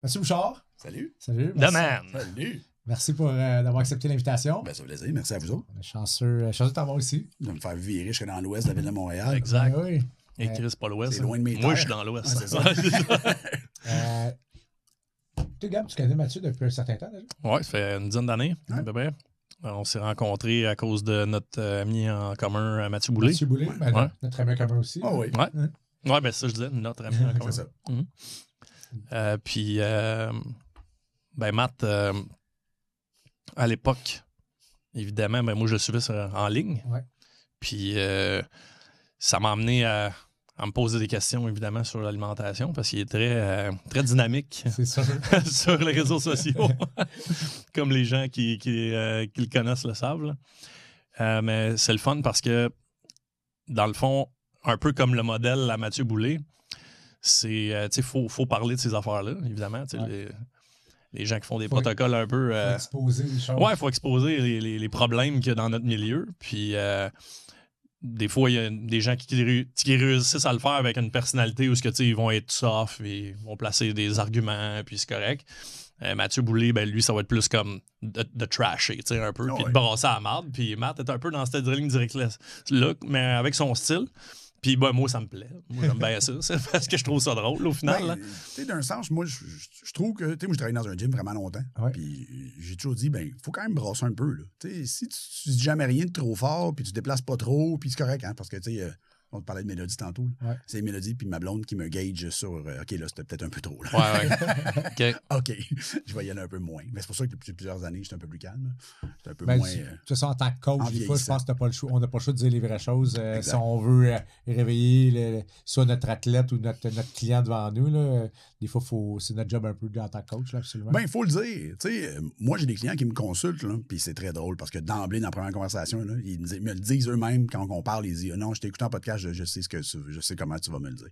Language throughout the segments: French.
Mathieu Bouchard. Salut. Salut. The man. Salut. Merci d'avoir accepté l'invitation. Ben, ça fait plaisir. Merci à vous autres. On est chanceux de t'avoir aussi. De me faire virer jusque dans l'ouest de la ville de Montréal. Exact. Oui. Et Chris, pas l'ouest. C'est loin de mes Moi, terres. je suis dans l'ouest. Ouais, c'est ça. Tu Gab, tu connais Mathieu depuis un certain temps déjà? Ouais, ça fait une dizaine d'années, Ouais. à peu près. On s'est rencontrés à cause de notre ami en commun, Mathieu Boulay. Mathieu Boulay, ben, Ouais. notre ami commun aussi. Ah oui. Ouais. Ouais, ben ça, je disais, notre ami en commun. C'est ça. Puis, ben Matt, à l'époque, évidemment, ben moi, je le suivais en ligne. Ouais. Puis, ça m'a amené à me poser des questions, évidemment, sur l'alimentation, parce qu'il est très dynamique C'est ça. sur les réseaux sociaux, comme les gens qui le connaissent le savent. Là. Mais c'est le fun parce que, dans le fond, un peu comme le modèle à Mathieu Boulay, c'est, faut parler de ces affaires-là, évidemment. Ouais. Les gens qui font des protocoles un peu... Faut exposer les choses. Ouais, il faut exposer les problèmes qu'il y a dans notre milieu. Puis, des fois, il y a des gens qui réussissent à le faire avec une personnalité où ils vont être soft, et ils vont placer des arguments, puis c'est correct. Mathieu Boulay, ben, lui, ça va être plus comme de trasher, un peu, puis de brasser à la marde. Puis Matt est un peu dans cette ligne directrice-là, mais avec son style. Puis ben, moi, ça me plaît. Moi, j'aime bien ça. C'est parce que je trouve ça drôle, au final. Ben, d'un sens, moi, je trouve que... moi, je travaille dans un gym vraiment longtemps. Ouais. Puis j'ai toujours dit, ben, il faut quand même brasser un peu. Là. Si tu dis jamais rien de trop fort, puis tu te déplaces pas trop, puis c'est correct, hein, parce que, on te parlait de mélodie tantôt. Ouais. C'est Mélodie, puis ma blonde qui me gage sur... OK, là, c'était peut-être un peu trop. Là. Ouais. OK, je vais y aller un peu moins. Mais c'est pour ça que depuis plusieurs années, j'étais un peu plus calme. J'étais un peu Ben, moins... de toute façon, en tant que coach, en des fois, je vieillissant. pense on n'a pas le choix de dire les vraies choses. Exact. Si on veut réveiller soit notre athlète ou notre client devant nous, là, des fois, c'est notre job un peu en tant que coach, là, absolument. Ben, il faut le dire. Moi, j'ai des clients qui me consultent, là, puis c'est très drôle parce que d'emblée, dans la première conversation, là, ils me le disent eux-mêmes quand on parle. Ils disent non, je t'ai écouté en podcast, je sais comment tu vas me le dire.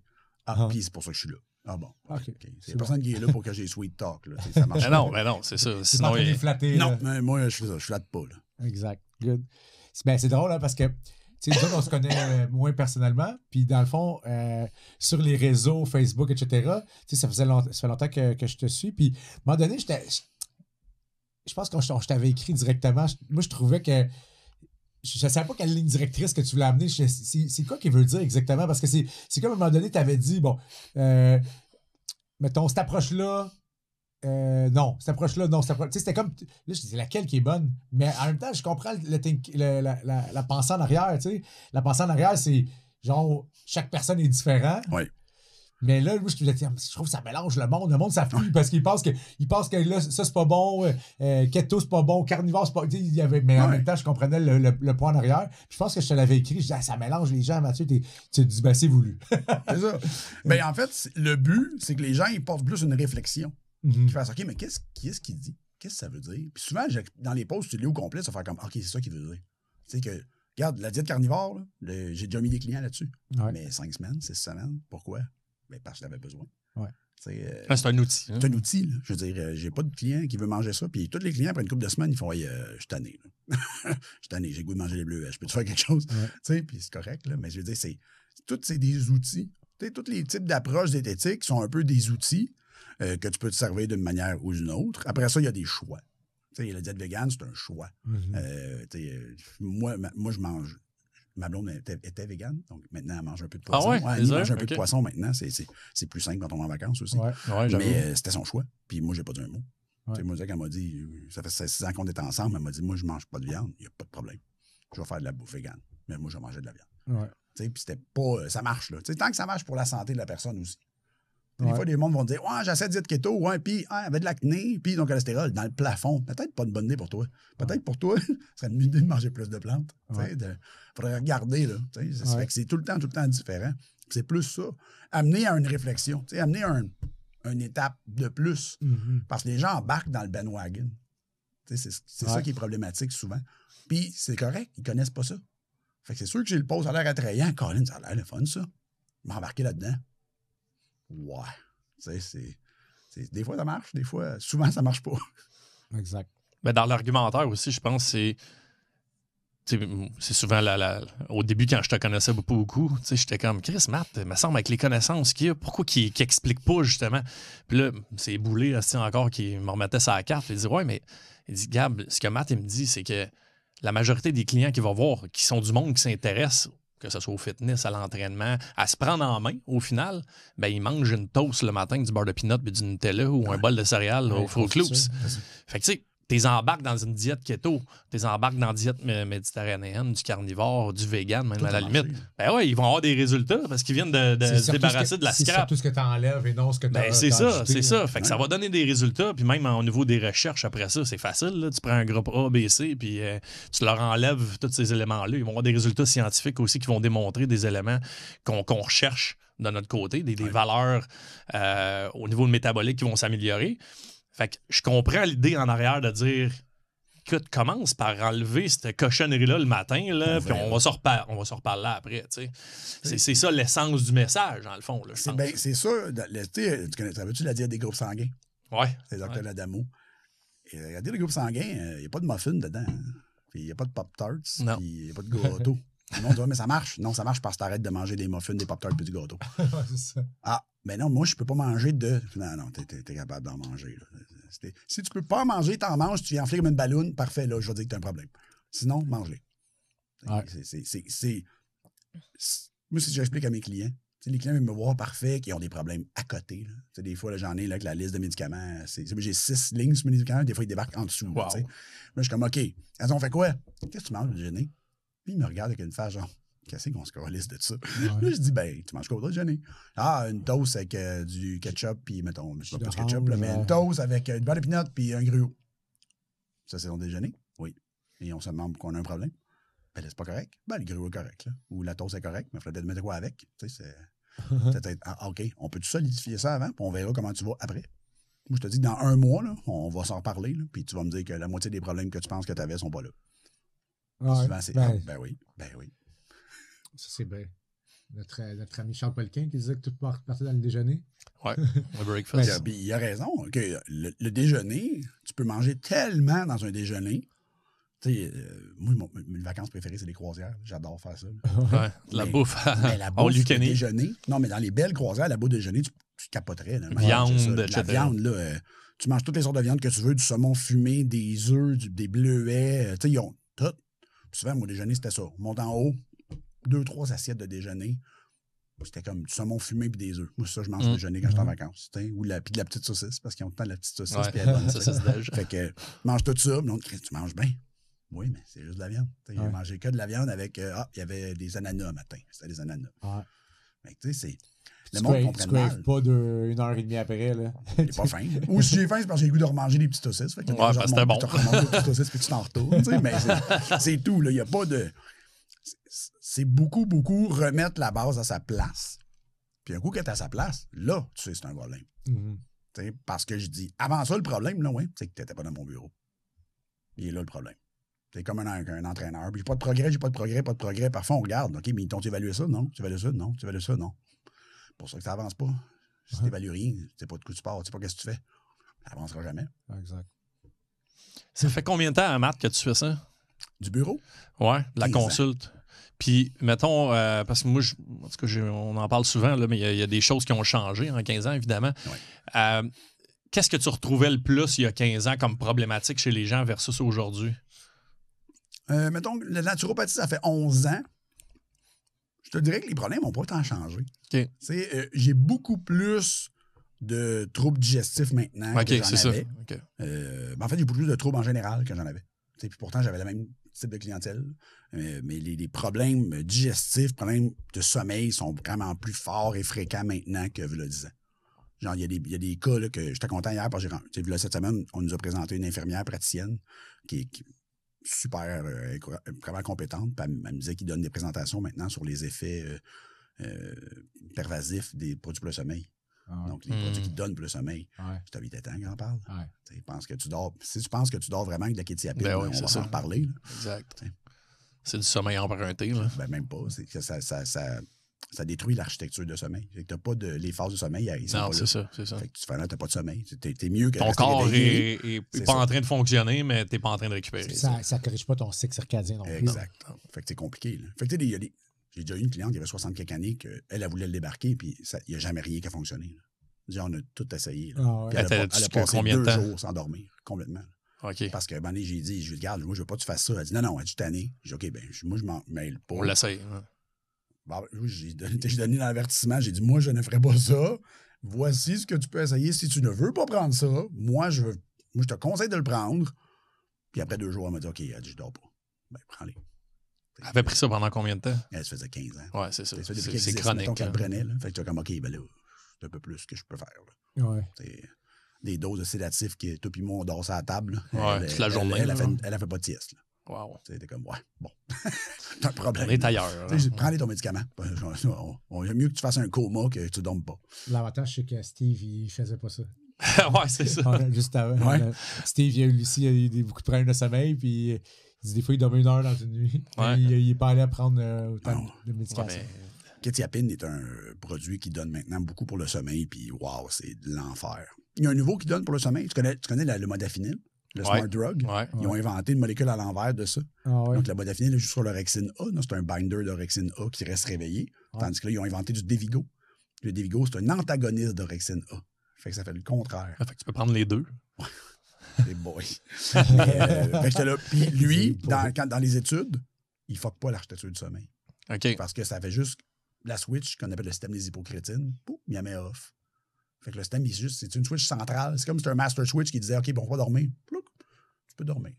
Puis c'est pour ça que je suis là. Ah bon. OK. C'est personne qui est là pour que j'ai sweet talk. Là. Ça marche. Mais non, c'est ça. C'est Sinon, pas en train de les flatter. Non, là. mais moi, je fais ça. Je flatte pas. Là. Exact. Good. C'est drôle, hein, parce que nous autres, on se connaît moins personnellement. Puis, dans le fond, sur les réseaux, Facebook, etc., ça fait longtemps que je te suis. Puis, à un moment donné, je pense que je t'avais écrit directement. Moi, je trouvais que je ne savais pas quelle ligne directrice que tu voulais amener. C'est quoi qu'il veut dire exactement? Parce que c'est comme à un moment donné, tu avais dit, bon, mettons, cette approche-là, non, cette approche-là, non, cette approche. C'était comme. Là, je disais laquelle qui est bonne. Mais en même temps, je comprends la pensée en arrière. Tu sais. La pensée en arrière, c'est genre, chaque personne est différente. Oui. Mais là, moi, je trouve que ça mélange le monde. Le monde, ça fouille parce qu'ils pensent que là, ça, c'est pas bon. Keto, c'est pas bon. Carnivore, c'est pas. Mais en même temps, je comprenais le point en arrière. Puis je pense que je te l'avais écrit. Je disais, ça mélange les gens, Mathieu. Tu te dis, ben, c'est voulu. C'est ça. Ben, en fait, le but, c'est que les gens, ils portent plus une réflexion. Qui fassent, OK, mais qu'est-ce qu'il dit? Qu'est-ce que ça veut dire? Puis souvent, dans les posts, tu lis au complet, ça va faire comme, OK, c'est ça qu'il veut dire. Tu sais que, regarde, la diète carnivore, là, j'ai déjà mis des clients là-dessus. Ouais. Mais 5 semaines, 6 semaines, pourquoi? Ben, parce que j'avais besoin. Ouais. c'est un outil. Hein? C'est un outil, là. Je veux dire, j'ai pas de client qui veut manger ça. Puis tous les clients, après une couple de semaines, ils font, je suis tanné. Je suis tanné, j'ai le goût de manger les bleus. Je peux te faire quelque chose? Ouais. Tu sais, puis c'est correct, là. Mais je veux dire, c'est des outils. Tu sais, tous les types d'approches diététiques sont un peu des outils que tu peux te servir d'une manière ou d'une autre. Après ça, il y a des choix. Tu sais, la diète végane, c'est un choix. Moi, je mange. Ma blonde était végane, donc maintenant, elle mange un peu de poisson. Ah ouais? Elle mange un peu de poisson maintenant. C'est plus simple quand on est en vacances aussi. Ouais. Mais c'était son choix. Puis moi, j'ai pas dit un mot. Ouais. Moi, quand elle m'a dit, ça fait 6 ans qu'on est ensemble, elle m'a dit, moi, je mange pas de viande, il n'y a pas de problème. Je vais faire de la bouffe végane. Mais moi, je vais manger de la viande. Ouais. Puis c'était pas. Ça marche, là. Tant que ça marche pour la santé de la personne aussi. Des Ouais. fois, des mondes vont dire, ouais, j'essaie de diète keto, ouais, puis avec de l'acné, puis ton cholestérol dans le plafond. Peut-être pas une bonne idée pour toi. Peut-être pour toi, ce serait une idée de manger plus de plantes. Ouais. Faudrait regarder, là. Ça fait que c'est tout le temps différent. C'est plus ça. Amener à une réflexion, amener une étape de plus. Parce que les gens embarquent dans le bandwagon. C'est ça qui est problématique souvent. Puis c'est correct, ils connaissent pas ça. Fait que c'est sûr que j'ai le post, ça a l'air attrayant. Colin, ça a l'air le fun, ça. M'embarquer là-dedans. Ouais. Des fois, ça marche. Des fois, souvent, ça marche pas. Exact. Mais dans l'argumentaire aussi, je pense que c'est c'est souvent au début, quand je te connaissais beaucoup, j'étais comme Chris, Matt, il me semble avec les connaissances qu'il y a, pourquoi qu'il n'explique pas justement? Puis là, c'est Boulay encore qui me remettait sa carte. Il dit ouais, mais il dit Gab, ce que Matt il me dit, c'est que la majorité des clients qu'il va voir, qui sont du monde qui s'intéresse, que ce soit au fitness, à l'entraînement, à se prendre en main, au final, ben ils mangent une toast le matin, du beurre de peanut puis du Nutella ou un bol de céréales au Fruit Loops. Fait que tu sais, t'es embarques dans une diète keto, t'es embarques dans une diète méditerranéenne, du carnivore, du vegan, même tout à la limite. Ben ouais, ils vont avoir des résultats parce qu'ils viennent de se débarrasser de la scrap. C'est surtout ce que t'enlèves et non ce que t'as c'est ça. Fait que ça va donner des résultats. Puis même au niveau des recherches après ça, c'est facile. Là. Tu prends un groupe A, B, C, puis tu leur enlèves tous ces éléments-là. Ils vont avoir des résultats scientifiques aussi qui vont démontrer des éléments qu'on recherche de notre côté, des valeurs au niveau métabolique qui vont s'améliorer. Fait que je comprends l'idée en arrière de dire écoute, commence par enlever cette cochonnerie-là le matin, là, puis on va se reparler là après. C'est ça l'essence du message, dans le fond. Là, c'est ça. Tu la diète des groupes sanguins? Oui. C'est le Dr. Ladamo. Et regardez les groupes sanguins, il n'y a pas de muffins dedans. Hein. Il n'y a pas de Pop-Tarts. Il n'y a pas de gâteau. Le monde dit, mais ça marche. Non, ça marche parce que t'arrêtes de manger des muffins, des Pop-Tarts et du gâteau. C'est ça. Ah, mais non, moi, je peux pas manger de. Non, t'es capable d'en manger. Là. Si tu peux pas en manger, t'en manges, tu viens enfler comme une balloune, parfait, là, je vais dire que t'as un problème. Sinon, mange-les. Ouais. Moi, si j'explique à mes clients, les clients viennent me voir parfait, qui ont des problèmes à côté. Là. Des fois, là, j'en ai là, avec la liste de médicaments. J'ai 6 lignes sur mes médicaments, des fois, ils débarquent en dessous. Wow. Là, je suis comme, OK, on fait quoi? Qu'est-ce que tu manges au déjeuner? Puis il me regarde avec une face genre, qu'est-ce qu'on se calisse de ça? Ouais. Là, je dis, ben, tu manges quoi au déjeuner? Ah, une toast avec du ketchup, puis mettons, je sais pas plus ketchup, là, mais une toast avec du beurre de peanut, puis un gruau. Ça, c'est ton déjeuner? Oui. Et on se demande pourquoi on a un problème. Ben, là, c'est pas correct. Ben, le gruau est correct, là. Ou la toast est correcte, mais il faudrait mettre quoi avec? Tu sais, c'est peut-être, OK, on peut tout solidifier ça avant, puis on verra comment tu vas après. Moi, je te dis que dans 1 mois, là, on va s'en reparler, là, puis tu vas me dire que la moitié des problèmes que tu penses que tu avais sont pas là. Ouais, souvent, c'est ben oui. Ça, c'est bien. Notre ami Charles Pellequin qui disait que tout partait dans le déjeuner. Oui, le breakfast. Il a raison. Que le déjeuner, tu peux manger tellement dans un déjeuner. Moi, mes vacances préférées, c'est les croisières. J'adore faire ça. Ouais, la bouffe. Mais la bouffe de déjeuner. Non, mais dans les belles croisières, la bouffe de déjeuner, tu capoterais. Là, viande, etc. La viande, là, tu manges toutes les sortes de viande que tu veux, du saumon fumé, des œufs, des bleuets. Ils ont tout. Puis souvent, mon déjeuner, c'était ça. On monte en haut, 2-3 assiettes de déjeuner. C'était comme du saumon fumé puis des œufs. Moi, ça, je mange le déjeuner quand je suis en vacances. Ou de la petite saucisse, parce qu'ils ont tout le temps de la petite saucisse. Ouais, puis elle est bonne. saucisse d'âge. Fait que, mange tout ça. Donc, tu manges bien. Oui, mais c'est juste de la viande. J'ai mangé que de la viande avec. Il y avait des ananas matin. C'était des ananas. Ouais. Fait que, tu sais, c'est. Le monde comprend mal. Tu pas de 1h30 après, là. J'ai pas faim. Ou si j'ai faim, c'est parce que j'ai le goût de remanger des petites saucisses. Fait que c'était bon. Tu remanges des petites saucisses puis tu t'en retournes. Mais c'est tout. Il n'y a pas de. C'est beaucoup remettre la base à sa place. Puis un coup qu'elle est à sa place, là, tu sais, c'est un problème. Mm-hmm. Parce que je dis, avant ça, le problème, là, ouais, c'est que tu n'étais pas dans mon bureau. Il est là le problème. C'est comme un entraîneur. Puis j'ai pas de progrès. Parfois, on regarde. OK, mais ils t'ont évalué ça? Non. Tu évalues ça? Non. Tu évalues ça? Non. C'est pour ça que ça avance pas. Si tu n'évalues rien, tu sais pas de quoi tu pars, tu sais pas qu'est-ce que tu fais. Ça n'avancera jamais. Exact. Ça fait combien de temps, Matt, que tu fais ça? Du bureau? Ouais, la consulte. Puis, mettons, parce que moi, en tout cas, on en parle souvent, là, mais il y a des choses qui ont changé en 15 ans, évidemment. Ouais. Qu'est-ce que tu retrouvais le plus il y a 15 ans comme problématique chez les gens versus aujourd'hui? Mettons, la naturopathie, ça fait 11 ans. Je te dirais que les problèmes n'ont pas tant changé. Okay. J'ai beaucoup plus de troubles digestifs maintenant que j'en avais. Okay. En fait, j'ai beaucoup plus de troubles en général que j'en avais. Puis pourtant, j'avais le même type de clientèle. Mais les problèmes digestifs, problèmes de sommeil sont vraiment plus forts et fréquents maintenant que le 10 ans. Genre, il y a des cas là, que j'étais content hier parce que cette semaine, on nous a présenté une infirmière praticienne qui est super vraiment compétente. Puis elle me disait qu'il donne des présentations maintenant sur les effets pervasifs des produits pour le sommeil. Donc, les produits qui donnent pour le sommeil. Je t'avais été temps qu'on en parle. Si tu penses que tu dors vraiment avec de la kétiapine, on va s'en reparler. Là. Exact. C'est du sommeil emprunté. Là. Ben, même pas. C'est que ça ça détruit l'architecture de sommeil. Tu n'as pas les phases de sommeil. Non, c'est ça. Fait que tu fais là, tu n'as pas de sommeil. T'es mieux que ton corps est pas en train de fonctionner, mais tu n'es pas en train de récupérer. Ça ne corrige pas ton cycle circadien non plus. Exact. Fait que c'est compliqué. Là. Fait que j'ai déjà eu une cliente qui avait 60 quelques années qu'elle voulait le débarquer, puis il n'y a jamais rien qui a fonctionné. Là. On a tout essayé. Là. Ah ouais. Puis elle a passé combien de 2 temps? jours sans dormir, complètement. OK. Parce que j'ai dit, je regarde, moi, je veux pas que tu fasses ça. Elle dit, non, elle dit, tanné. J'ai dit, OK, moi, je m'en mêle pas. On l'essaye. Hein. Bon, j'ai donné l'avertissement. J'ai dit, moi, je ne ferai pas ça. Voici ce que tu peux essayer. Si tu ne veux pas prendre ça, moi, je te conseille de le prendre. Puis après 2 jours, elle m'a dit, OK, elle dit, je dors pas. Ben, prends-les. Elle avait pris ça pendant combien de temps? Elle se faisait 15 ans. Ouais, c'est ça. C'est chronique. Qu'elle prenait, là. Fait que tu es comme, OK, ben là, c'est un peu plus que je peux faire. Là. Ouais. Des doses de sédatifs que toi et moi, on dort sur la table. Ouais, toute la journée. Elle a fait pas de sieste. Là. Wow. C'était comme, ouais, bon. C'est un problème. On est ailleurs. Hein. Prends-les ton médicament. J'aime mieux que tu fasses un coma que tu ne dormes pas. L'avantage, c'est que Steve, il faisait pas ça. Ouais, c'est ça. Juste avant. Ouais. Steve, il a eu beaucoup de problèmes de sommeil, puis il dit des fois, il dormait 1 heure dans une nuit. Ouais. Il n'est pas allé à prendre autant Non. de médication. Ouais, Kétiapine est un produit qui donne maintenant beaucoup pour le sommeil, puis wow, c'est de l'enfer. Il y a un nouveau qui donne pour le sommeil. Tu connais le modafinil, le Smart Drug? Ouais. Ils ont inventé une molécule à l'envers de ça. Ah ouais. Donc, le modafinil est juste sur l'orexine A. C'est un binder d'orexine A qui reste réveillé. Ouais. Tandis que là, ils ont inventé du Devigo. Le Devigo, c'est un antagoniste d'orexine A. Fait que ça fait le contraire. Fait que tu peux prendre les deux. Les boys. Fait que j'étais là. Puis lui, dans les études, il ne fuck pas l'architecture du sommeil. OK. Parce que ça fait juste la switch qu'on appelle le système des hypocrétines. Pouf, il la met off. Fait que le système, c'est une switch centrale. C'est comme si c'était un master switch qui disait, OK, bon, on va dormir. Plouc, tu peux dormir.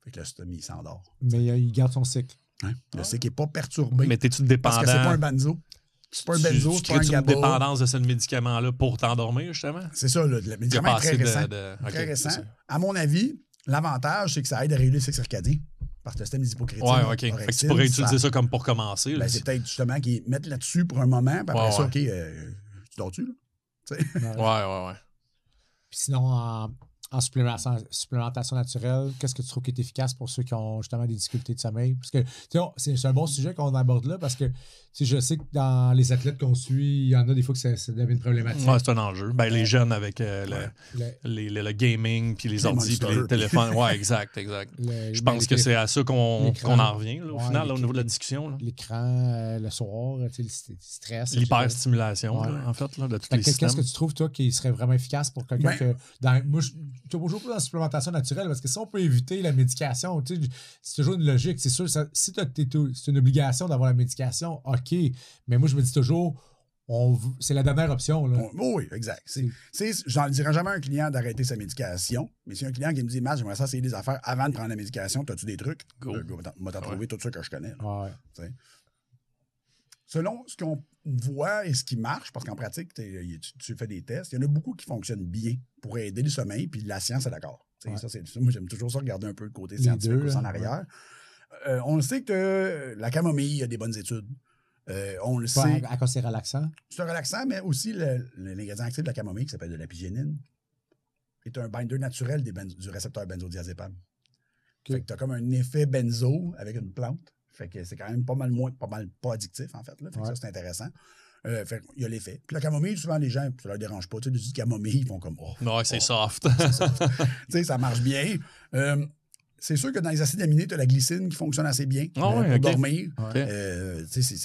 Fait que le système, il s'endort. Mais il garde son cycle. Hein? Le cycle n'est pas perturbé. Mais t'es-tu dépendant? Parce que c'est pas un benzo. C'est pas un benzo, c'est pas un une GABA. dépendance de ce médicament-là pour t'endormir, justement? C'est ça, le médicament est très récent. OK, Très récent. c'est ça. À mon avis, l'avantage, c'est que ça aide à réguler le cycle circadien. Parce que le système des hypocrétines. Ouais, OK. Fait que tu pourrais utiliser ça comme pour commencer. Ben, c'est peut-être justement qu'ils mettent là-dessus pour un moment, puis après ça, OK, tu dors-tu, là? Ouais. Puis sinon, en supplémentation naturelle, qu'est-ce que tu trouves qui est efficace pour ceux qui ont justement des difficultés de sommeil? Parce que c'est un bon sujet qu'on aborde là parce que je sais que dans les athlètes qu'on suit, il y en a des fois que ça devient une problématique. Ouais, c'est un enjeu. Ben, les jeunes avec le gaming, puis les ordi, puis les téléphones. Ouais, exact. Je pense que c'est à ça qu'on en revient là, au final, là, au niveau de la discussion. Là. L'écran, le soir, le stress. L'hyperstimulation, en fait, là, de tous les systèmes. Qu'est-ce que tu trouves, toi, qui serait vraiment efficace pour quelqu'un que... Moi, je suis toujours plus dans la supplémentation naturelle parce que si on peut éviter la médication, c'est toujours une logique. C'est sûr, si c'est une obligation d'avoir la médication, OK. Mais moi, je me dis toujours, c'est la dernière option. Là. Oui, exact. J'en dirais jamais à un client d'arrêter sa médication, mais si un client qui me dit, Matt, j'aimerais ça essayer des affaires avant de prendre la médication, as-tu des trucs? Moi, t'as trouvé tout ça que je connais. Ouais. Selon ce qu'on voit et ce qui marche, parce qu'en pratique, tu fais des tests, il y en a beaucoup qui fonctionnent bien pour aider le sommeil, puis la science est d'accord. Ouais. Moi, j'aime toujours ça, regarder un peu le côté scientifique en arrière. Ouais. On le sait que la camomille, il y a des bonnes études. On le sait. À cause c'est relaxant? C'est un relaxant, mais aussi l'ingrédient actif de la camomille, qui s'appelle de l'apigénine, est un binder naturel du récepteur benzodiazépam. Okay. Fait que tu as comme un effet benzo avec une plante. Fait que c'est quand même pas mal pas addictif, en fait. Là. Fait que ça, c'est intéressant. Fait il y a l'effet. Puis la camomille, souvent, les gens, ça leur dérange pas. Tu sais, du camomille, ils font comme, c'est soft. C'est soft. Tu sais, ça marche bien. C'est sûr que dans les acides aminés, tu as la glycine qui fonctionne assez bien pour dormir.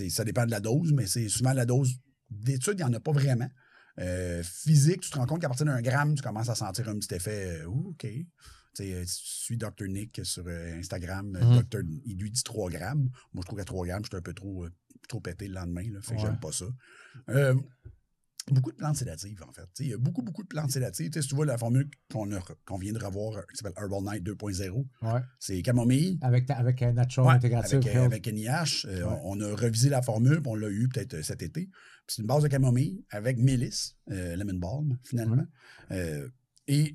Ça dépend de la dose, mais c'est souvent la dose d'études, il n'y en a pas vraiment. Physique, tu te rends compte qu'à partir d'1 gramme, tu commences à sentir un petit effet OK. Tu suis Dr. Nick sur Instagram. Il lui dit 3 grammes. Moi, je trouve qu'à 3 grammes, je suis un peu trop pété le lendemain. Là, fait que j'aime pas ça. Beaucoup de plantes sédatives, en fait. Il y a beaucoup de plantes sédatives. Si tu vois la formule qu'on vient de revoir, qui s'appelle Herbal Night 2.0, c'est camomille. Avec Natural Integrative. Avec NIH. On a revisé la formule, puis on l'a eu peut-être cet été. C'est une base de camomille avec mélisse, lemon balm, finalement. Et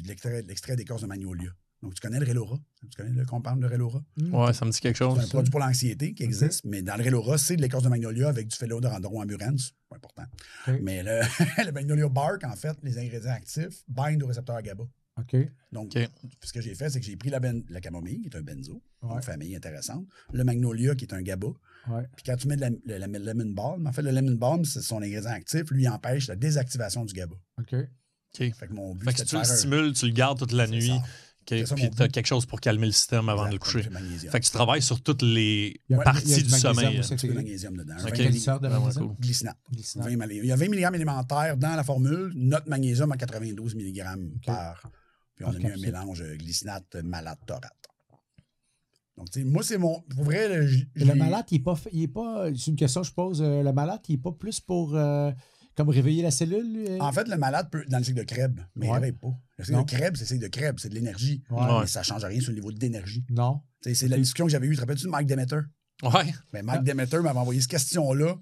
l'extrait d'écorce de magnolia. Donc, tu connais le Relora? Tu connais le compound de Relora? Oui, ça me dit quelque chose. C'est un produit pour l'anxiété qui existe, mais dans le Relora, c'est de l'écorce de magnolia avec du phélodendron amurans. C'est pas important. Mais le magnolia bark, en fait, les ingrédients actifs bindent au récepteur GABA. Donc, ce que j'ai fait, c'est que j'ai pris la camomille, qui est un benzo, une famille intéressante, le magnolia, qui est un GABA, Ouais. Puis quand tu mets le lemon balm, en fait, le lemon balm, c'est son ingrédient actif, lui, il empêche la désactivation du GABA. OK. Fait Fait que mon but, que c'est de tu le faire stimules, tu le gardes toute la nuit. C'est ça, Puis mon tu as but. quelque chose pour calmer le système avant de le Exact, coucher. comme du magnésium. Fait que tu travailles sur toutes les Il y a parties du du magnésium sommeil. aussi. Un petit peu de magnésium dedans. Ok. Quelle sorte de Vraiment magnésium? cool. Glycinate. Glycinate. Il y a 20 mg élémentaires dans la formule, notre magnésium à 92 mg par. Puis on a mis un mélange glycinate malatorate. Donc, tu sais, moi, c'est mon. Pour vrai, Le malade, il est pas. C'est une question que je pose. Le malade, il n'est pas plus pour comme réveiller la cellule? Lui? En fait, le malade peut dans le cycle de Krebs, mais il ne réveille pas. Le cycle de Krebs, c'est le cycle de Krebs, c'est de l'énergie. Ouais. Mais ça ne change rien sur le niveau d'énergie. Non. C'est la discussion que j'avais eue. Te rappelles-tu de Mike Demeter? Ouais. Ben, Mike Demeter m'avait envoyé cette question-là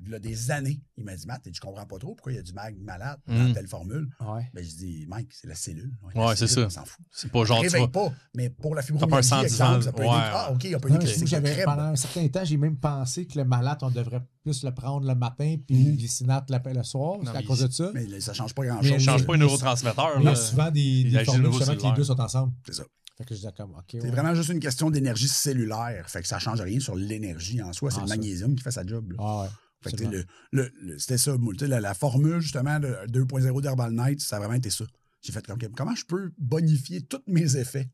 il y a des années. Il m'a dit, Matt, je comprends pas trop pourquoi il y a du mag malade dans telle formule. Ouais. Ben, je dis, Mike, c'est la cellule. Ouais, c'est ça. On s'en fout. C'est pas genre On tu réveille vas... pas, mais pour la T'as pas un fibromyalgie, sentiment. exemple, ça peut aider. Ah, OK, on peut Non, aider je sais que le j'avais, Krebs. pendant un certain temps, j'ai même pensé que le malade, on devrait plus le prendre le matin, puis le glycinate le soir, Non, c'est à mais cause de ça. Mais ça change pas Mais grand-chose. Ça change pas les neurotransmetteurs. Il y a là. souvent Il des agit formules au niveau justement que les cellulaire. deux sont ensemble. C'est ça. Fait que je disais comme, OK. C'est ouais. vraiment juste une question d'énergie cellulaire. Fait que ça change rien sur l'énergie en soi. C'est Ah, le ça. magnésium qui fait sa job. Là. Ah ouais. Fait que, absolument. c'était ça. Moi, la formule, justement, de 2.0 d'Herbal Night, ça a vraiment été ça. J'ai fait comme, comment je peux bonifier tous mes effets,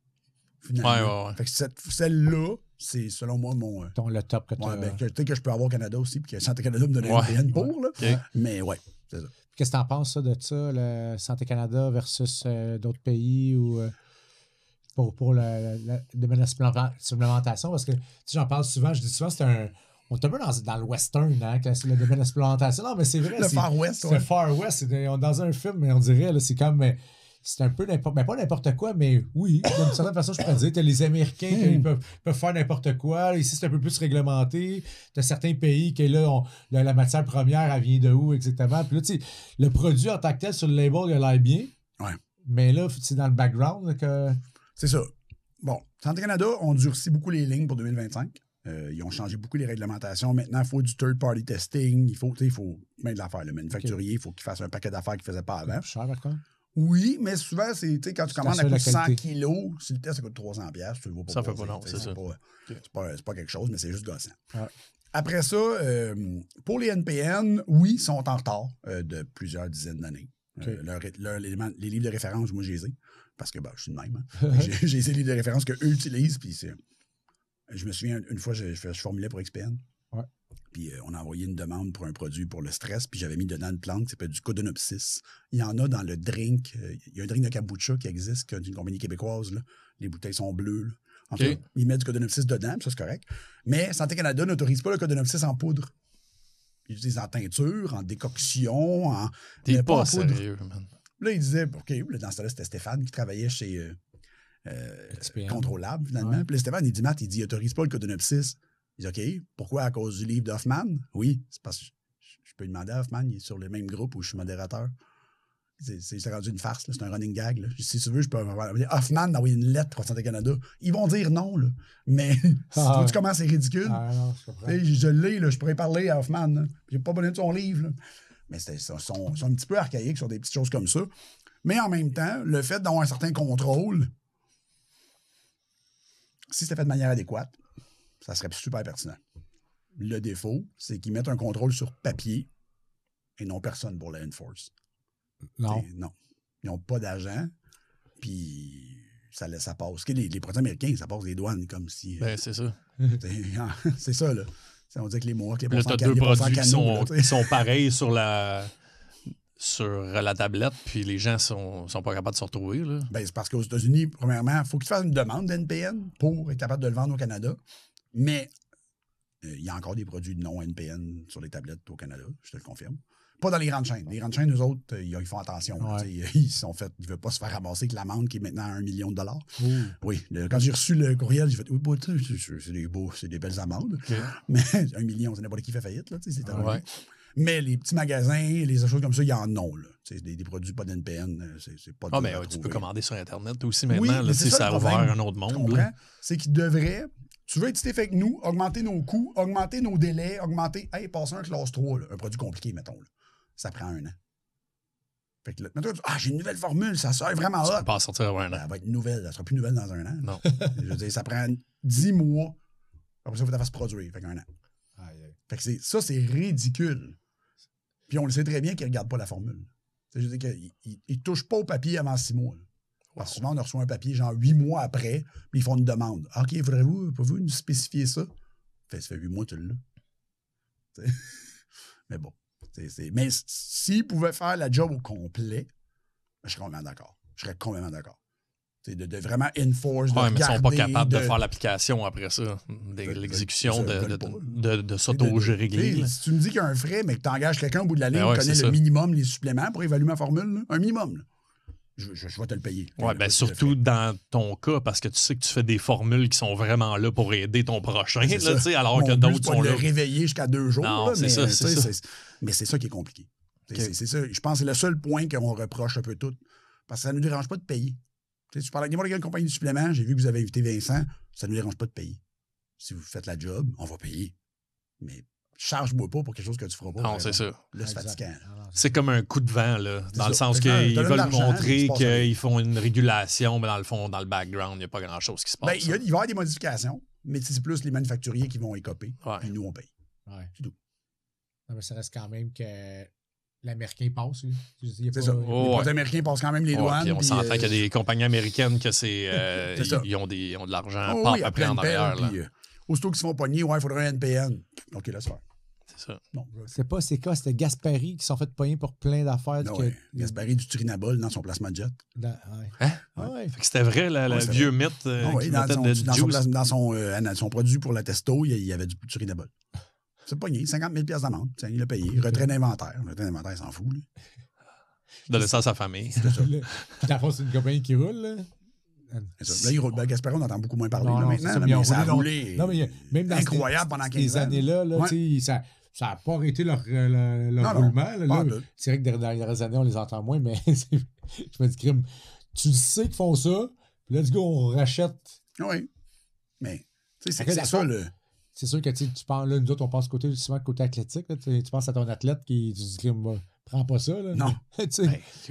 finalement. Ouais. Fait que celle-là, c'est, selon moi, mon... Le top que tu ouais, as. ben, que je peux avoir au Canada aussi, puis que Santé Canada me donnait une PN pour, là. OK. Mais ouais, c'est ça. Qu'est-ce que tu en penses ça, de ça, le Santé Canada versus d'autres pays ou pour le domaine de la supplémentation? Parce que tu sais, j'en parle souvent, je dis souvent, on est un peu dans le western, hein, le domaine de la supplémentation. Non, mais c'est vrai. Le Far West, c'est le Far West. On est dans un film, mais on dirait, là, c'est comme. C'est un peu n'importe. Mais pas n'importe quoi, mais oui, d'une certaine façon, je pourrais dire. Tu as les Américains qui peuvent faire n'importe quoi. Ici, c'est un peu plus réglementé. Tu as certains pays qui, là, la matière première, elle vient de où, exactement. Puis là, tu sais, le produit en tant que tel, sur le label, il a l'air bien. Ouais. Mais là, c'est dans le background là, que. C'est ça. Bon, Santé Canada ont durci beaucoup les lignes pour 2025. Ils ont changé beaucoup les réglementations. Maintenant, il faut du third-party testing. Il faut plein d'affaires. Le manufacturier, il faut qu'il fasse un paquet d'affaires qu'il ne faisait pas avant. C'est cher, par contre. Oui, mais souvent, c'est quand tu commandes à la coût 100 qualité. kilos, si le test ça coûte 300$, tu le vois pas. Ça fait passer, pas long, tu sais, c'est ça. C'est pas quelque chose, mais c'est juste gossant. Ouais. Après ça, pour les NPN, oui, ils sont en retard de plusieurs dizaines d'années. OK. Les livres de référence, moi, je les ai. Parce que je suis le même. Hein. J'ai ces livres de référence qu'eux utilisent. Puis je me souviens, une fois, je formulais pour XPN. Ouais. Puis on a envoyé une demande pour un produit pour le stress. Puis j'avais mis dedans une plante qui s'appelle du Codonopsis. Il y en a dans le drink. Il y a un drink de kombucha qui existe, d'une compagnie québécoise. Là. Les bouteilles sont bleues. Là. En OK. fait, ils mettent du Codonopsis dedans, puis ça, c'est correct. Mais Santé Canada n'autorise pas le Codonopsis en poudre. Ils l'utilisent en teinture, en décoction, T'es mais pas en poudre. sérieux, man. Là, il disait, OK, là, dans ce temps-là, c'était Stéphane qui travaillait chez XPN. Contrôlable, finalement. Ouais. Puis là, Stéphane, il dit, Matt, il autorise pas le Codonopsis. Il dit, OK, pourquoi? À cause du livre d'Hoffman? Oui, c'est parce que je peux lui demander à Hoffman, il est sur le même groupe où je suis modérateur. C'est rendu une farce, là, c'est un running gag. Là. Si tu veux, je peux envoyer Hoffman d'envoyer une lettre à Santé Canada. Ils vont dire non, là. Mais si tu vois comment c'est ridicule. Ah non, je comprends. Je l'ai, là, je pourrais parler à Hoffman. Là. J'ai pas besoin de son livre. Là. Mais ils sont un petit peu archaïques sur des petites choses comme ça. Mais en même temps, le fait d'avoir un certain contrôle, si c'était fait de manière adéquate, ça serait super pertinent. Le défaut, c'est qu'ils mettent un contrôle sur papier et non personne pour le enforce. Non. Non. Ils n'ont pas d'agent, puis ça passe. Les produits américains, ça passe des douanes comme si... Ben, c'est ça. c'est ça, là. On dit que les Mohawks, les Là, t'as deux produits qui sont pareils sur la tablette, puis les gens sont pas capables de se retrouver. Là. Ben, c'est parce qu'aux États-Unis, premièrement, il faut que tu fasses une demande d'NPN pour être capable de le vendre au Canada. Mais il y a encore des produits non NPN sur les tablettes au Canada, je te le confirme. Pas dans les grandes chaînes. Les grandes chaînes, eux autres, ils font attention. Ouais. Ils ne veulent pas se faire ramasser avec l'amende qui est maintenant à 1 million de dollars. Oui. Quand j'ai reçu le courriel, j'ai fait oui, c'est des belles amendes. Okay. Mais 1 million, c'est n'importe qui fait faillite. Là, c'est Ouais. Mais les petits magasins, les choses comme ça, il y en a. Là. Des produits pas d'NPN, c'est pas Ah, mais dur à tu peux trouver. commander sur Internet aussi maintenant. Oui, là, mais c'est ça a le ouvert problème. un autre Tu monde. comprends? Là. C'est qu'ils devraient. Tu veux être fake nous, augmenter nos coûts, augmenter nos délais, augmenter. Hey, passer un classe 3, là, un produit compliqué, mettons. Là. Ça prend 1 an. Fait que là, maintenant, j'ai une nouvelle formule, ça sort vraiment Tu hot. peux pas en sortir avant un Ben, an. elle va être nouvelle, elle sera plus nouvelle dans 1 an. Non. Je veux dire, ça prend 10 mois. Après ça, il faut que tu fasses produire. Fait qu'un an. Aïe, aïe. Fait que ça, c'est ridicule. Puis on le sait très bien qu'ils ne regardent pas la formule. Je veux dire qu'ils ne touchent pas au papier avant 6 mois. Là. Parce que souvent, on reçoit un papier genre 8 mois après, puis ils font une demande. Ah, OK, pouvez-vous nous spécifier ça? Ça fait 8 mois que tu l'as. Mais bon. Mais s'ils pouvaient faire la job au complet, je serais complètement d'accord. De vraiment enforce, de mais ils sont pas regarder, capables de faire l'application après ça. L'exécution de s'auto-régler. Si tu me dis qu'il y a un frais, mais que tu engages quelqu'un au bout de la ligne qui connaît le minimum, les suppléments pour évaluer ma formule, là, un minimum, là, je vais te le payer. Oui, ben surtout dans ton cas, parce que tu sais que tu fais des formules qui sont vraiment là pour aider ton prochain, là, alors que d'autres sont là. Le réveiller jusqu'à 2 jours. Non, là, c'est ça. Mais c'est ça qui est compliqué. Okay. C'est ça. Je pense que c'est le seul point qu'on reproche un peu tout. Parce que ça ne nous dérange pas de payer. Tu parles avec n'importe quelle compagnie de supplément, j'ai vu que vous avez invité Vincent, ça ne nous dérange pas de payer. Si vous faites la job, on va payer. Mais charge-moi pas pour quelque chose que tu feras pas. Non, c'est ça. Là, c'est fatigant. C'est comme un coup de vent, là, dans le sens qu'ils veulent montrer qu'ils font une régulation, mais dans le fond, dans le background, il n'y a pas grand-chose qui se passe. Il va y avoir des modifications, mais c'est plus les manufacturiers qui vont écoper, puis nous, on paye. Ouais. C'est tout. Non, mais ça reste quand même que l'Américain passe. C'est ça. Les produits américains passent quand même les douanes. Puis on s'entend qu'il y a des compagnies américaines que ils ont de l'argent pas après en arrière. Aussitôt qu'ils se font pogner, il faudrait un NPN. OK, laisse faire. C'est ça. Non, c'est pas c'est quoi, c'était Gaspari qui sont fait pogner pour plein d'affaires. Gaspari du Turinabol dans son placement de jet. Fait que c'était vrai, le vieux mythe. Dans son produit pour la testo, il y avait du Turinabol. C'est pogné, 50 000 $ d'amende. Il l'a payé. Retrait d'inventaire. Le retrait d'inventaire, il s'en fout. Donner ça à sa famille. C'est ça. Puis c'est une compagnie qui roule, là. Là, il roule. Gaspari, on entend beaucoup moins parler maintenant. Mais ça a roulé. Non, mais même dans incroyable pendant 15 ans. Ces années-là, ça n'a pas arrêté leur roulement. Là, c'est vrai que dans les dernières années, on les entend moins, mais je me dis, crime, tu sais qu'ils font ça, puis let's go, on rachète. Oui. Mais, tu sais, c'est ça, le. C'est sûr que tu penses, là, nous autres, on pense souvent côté athlétique. Là, tu penses à ton athlète qui tu dis, prends pas ça. Là, non.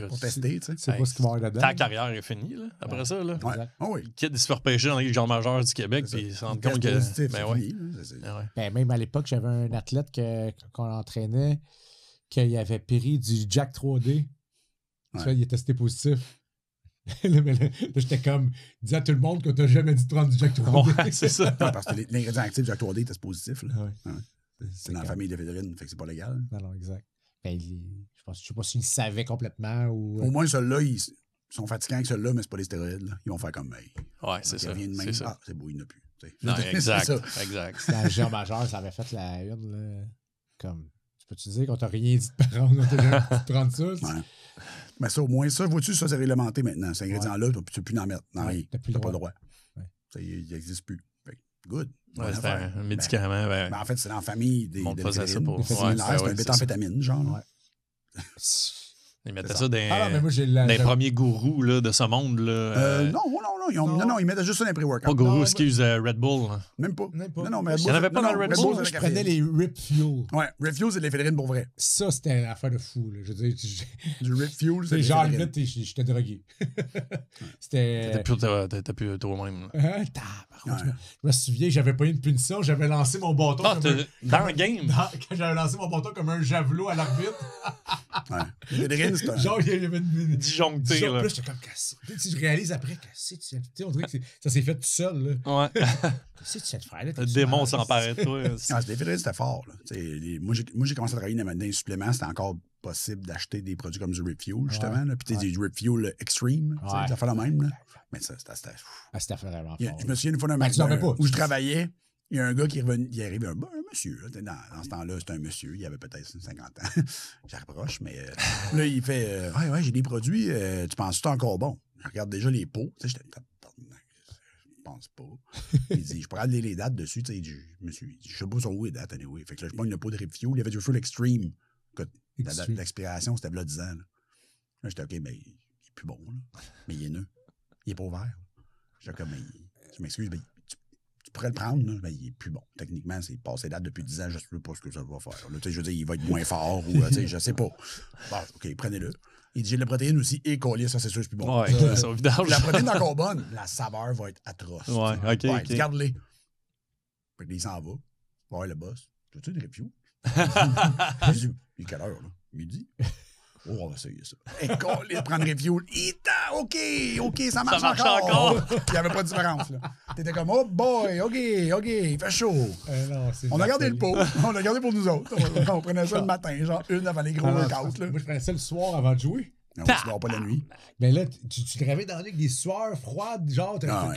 Pour tester. Tu sais pas ce qu'il va y avoir là-dedans. Ta carrière est finie, là, après ça. Là. Oui. Le kid, il se fait repêcher dans la Ligue genre majeure du Québec, puis il se rend compte que. Même à l'époque, j'avais un athlète qu'on entraînait, qu'il avait péri du Jack 3D. Tu vois, il est testé positif. Là, j'étais comme, dis à tout le monde qu'on t'a jamais dit de prendre du Jack 3D. Ouais, c'est ça. Parce que l'ingrédient actif du Jack 3D était positif. C'est dans la famille de Fédérine, fait que c'est pas légal. Non, exact. Ben, je sais pas s'il savait complètement ou. Au moins, ceux-là, ils sont fatigants avec ceux-là, mais c'est pas des stéroïdes. Là. Ils vont faire comme. Ouais, c'est ça. C'est ça. Ah, c'est beau, il n'a plus. Non, exact. Dans le géant majeur, ça avait fait la une. Là, comme, tu peux-tu dire qu'on t'a rien dit de prendre, on t'a jamais dit de prendre ça? Ouais. Mais ça, au moins, ça, vois-tu, ça, c'est réglementé maintenant. Cet ingrédient-là, tu ne peux plus en mettre. Non, tu n'as pas le droit. Ça, il n'existe plus. Fait, good. Ouais, c'est un médicament. Ben, en fait, c'est dans la famille des faisait ça pour. C'est un méthamphétamine, genre. Ils mettaient ça dans les premiers gourous là, de ce monde. Là, non, ils mettaient juste ça dans les pré-workouts. Pas gourous, excuse, Red Bull. Hein. Même pas. Non, mais il n'y en avait pas dans le Red Bull. Je prenais les Rip Fuel. Ouais, Rip Fuel, c'est de l'éphédrine pour vrai. Ça, c'était une affaire de fou. Là. Je veux dire, du Rip Fuel, c'est genre, limite, j'étais drogué. T'étais plus toi-même. Je me souviens, j'avais pas eu de punition, j'avais lancé mon bâton. Dans le game? Quand j'avais lancé mon bâton comme un javelot à l'arbitre. L'éphédrine, c'est un. Genre, il y avait une disjoncté. Là, j'étais comme cassé. Si je réalise après, cassé, on dirait que ça s'est fait tout seul. Là. Ouais. Qu'est-ce que tu sais de faire là? Le démon s'emparait de toi. L'éphédrine, c'était fort. Là. Moi, j'ai commencé à travailler dans les suppléments, c'était encore possible d'acheter des produits comme du Rip Fuel, justement. Puis du Rip Fuel Extreme, ça fait la même. Là. Mais ça, c'était vraiment fort. Je me souviens une fois d'un magasin où je travaillais. Il y a un gars qui est revenu, il est arrivé, un monsieur. Là, dans ce temps-là, c'était un monsieur, il avait peut-être 50 ans. J'approche, mais là, il fait ouais, j'ai des produits, tu penses que c'est encore bon? Je regarde déjà les pots. Tu sais, je pense pas. Il dit, je pourrais aller les dates dessus. Tu sais, monsieur, je sais pas sur où les dates, anyway. Fait que là, je prends une pot de Rip Fuel. Il y avait du Fuel Extreme. L'expiration, c'était là 10 ans. Là, j'étais OK, mais il est plus bon. Là. Mais il est neuf. Il est pas ouvert. J'étais comme, mais je m'excuse, mais tu pourrais le prendre, là, mais il est plus bon. Techniquement, c'est passé date depuis 10 ans, je ne sais pas ce que ça va faire. Là, je veux dire, il va être moins fort ou je sais pas. Bon, OK, prenez-le. Il dit, j'ai de la protéine aussi et collier, ça c'est sûr, c'est plus bon. Ouais, c'est au vidange. La protéine est encore bonne, la saveur va être atroce. Ouais, OK. Garde-les. Puis il s'en va. Va voir le boss. Tu as-tu une review? Il est quelle heure, là? Midi? Oh, on va essayer ça. Et quand il prend une review, OK, ça marche encore. Il n'y avait pas de différence, là. T'étais comme, oh boy, OK, il fait chaud. Non, on a gardé le pot. On l'a gardé pour nous autres. On prenait ça le matin, genre une avant les gros workouts. Moi, je prenais ça le soir avant de jouer. Non, tu dors pas la nuit. Mais là, tu te réveilles dans la nuit avec des sueurs froides, genre, Ah, ouais.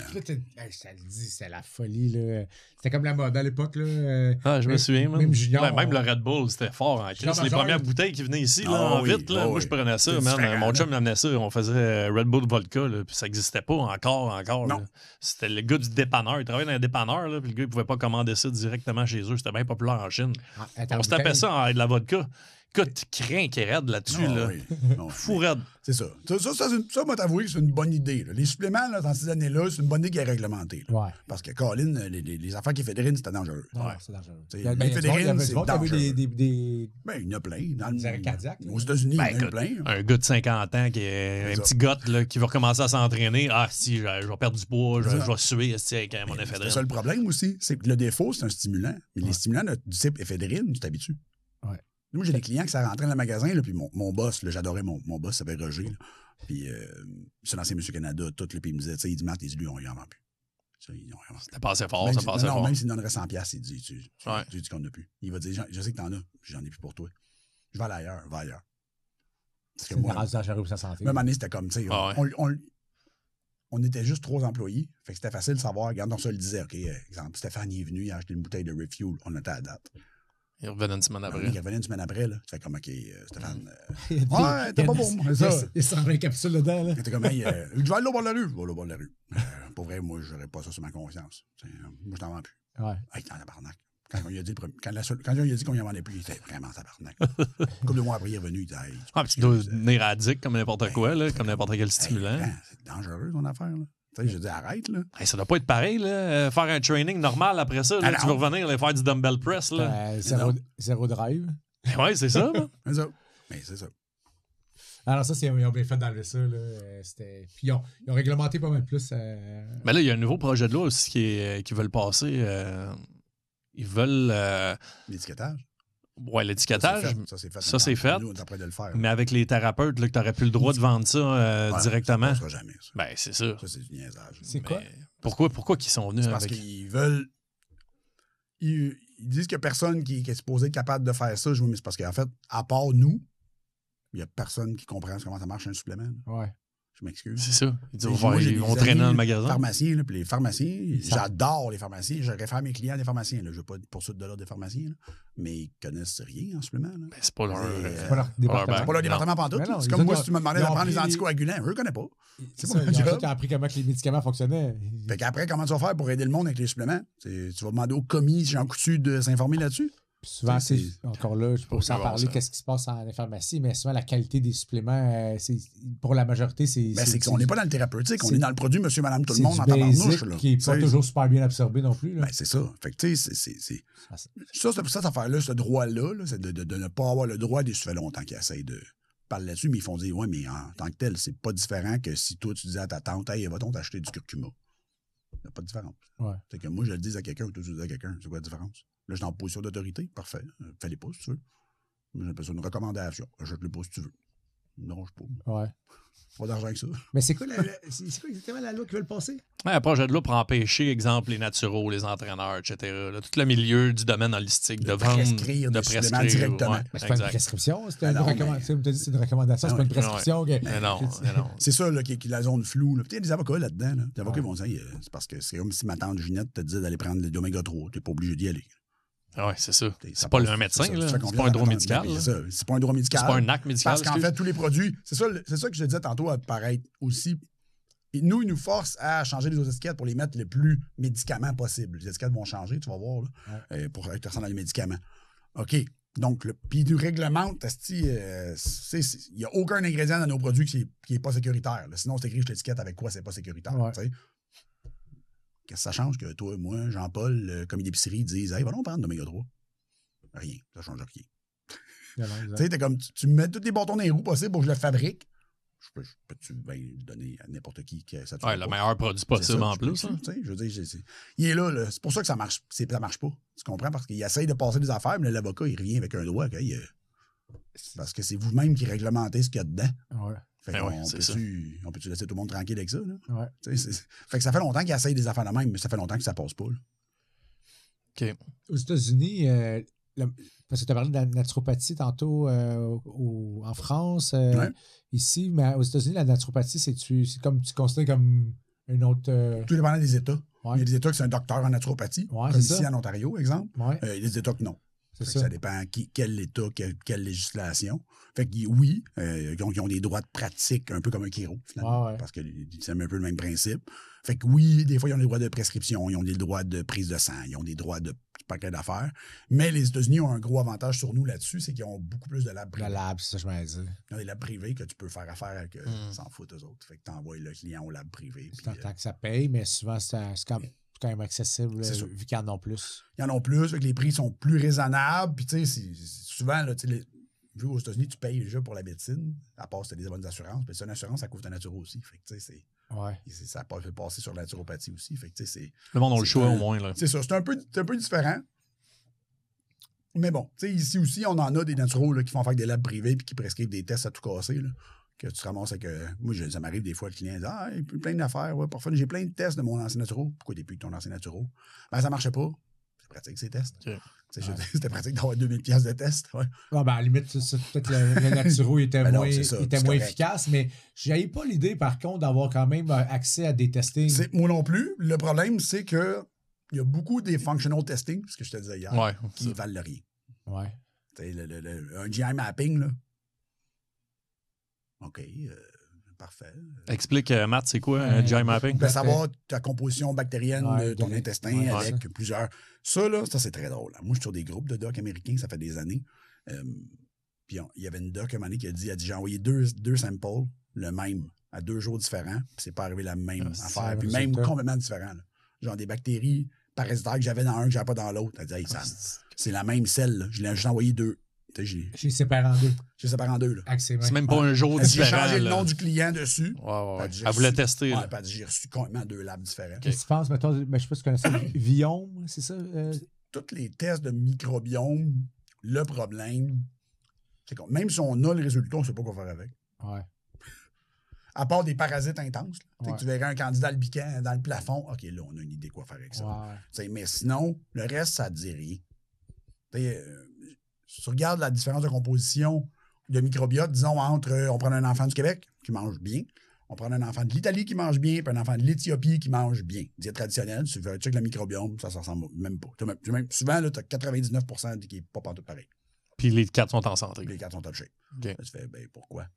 ça le dit, c'est la folie, là. C'était comme la mode à l'époque, là. Je me souviens, même junior. Ouais, même le Red Bull, c'était fort en crise. Les premières bouteilles qui venaient ici, là, en vite, là, moi, je prenais ça, man. Mon chum m'amenait ça. On faisait Red Bull Vodka, là, puis ça n'existait pas encore. Là. C'était le gars du dépanneur. Il travaillait dans un dépanneur, là, puis le gars, il pouvait pas commander ça directement chez eux. C'était bien populaire en Chine. On se tapait ça avec de la vodka. Écoute, crains qui est raide là-dessus, là. Fou raide. C'est ça. Ça, moi, t'avouer que c'est une bonne idée. Là. Les suppléments, là, dans ces années-là, c'est une bonne idée qui est réglementée. Là. Ouais. Parce que, Colin, les affaires qui fédérine, c'était dangereux. Non, c'est dangereux. L'éphédrine, c'est dangereux. Des Ben, il y en a plein. des arrêts cardiaques. Aux États-Unis, il y en a plein. Un gars de 50 ans qui est un petit gars là, qui va recommencer à s'entraîner. Ah, si, je vais perdre du poids, je vais suer avec mon éphédrine. C'est ça le problème aussi. C'est que le défaut, c'est un stimulant. Mais les stimulants du type éphédrine, tu t'habitues. Ouais. Moi, j'ai des clients qui sont rentrés dans le magasin, là, puis mon boss, là, j'adorais mon boss, ça s'appelle Roger. Là, puis c'est l'ancien Monsieur Canada, tout, là, puis il me disait, tu sais, il dit, Marc, lui, on y en vend plus. Ça passait fort, même ça passait fort. Même s'il donnerait 100$, il dit, tu dis qu'on n'a plus. Il va dire, je sais que t'en as, j'en ai plus pour toi. Je vais aller ailleurs, va ailleurs. Parce que moi, dangereux pour sa santé. même année, c'était comme, tu sais, on était juste 3 employés. Fait que c'était facile de savoir. Regarde, on se le disait, OK, exemple, Stéphane il est venu, il a acheté une bouteille de Refuel, on était à la date. Il revenait une semaine après. Il revenait une semaine après, là. Tu fais comme, OK, Stéphane. Ouais, t'es pas pour moi. Il y a 120 capsules dedans, là. T'es comme, hey, je vais aller au bord de la rue. Je vais aller au bord de la rue. Pour vrai, moi, j'aurais pas ça sur ma conscience. Moi, je t'en vends plus. Ouais. Hey, t'es en tabarnak. Quand on lui a dit, qu'on y en vendait plus, il était vraiment tabarnak. Comme 2 mois après, il est revenu. Il dit, hey, tu dois devenir addict comme n'importe quoi, là, comme n'importe quel stimulant. C'est dangereux, ton affaire, là. Tu sais, je dis, arrête, là. Hey, ça doit pas être pareil, là. Faire un training normal après ça, là, tu vas revenir et faire du dumbbell press, là. Zéro drive. Ouais, c'est ça. C'est ça. Mais c'est ça. Alors ça, ils ont bien fait d'enlever ça. Là. Puis ils ont réglementé pas mal plus. Mais là, il y a un nouveau projet de loi aussi qui veulent passer. Ils veulent... L'étiquetage? Ouais, l'étiquetage. Ça, c'est fait. Nous, on est en train de le faire. Mais avec les thérapeutes, là, que tu n'aurais plus le droit de vendre ça directement. Ça ne jamais, ça. Ben, c'est ça. Ça, c'est du niaisage. C'est quoi? Pourquoi qu'ils sont venus parce qu'ils veulent... Ils disent qu'il n'y a personne qui est supposé être capable de faire ça. Je dis, mais c'est parce qu'en fait, à part nous, il n'y a personne qui comprend comment ça marche un supplément. Là. Ouais. Je m'excuse. C'est ça. Ils vont traîner dans le magasin. Pharmaciens, là, puis les pharmaciens, j'adore les pharmaciens. Je réfère mes clients à des pharmaciens. Je ne veux pas poursuite de l'ordre des pharmaciens, là, mais ils ne connaissent rien en supplément. Là. Ben, c'est pas leur département. C'est pas leur département pantoute. C'est comme moi, si tu me demandais d'apprendre les anticoagulants, je ne connais pas. C'est pas ils ont appris comment les médicaments fonctionnaient. Fait qu'après, comment tu vas faire pour aider le monde avec les suppléments? Tu vas demander au commis Jean Coutu de s'informer là-dessus? Puis souvent, c'est encore là, je peux aussi en parler, qu'est-ce qui se passe en pharmacie, mais souvent, la qualité des suppléments, pour la majorité, c'est. Ben, c'est qu'on n'est pas dans le thérapeutique, on est dans le produit monsieur, madame, tout le monde en tabarnouche. Qui n'est pas toujours super bien absorbé non plus. Là. Ben, c'est ça. Fait que, tu sais, c'est pour cette affaire-là, ce droit-là, c'est de ne pas avoir le droit. Ça fait longtemps qu'ils essayent de parler là-dessus, mais ils font dire, ouais, mais en tant que tel, c'est pas différent que si toi, tu disais à ta tante, hey, va-t-on t'acheter du curcuma? Il n'y a pas de différence. Ouais. C'est que moi, je le dis à quelqu'un ou toi, tu le dis à quelqu'un. C'est quoi la différence? Là, je suis en position d'autorité. Parfait. Fais-les pas si tu veux. J'appelle ça une recommandation. Achète-les pas si tu veux. Non, je peux pas. Ouais. Pas d'argent que ça. Mais c'est quoi exactement la loi qu'ils veulent passer? Ouais, un projet de loi pour empêcher, exemple, les naturaux, les entraîneurs, etc. Là, tout le milieu du domaine holistique de vendre, de prescrire directement. Ouais, c'est pas une prescription, c'est une recommandation. C'est une recommandation, c'est pas une prescription. Mais non. C'est ça là, qui est la zone floue. Il y a des avocats là-dedans. Là. Les avocats vont dire c'est parce que c'est comme si ma tante Ginette te disait d'aller prendre l'oméga 3. Tu n'es pas obligé d'y aller. Oui, c'est ça. C'est pas un médecin, là. C'est pas un droit médical. C'est ça. C'est pas un droit médical. C'est pas un acte médical. Parce qu'en fait, tous les produits, c'est ça que je te disais tantôt à paraître aussi. Et nous, ils nous forcent à changer les autres étiquettes pour les mettre le plus médicaments possible. Les étiquettes vont changer, tu vas voir, là, pour être personne dans les médicaments. OK. Donc, puis ils nous réglementent, il n'y a aucun ingrédient dans nos produits qui n'est pas sécuritaire. Là. Sinon, c'est écrit sur l'étiquette avec quoi c'est pas sécuritaire. Ouais. Qu'est-ce que ça change que toi, moi, Jean-Paul, commis d'épicerie, disent hey, va donc prendre d'oméga 3. Rien. Ça change rien. Tu sais, t'es comme tu mets tous les bâtons dans les roues possibles pour que je le fabrique. je peux-tu le donner à n'importe qui que ça le meilleur produit possible en plus. Hein. Je veux dire, il est là. C'est pour ça que ça marche pas. Tu comprends? Parce qu'il essaye de passer des affaires, mais l'avocat, il revient avec un droit. Parce que c'est vous-même qui réglementez ce qu'il y a dedans. Ouais. Fait on peut-tu laisser tout le monde tranquille avec ça? Là? Ouais. Fait que ça fait longtemps qu'il essaye des affaires de même, mais ça fait longtemps que ça passe pas. Là. OK. Aux États-Unis, parce que tu as parlé de la naturopathie tantôt en France, ici, mais aux États-Unis, la naturopathie, c'est comme tu considères comme une autre. Tout dépendant des États. Ouais. Il y a des États que c'est un docteur en naturopathie, comme ici en Ontario, exemple. Ouais. Il y a des États que non. Ça. Ça dépend quel État, quelle législation. Fait que oui, ils ont des droits de pratique, un peu comme un chiro, finalement. Parce que c'est un peu le même principe. Fait que oui, des fois, ils ont des droits de prescription, ils ont des droits de prise de sang, ils ont des droits de paquet d'affaires. Mais les États-Unis ont un gros avantage sur nous là-dessus, c'est qu'ils ont beaucoup plus de labs privés. Le lab, c'est ça que je m'avais dit. Ils ont des labs privés que tu peux faire affaire avec, s'en foutent eux autres. Fait que tu envoies le client au lab privé. Tant que ça paye, mais souvent, c'est quand même accessible, vu qu'ils en ont plus. Ils en ont plus, fait que les prix sont plus raisonnables. Puis, tu sais, souvent, là, vu aux États-Unis, tu payes déjà pour la médecine, à part si tu as des bonnes assurances. Puis, c'est une assurance, ça couvre ta naturo aussi. Fait que, tu sais, ça peut passer sur la naturopathie aussi. Fait que, tu sais, le monde a le choix au moins. Là. C'est ça. C'est un peu différent. Mais bon, tu sais, ici aussi, on en a des naturaux là, qui font faire des labs privés puis qui prescrivent des tests à tout casser. Là, que tu te ramasses avec. Moi, ça m'arrive des fois, le client dit il y a plein d'affaires. Ouais, parfois, j'ai plein de tests de mon ancien naturo. Pourquoi t'es plus de ton ancien naturo? Ben, ça marchait pas. C'est pratique, ces tests. Okay. C'était pratique d'avoir 2000$ de tests. Ouais. Non, ben, à la limite, peut-être le naturo était moins efficace, mais j'avais pas l'idée, par contre, d'avoir quand même accès à des testings. Moi non plus. Le problème, c'est que il y a beaucoup des functional testing, ce que je te disais hier, qui ne valent rien. Ouais. Un GI mapping, là. OK, parfait. Explique, Matt, c'est quoi un GI mapping? Ben, savoir ta composition bactérienne de ton intestin avec plusieurs. Ça, c'est très drôle. Moi, je suis sur des groupes de docs américains, ça fait des années. Puis il y avait une doc à un moment donné qui a dit j'ai envoyé deux samples, le même, à 2 jours différents, puis c'est pas arrivé la même affaire. Puis même complètement différent. Là. Genre des bactéries parasitaires que j'avais dans un que j'avais pas dans l'autre. Elle dit hey, c'est la même celle, là. Je l'ai juste envoyé 2. J'ai séparé en 2. J'ai séparé en 2. Là. C'est même pas un jour différent. J'ai changé le nom du client dessus. Elle voulait tester. J'ai reçu complètement 2 labs différents. Qu'est-ce que tu penses, mettons, je sais pas si tu connais ça, Viome, c'est ça? Tous les tests de microbiome, le problème, c'est que même si on a le résultat, on ne sait pas quoi faire avec. Ouais. À part des parasites intenses. Tu verrais un candidat albican dans le plafond. OK, là, on a une idée quoi faire avec ça. Mais sinon, le reste, ça ne dit rien. Si tu regardes la différence de composition de microbiote, disons, entre on prend un enfant du Québec qui mange bien, on prend un enfant de l'Italie qui mange bien, puis un enfant de l'Éthiopie qui mange bien. Diète traditionnelle, tu fais un truc le microbiome, ça ne ressemble même pas. Souvent, tu as 99% qui n'est pas partout pareil. Puis les 4 sont en santé. Les 4 sont top shape. Okay. Tu fais, pourquoi?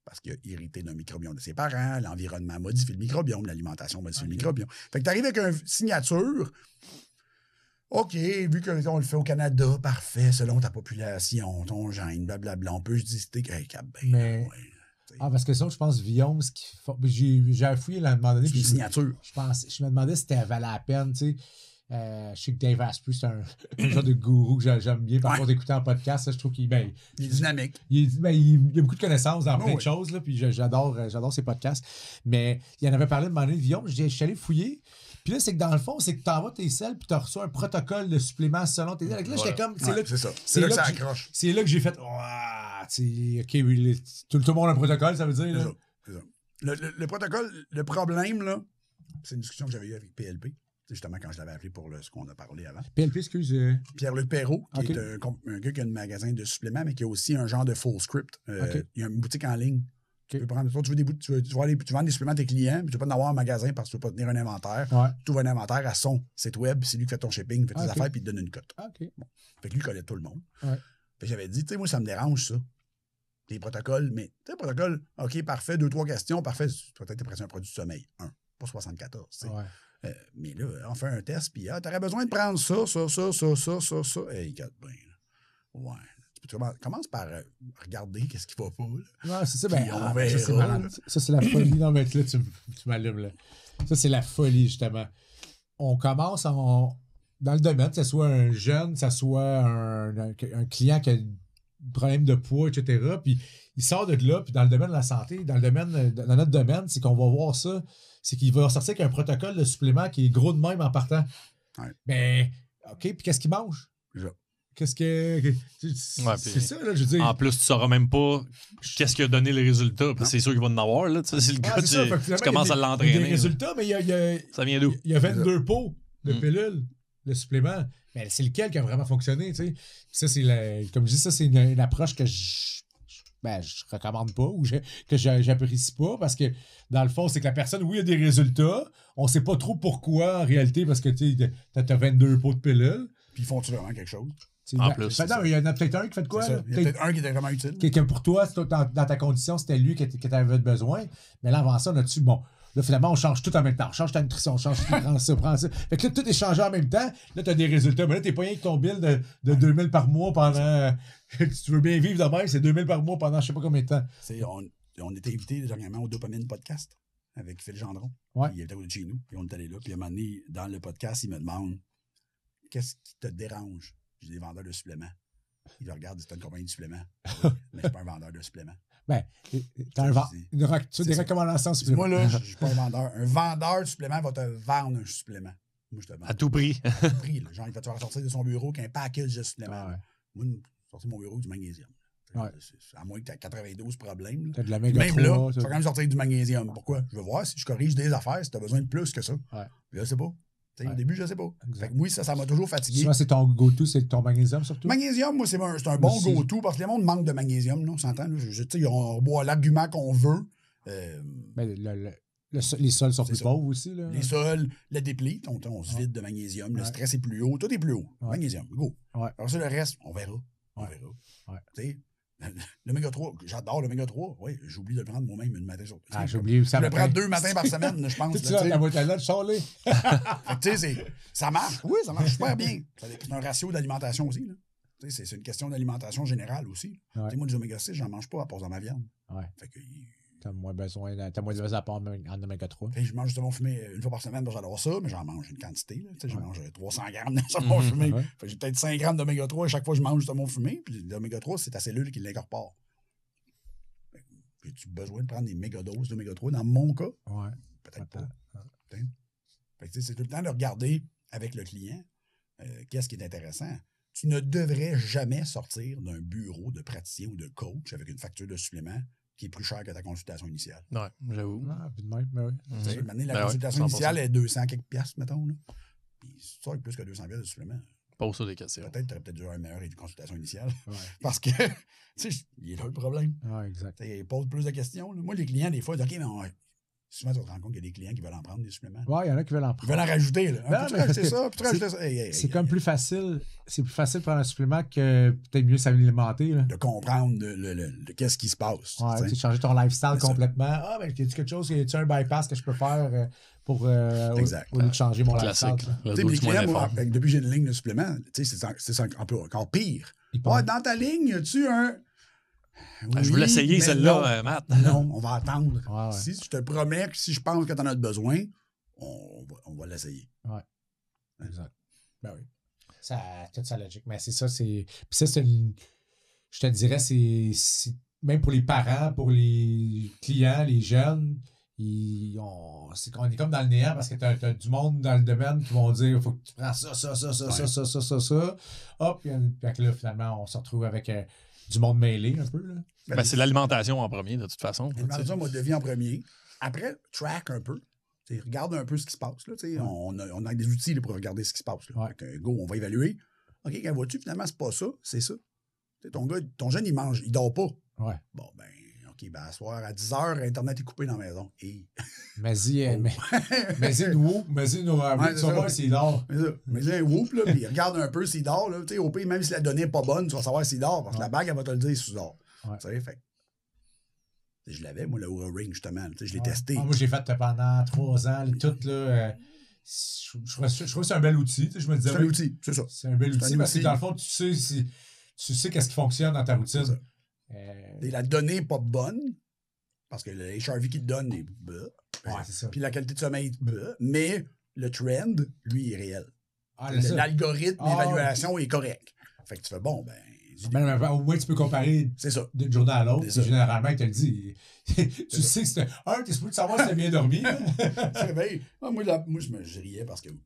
Parce qu'il a irrité d'un microbiome de ses parents, l'environnement modifie le microbiome, l'alimentation modifie le microbiome. Fait que tu arrives avec une signature. OK, vu qu'on le fait au Canada, parfait, selon ta population, ton gène, blablabla, on peut justifier que, parce que ça, je pense, Viome, ce qu'il faut. J'ai fouillé à un moment donné. C'est une signature. Je me demandais si ça valait la peine, tu sais. Je sais que Dave Asprey, c'est un genre de gourou que j'aime bien. Par contre, d'écouter en podcast, ça, je trouve qu'il est dynamique. Il a beaucoup de connaissances dans plein de choses, là, puis j'adore ses podcasts. Mais il en avait parlé de mon Viome, je suis allé fouiller. Puis là, c'est que dans le fond, c'est que tu envoies tes selles puis tu reçois un protocole de supplément selon tes selles. Là, j'étais comme. C'est ça. C'est là que ça accroche. C'est là que j'ai fait. OK, tout le monde a un protocole, ça veut dire. Là. C'est ça. Le protocole, le problème, là, c'est une discussion que j'avais eue avec PLP. C'est justement quand je l'avais appelé pour ce qu'on a parlé avant. PLP, excuse. Pierre-Luc Perrault, qui est un gars qui a un magasin de suppléments, mais qui a aussi un genre de full script. Il y a une boutique en ligne. Tu peux prendre, tu vends des suppléments à tes clients, mais tu ne peux pas en avoir un magasin parce que tu ne peux pas tenir un inventaire. Tu ouvres un inventaire à son site web, c'est lui qui fait ton shipping, fait tes affaires, puis il te donne une cote. Bon. Fait que lui, il connaît tout le monde. Fait que j'avais dit, tu sais, moi, ça me dérange, ça. Les protocoles, mais, tu sais, protocole, OK, parfait, 2-3 questions, parfait, tu vas peut-être presser un produit de sommeil. Pas 74, tu sais. Mais là, on fait un test, puis t'aurais besoin de prendre ça. Hey, regarde bien. Ouais. Tu commences par regarder qu'est-ce qu'il va pas. Ouais, c'est ça. Ça, c'est la folie. Non, mais là, tu m'allumes. Là. Ça, c'est la folie, justement. On commence dans le domaine, que ce soit un jeune, que ce soit un client qui a problèmes de poids, etc. Puis il sort de là, puis dans le domaine de la santé, dans notre domaine, c'est qu'on va voir ça, c'est qu'il va sortir avec un protocole de supplément qui est gros de même en partant. Ouais. Mais, OK, puis qu'est-ce qu'il mange? Qu'est-ce que. C'est ça, là, je veux dire. En plus, tu sauras même pas qu'est-ce qui a donné les résultats. Parce que c'est sûr qu'il va en avoir, là. C'est le gars, tu commences à l'entraîner. Il y a des résultats, mais ça vient d'où? Il y a 22 pots de pilules, de suppléments. Mais c'est lequel qui a vraiment fonctionné, tu sais. Ça, comme je dis, ça, c'est une approche que je recommande pas ou que j'apprécie pas parce que, dans le fond, c'est que la personne, oui, il y a des résultats. On sait pas trop pourquoi, en réalité, parce que, tu sais, t'as 22 pots de pilules. Puis ils font-tu vraiment quelque chose? En plus. Il y en a peut-être un qui fait de quoi? Il y a peut-être un qui était vraiment utile. Que pour toi, dans ta condition, c'était lui que tu avais besoin. Mais là, avant ça, on a-tu. Bon, là, finalement, on change tout en même temps. On change ta nutrition, on change tout, prends ça. Fait que là, tout est changé en même temps. Là, tu as des résultats. Mais là, t'es pas rien que ton bill de 2000 par mois pendant. Si tu veux bien vivre de même, c'est 2000 par mois pendant je sais pas combien de temps. On était invités dernièrement au Dopamine Podcast avec Phil Gendron. Ouais. Il était chez nous. Puis on est allé là. Puis à un moment donné, dans le podcast, il me demande qu'est-ce qui te dérange? J'ai des vendeurs de suppléments. Il me regarde, c'est une compagnie de suppléments. Mais je suis pas un vendeur de suppléments. Ben, tu as des recommandations supplémentaires. Moi, là, je suis pas un vendeur. Un vendeur de suppléments va te vendre un supplément. Moi, je te vends. À tout prix. À tout prix. Là. Genre, il va te faire sortir de son bureau qu'un package de suppléments. Moi, sortir de mon bureau du magnésium. Ouais. À moins que tu aies 92 problèmes. T'as de la méga même 3, là, tu vas quand même sortir du magnésium. Pourquoi? Je veux voir si je corrige des affaires, si tu as besoin de plus que ça. Ouais. Je sais pas. Au début, je sais pas. Fait que oui, ça m'a toujours fatigué. Souvent, c'est ton go-to, c'est ton magnésium surtout? Magnésium, moi, c'est un bon go-to parce que les monde manque de magnésium, là, on s'entend. On boit l'argument qu'on veut. Mais les sols sont plus pauvres aussi. Là. Les sols, le déplite, on se vide de magnésium. Le stress est plus haut, tout est plus haut. Magnésium, go. Alors ça, le reste, on verra. On verra. L'oméga 3, j'adore l'oméga 3. Oui, j'oublie de le prendre moi-même une matin sur. J'ai oublié ça. Je le prends 2 matins par semaine, je pense. Tu la boîte à lettres, Charlie. Ça marche. Oui, ça marche super bien. C'est un ratio d'alimentation aussi. C'est une question d'alimentation générale aussi. Moi, des oméga 6, j'en mange pas à part dans ma viande. Fait que. T'as moins besoin d'apport en oméga 3. Je mange justement fumé une fois par semaine parce que j'adore ça, mais j'en mange une quantité. Je mange 300 grammes de saumon fumé. J'ai peut-être 5 grammes d'oméga 3 à chaque fois que je mange du saumon fumé. Puis l'oméga 3, c'est ta cellule qui l'incorpore. As-tu besoin de prendre des méga-doses d'oméga 3? Dans mon cas, peut-être pas. C'est tout le temps de regarder avec le client qu'est-ce qui est intéressant. Tu ne devrais jamais sortir d'un bureau de praticien ou de coach avec une facture de supplément qui est plus cher que ta consultation initiale. Oui, j'avoue. Maintenant, la consultation initiale est 200 quelques piastres, mettons. Là. Puis si tu sors avec plus que 200 piastres de supplément, pose ça des questions. Peut-être tu aurais peut-être dû avoir une meilleure consultation initiale. Parce que, tu sais, il est là le problème. Exact. Il pose plus de questions. Là. Moi, les clients, des fois, ils disent, OK, mais souvent, tu te rends compte qu'il y a des clients qui veulent en prendre des suppléments. Oui, il y en a qui veulent en prendre. Ils veulent en rajouter. Là. Peux-tu rajouter ça? Peux-tu rajouter ça? C'est comme plus facile. C'est plus facile de prendre un supplément que peut-être mieux s'alimenter. De comprendre qu'est-ce qui se passe. Tu changer ton lifestyle complètement. Ah, ben, y a quelque chose, y a un bypass que je peux faire pour au lieu de changer mon lifestyle? Les clients, moi, depuis que j'ai une ligne de suppléments, c'est encore pire. Dans ta ligne, as-tu un. Oui, je voulais essayer celle-là, Matt. Non, on va attendre. Si je te promets que si je pense que tu en as besoin, on va l'essayer. Oui. Exact. Ben oui. Ça a toute sa logique. Mais c'est ça, c'est. Puis ça, je te dirais, c'est. Même pour les parents, pour les clients, les jeunes, on est comme dans le néant parce que tu as du monde dans le domaine qui vont dire il faut que tu prends ça. Hop, puis là, finalement, on se retrouve avec. Du monde mêlé un peu. Là. C'est l'alimentation en premier, de toute façon. L'alimentation, mode de vie en premier. Après, track un peu. Regarde un peu ce qui se passe. Là, on a des outils là, pour regarder ce qui se passe. Là. Go, on va évaluer. OK, quand vois-tu, finalement, c'est pas ça, c'est ça. Ton jeune, il mange, il dort pas. Bon, ben, OK, à soir, à 10h, Internet est coupé dans la maison. Mais-y une whoop, mais-y une voir s'il dort. Mais un whoop, là, puis regarde un peu s'il dort. Là, au pire, même si la donnée n'est pas bonne, tu vas savoir s'il dort, parce que la bague, elle va te le dire si tu dors. Fait je l'avais, moi, le Oura Ring, justement. Je l'ai testé. Moi, j'ai fait pendant 3 ans, tout, là. Je trouvais que c'est un bel outil. Je me disais, c'est un outil, c'est ça. C'est un bel outil parce que dans le fond, tu sais qu'est-ce qui fonctionne dans ta routine. Et la donnée n'est pas bonne, parce que le HRV qui te donne est c'est ça. Puis la qualité de sommeil, mais le trend, lui, est réel. Ah, l'algorithme d'évaluation est correct. Fait que tu fais, bon, ben, Mais au moins, tu peux comparer d'une journée à l'autre. Généralement, il te le dit. Tu sais que c'est... t'es supposé savoir si t'as bien dormi. Moi, je riais parce que moi,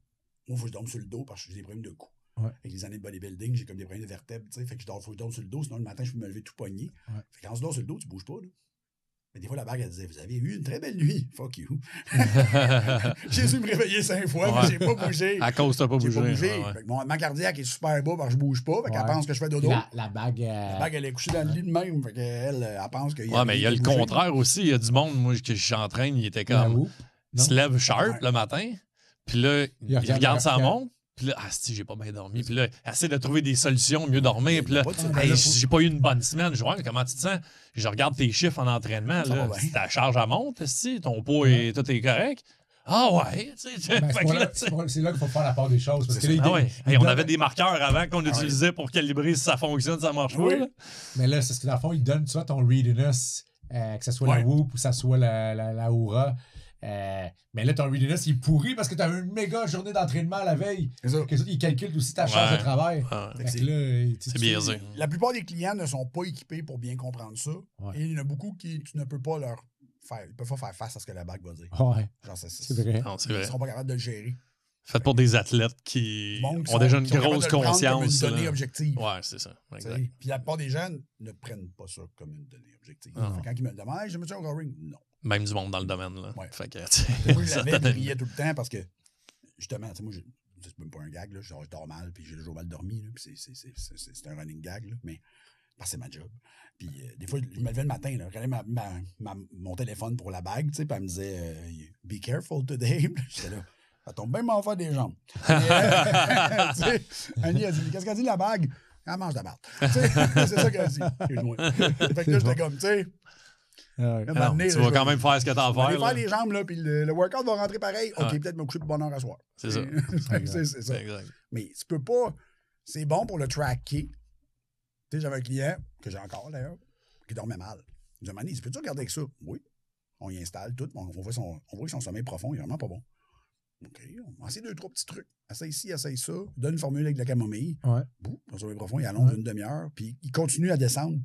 il faut que je dorme sur le dos parce que j'ai des problèmes de cou. Avec les années de bodybuilding, j'ai comme des problèmes de vertèbres. Fait que faut que je dorme sur le dos, sinon le matin, je peux me lever tout pogné. Fait que quand tu dors sur le dos, tu bouges pas. Là. Mais des fois, la bague, elle disait, vous avez eu une très belle nuit. Fuck you. J'ai dû me réveiller 5 fois, mais j'ai pas bougé. À cause, t'as pas bougé. Ma cardiaque est super bas parce que je bouge pas. Fait qu'elle pense que je fais dodo. La bague... La bague, elle est couchée dans le lit de même. Fait qu'elle, elle pense qu'il y a... Ouais, mais il y a le contraire aussi. Il y a du monde, moi, que j'entraîne, il était comme... Il se lève sharp le matin, puis là, il regarde sa montre. Puis là, j'ai pas bien dormi. Puis là, essaie de trouver des solutions, mieux dormir. Puis là, j'ai pas eu une bonne semaine. Je vois, comment tu te sens? Je regarde tes chiffres en entraînement. Là, ta charge à monte, ton poids et tout est correct. Ah ouais. C'est là qu'il faut faire la part des choses. Parce que là, on avait des marqueurs avant qu'on utilisait pour calibrer si ça fonctionne, ça marche pas. Là. Mais là, c'est ce que dans le fond, il donne, tu vois, ton readiness, que ce soit la Whoop ou que ce soit la Oura. Mais là, ton readiness, il est pourri parce que tu as une méga journée d'entraînement la veille. C'est ça. Que ça, il calcule aussi ta charge de travail. C'est biaisé. La plupart des clients ne sont pas équipés pour bien comprendre ça. Et il y en a beaucoup qui tu ne peux pas leur faire. Ils peuvent pas faire face à ce que la bague va dire. Genre, c'est vrai. Non, c'est vrai. Ils ne seront pas capables de le gérer. Fait pour des athlètes qui ont déjà une grosse conscience. Comme une donnée objective. Ouais, c'est ça. Puis la plupart des gens ne prennent pas ça comme une donnée objective. Quand ils me demandent, je me tiens au ring, non. Même du monde dans le domaine. Là. Fait que, moi, je l'avais, je riais tout le temps parce que, justement, moi, c'est même pas un gag, là, je dors mal, puis j'ai toujours mal dormi, là, puis c'est un running gag, là, mais parce que c'est ma job. Puis des fois, je me levais le matin, là, je regardais mon téléphone pour la bague, tu sais, puis elle me disait « Be careful today ». J'étais là, ça tombe bien m'en faire des jambes. Annie a dit « Qu'est-ce qu'elle dit la bague? » Elle mange de la barbe. C'est ça qu'elle a dit. Excuse-moi. Fait que là, j'étais comme, tu sais... tu vas quand même faire ce que t'as à faire. Je vais faire les jambes, là, puis le workout va rentrer pareil. OK, peut-être me coucher de bonne heure à soir. C'est ça. C'est ça. Mais tu peux pas... C'est bon pour le tracker. Tu sais, j'avais un client, que j'ai encore d'ailleurs, qui dormait mal. Il me dit, peux-tu regarder avec ça? Oui. On y installe tout. On voit que son sommeil profond, il est vraiment pas bon. OK, on va essayer 2-3 petits trucs. Essaye ci, essaye ça. Donne une formule avec de la camomille. Son sommeil profond, il allonge une demi-heure, puis il continue à descendre.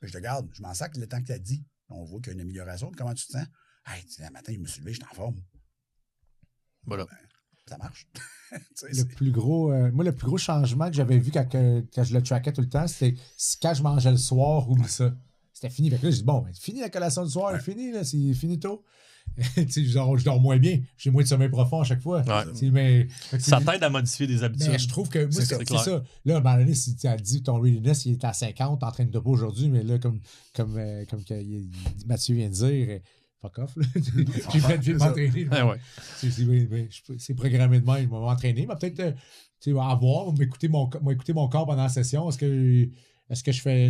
Je te regarde, je m'en sac le temps que tu as dit. On voit qu'il y a une amélioration. Comment tu te sens? Hey, le matin, je me suis levé, j'étais en forme. Voilà. Ça marche. Le plus gros changement que j'avais vu quand je le traquais tout le temps, c'était quand je mangeais le soir, oublie ça. C'était fini. Fait que là, j'ai dit, bon, fini la collation du soir, fini, là, c'est fini tôt. Genre, je dors moins bien. J'ai moins de sommeil profond à chaque fois. Ça t'aide à modifier des habitudes. Mais je trouve que moi, c'est ça. Là, à un moment donné, si tu as dit ton readiness, il est à 50, t'entraînes pas aujourd'hui, mais là, comme Mathieu vient de dire, fuck off. J'ai fait de m'entraîner. C'est programmé de même. Il m'a entraîné. Mais peut-être avoir, m'écouter mon corps pendant la session. Est-ce que je fais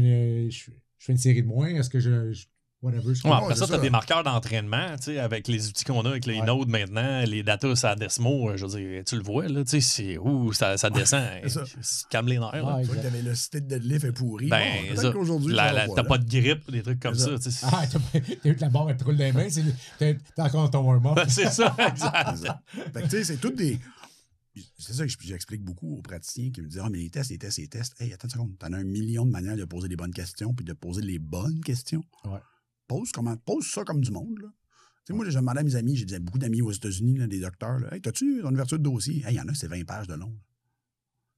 une série de moins? Est-ce que je whatever. Après ça, tu as des marqueurs d'entraînement, avec les outils qu'on a, avec les nodes maintenant, les data, ça Desmo, je veux dire, tu le vois, là, c'est où ça descend. Calme les nerfs. Tu vois que t'avais le site de deadlift est pourri. Peut-être qu'aujourd'hui, t'as pas de grippe, des trucs comme ça. T'as eu que la barre, elle te roule dans les mains, t'as encore ton warm-up. C'est ça, exact. Fait que tu sais, c'est toutes des... C'est ça que j'explique beaucoup aux praticiens qui me disent « Ah, mais les tests. Hey, attends une seconde, t'en as 1 million de manières de poser les bonnes questions puis de poser les bonnes questions. Pose ça comme du monde, là. Tu sais, moi, j'ai demandé à mes amis, j'ai beaucoup d'amis aux États-Unis, là, des docteurs, là, hey, t'as-tu ton ouverture de dossier? Hey, il y en a, c'est 20 pages de long.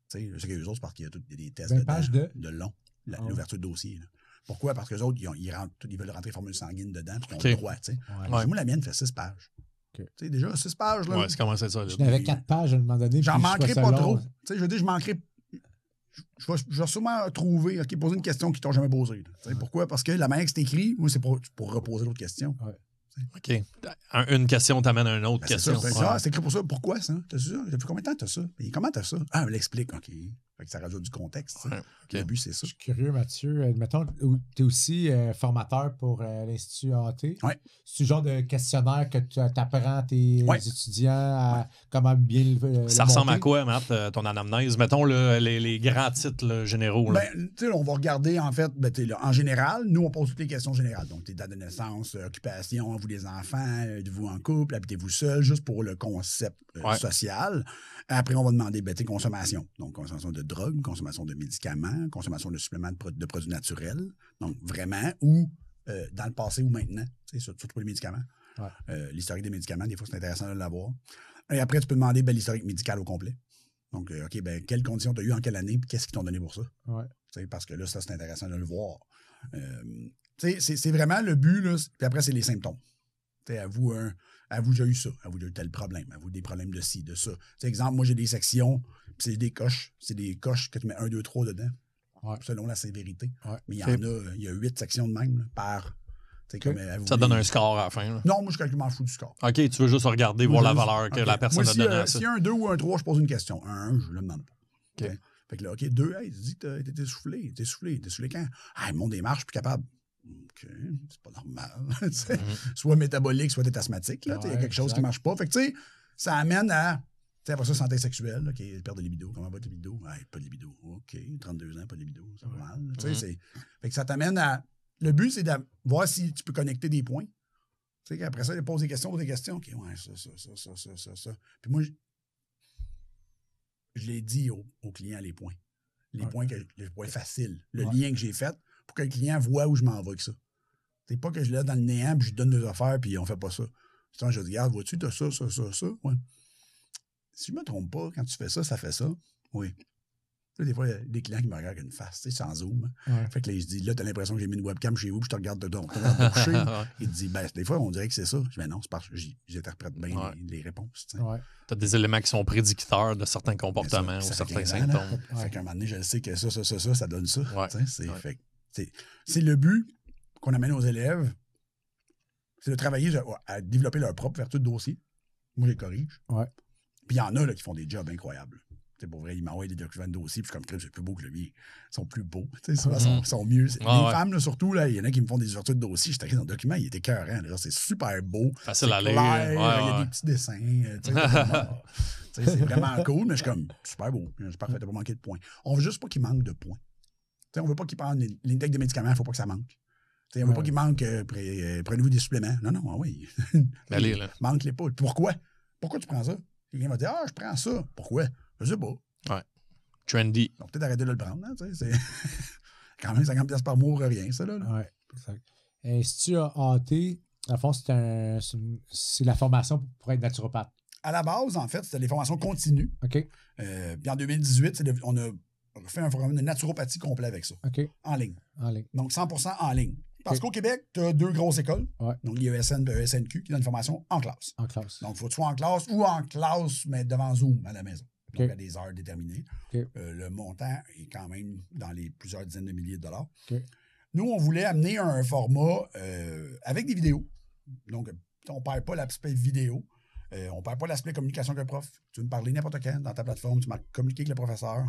Tu sais, je sais qu'eux autres, parce qu'il y a des tests de long, l'ouverture de dossier. Là. Pourquoi? Parce qu'eux autres, ils veulent rentrer formule sanguine dedans, puis ils ont le droit, tu sais. Moi, la mienne fait 6 pages. Tu sais, déjà, 6 pages, là. Ouais, c'est comment c'est ça, là. J'en avais 4 pages à un moment donné. J'en manquerai pas trop. Tu sais, je veux dire, je manquerai... Je vais sûrement trouver, poser une question qu'ils t'ont jamais posée. Pourquoi? Parce que la manière que c'est écrit, moi, c'est pour reposer l'autre question. OK. Une question t'amène à une autre question. C'est écrit pour ça. Pourquoi ça? T'as ça? Depuis combien de temps t'as ça? Et comment t'as ça? Ah, on l'explique. OK. Fait que ça rajoute du contexte. Le but, c'est ça. Je suis curieux, Mathieu. Admettons, tu es aussi formateur pour l'Institut AAT. Oui. C'est le genre de questionnaire que tu apprends à tes étudiants à comment bien le ça ressemble à quoi, Matt, ton anamnèse? Mettons les grands titres généraux. Là. Tu sais, on va regarder, en fait, en général, nous, on pose toutes les questions générales. Donc, tes dates de naissance, occupation, vous les enfants, êtes-vous en couple, habitez-vous seul, juste pour le concept social. Après, on va demander consommation. Donc, consommation de drogue, consommation de médicaments, consommation de suppléments de produits naturels. Donc, vraiment, ou dans le passé ou maintenant, surtout pour les médicaments. Ouais. L'historique des médicaments, des fois, c'est intéressant de l'avoir. Et après, tu peux demander l'historique médical au complet. Donc, OK, quelles conditions tu as eues en quelle année, puis qu'est-ce qu'ils t'ont donné pour ça? Ouais. Parce que là, ça, c'est intéressant de le voir. C'est vraiment le but, là. Puis après, c'est les symptômes. À vous, j'ai eu ça. À vous, j'ai eu tel problème. À vous, des problèmes de ci, de ça. Exemple, moi, j'ai des sections, puis c'est des coches. C'est des coches que tu mets 1, 2, 3 dedans, selon la sévérité. Ouais. Mais il y a 8 sections de même, là, par... Comme, ça donne un score à la fin. Là. Non, moi, je m'en fous du score. OK, tu veux juste regarder, voir la valeur que la personne a donnée à ça. S'il y a un 2 ou un 3, je pose une question. Un 1, je ne le demande pas. Okay. Fait que là, OK, 2, hey, tu dis que t'es essoufflé. T'es essoufflé quand? Ah, le monde des marches, plus capable. OK, c'est pas normal. Soit métabolique, soit t'es asthmatique. Il y a quelque chose qui ne marche pas. Fait que, tu sais, ça amène à... après ça, santé sexuelle, OK, perte de libido. Comment va ta libido? Ah, pas de libido. OK, 32 ans, pas de libido. C'est pas mal. Fait que ça t'amène à... Le but, c'est de voir si tu peux connecter des points. Tu sais, après ça, il pose des questions. OK, ouais, ça. Puis moi, je l'ai dit aux clients, les points. Les points faciles. Le lien que j'ai fait pour que le client voit où je m'en vais avec ça. C'est pas que je laisse dans le néant puis je donne des affaires puis on fait pas ça. Je dis, regarde, vois-tu, t'as ça. Ouais. Si je me trompe pas, quand tu fais ça, ça fait ça. Oui. Tu sais, des fois, il y a des clients qui me regardent avec une face, tu sais, sans zoom. Ouais. Fait que là, je dis, là, t'as l'impression que j'ai mis une webcam chez vous puis je te regarde dedans. Coucher. Il te dit, des fois, on dirait que c'est ça. Je dis, non, c'est parce que j'interprète bien les réponses. Tu as des éléments qui sont prédicteurs de certains comportements ou certains symptômes. Fait qu'à un moment donné, je sais que ça donne ça. C'est le but qu'on amène aux élèves, c'est de travailler à développer leur propre vertu de dossier. Moi, je les corrige. Ouais. Puis il y en a là, qui font des jobs incroyables. T'sais, pour vrai, ils m'envoient des documents de dossier, puis je suis comme, c'est plus beau que le mien. Ils sont plus beaux. Ils sont mieux. Les femmes, là, surtout, il y en a qui me font des ouvertures de dossier. J'étais dans le document, il était écœurant. C'est super beau. Facile à lire. Il y a des petits dessins. C'est vraiment cool, mais je suis comme, super beau. C'est parfait, t'as pas manqué de points. On veut juste pas qu'il manque de points. T'sais, on veut pas qu'il prenne l'intake de médicaments, il faut pas que ça manque. On veut pas qu'il manque, prenez-vous des suppléments. Non, oui. Manque-les pas. Pourquoi? Pourquoi tu prends ça? Quelqu'un va dire, je prends ça. Pourquoi? Je sais pas. Ouais. Trendy. Donc, peut-être arrêter de le prendre. Hein, c'est quand même 50$ par mois, rien, ça. Là. Oui, exact. Et si tu as hâté, à fond, c'est la formation pour être naturopathe. À la base, en fait, c'était les formations continues. OK. Puis en 2018, on a fait un programme de naturopathie complet avec ça. OK. En ligne. Donc, 100% en ligne. Parce qu'au Québec, tu as 2 grosses écoles. Ouais. Donc, l'IESN et l'ESNQ qui donnent une formation en classe. Donc, il faut que tu sois en classe ou en classe, mais devant Zoom à la maison. Donc, à des heures déterminées. Le montant est quand même dans les plusieurs dizaines de milliers de dollars. Nous, on voulait amener un format avec des vidéos. Donc, on ne perd pas l'aspect vidéo. On ne perd pas l'aspect communication avec le prof. Tu veux me parler n'importe quand dans ta plateforme, tu m'as communiqué avec le professeur,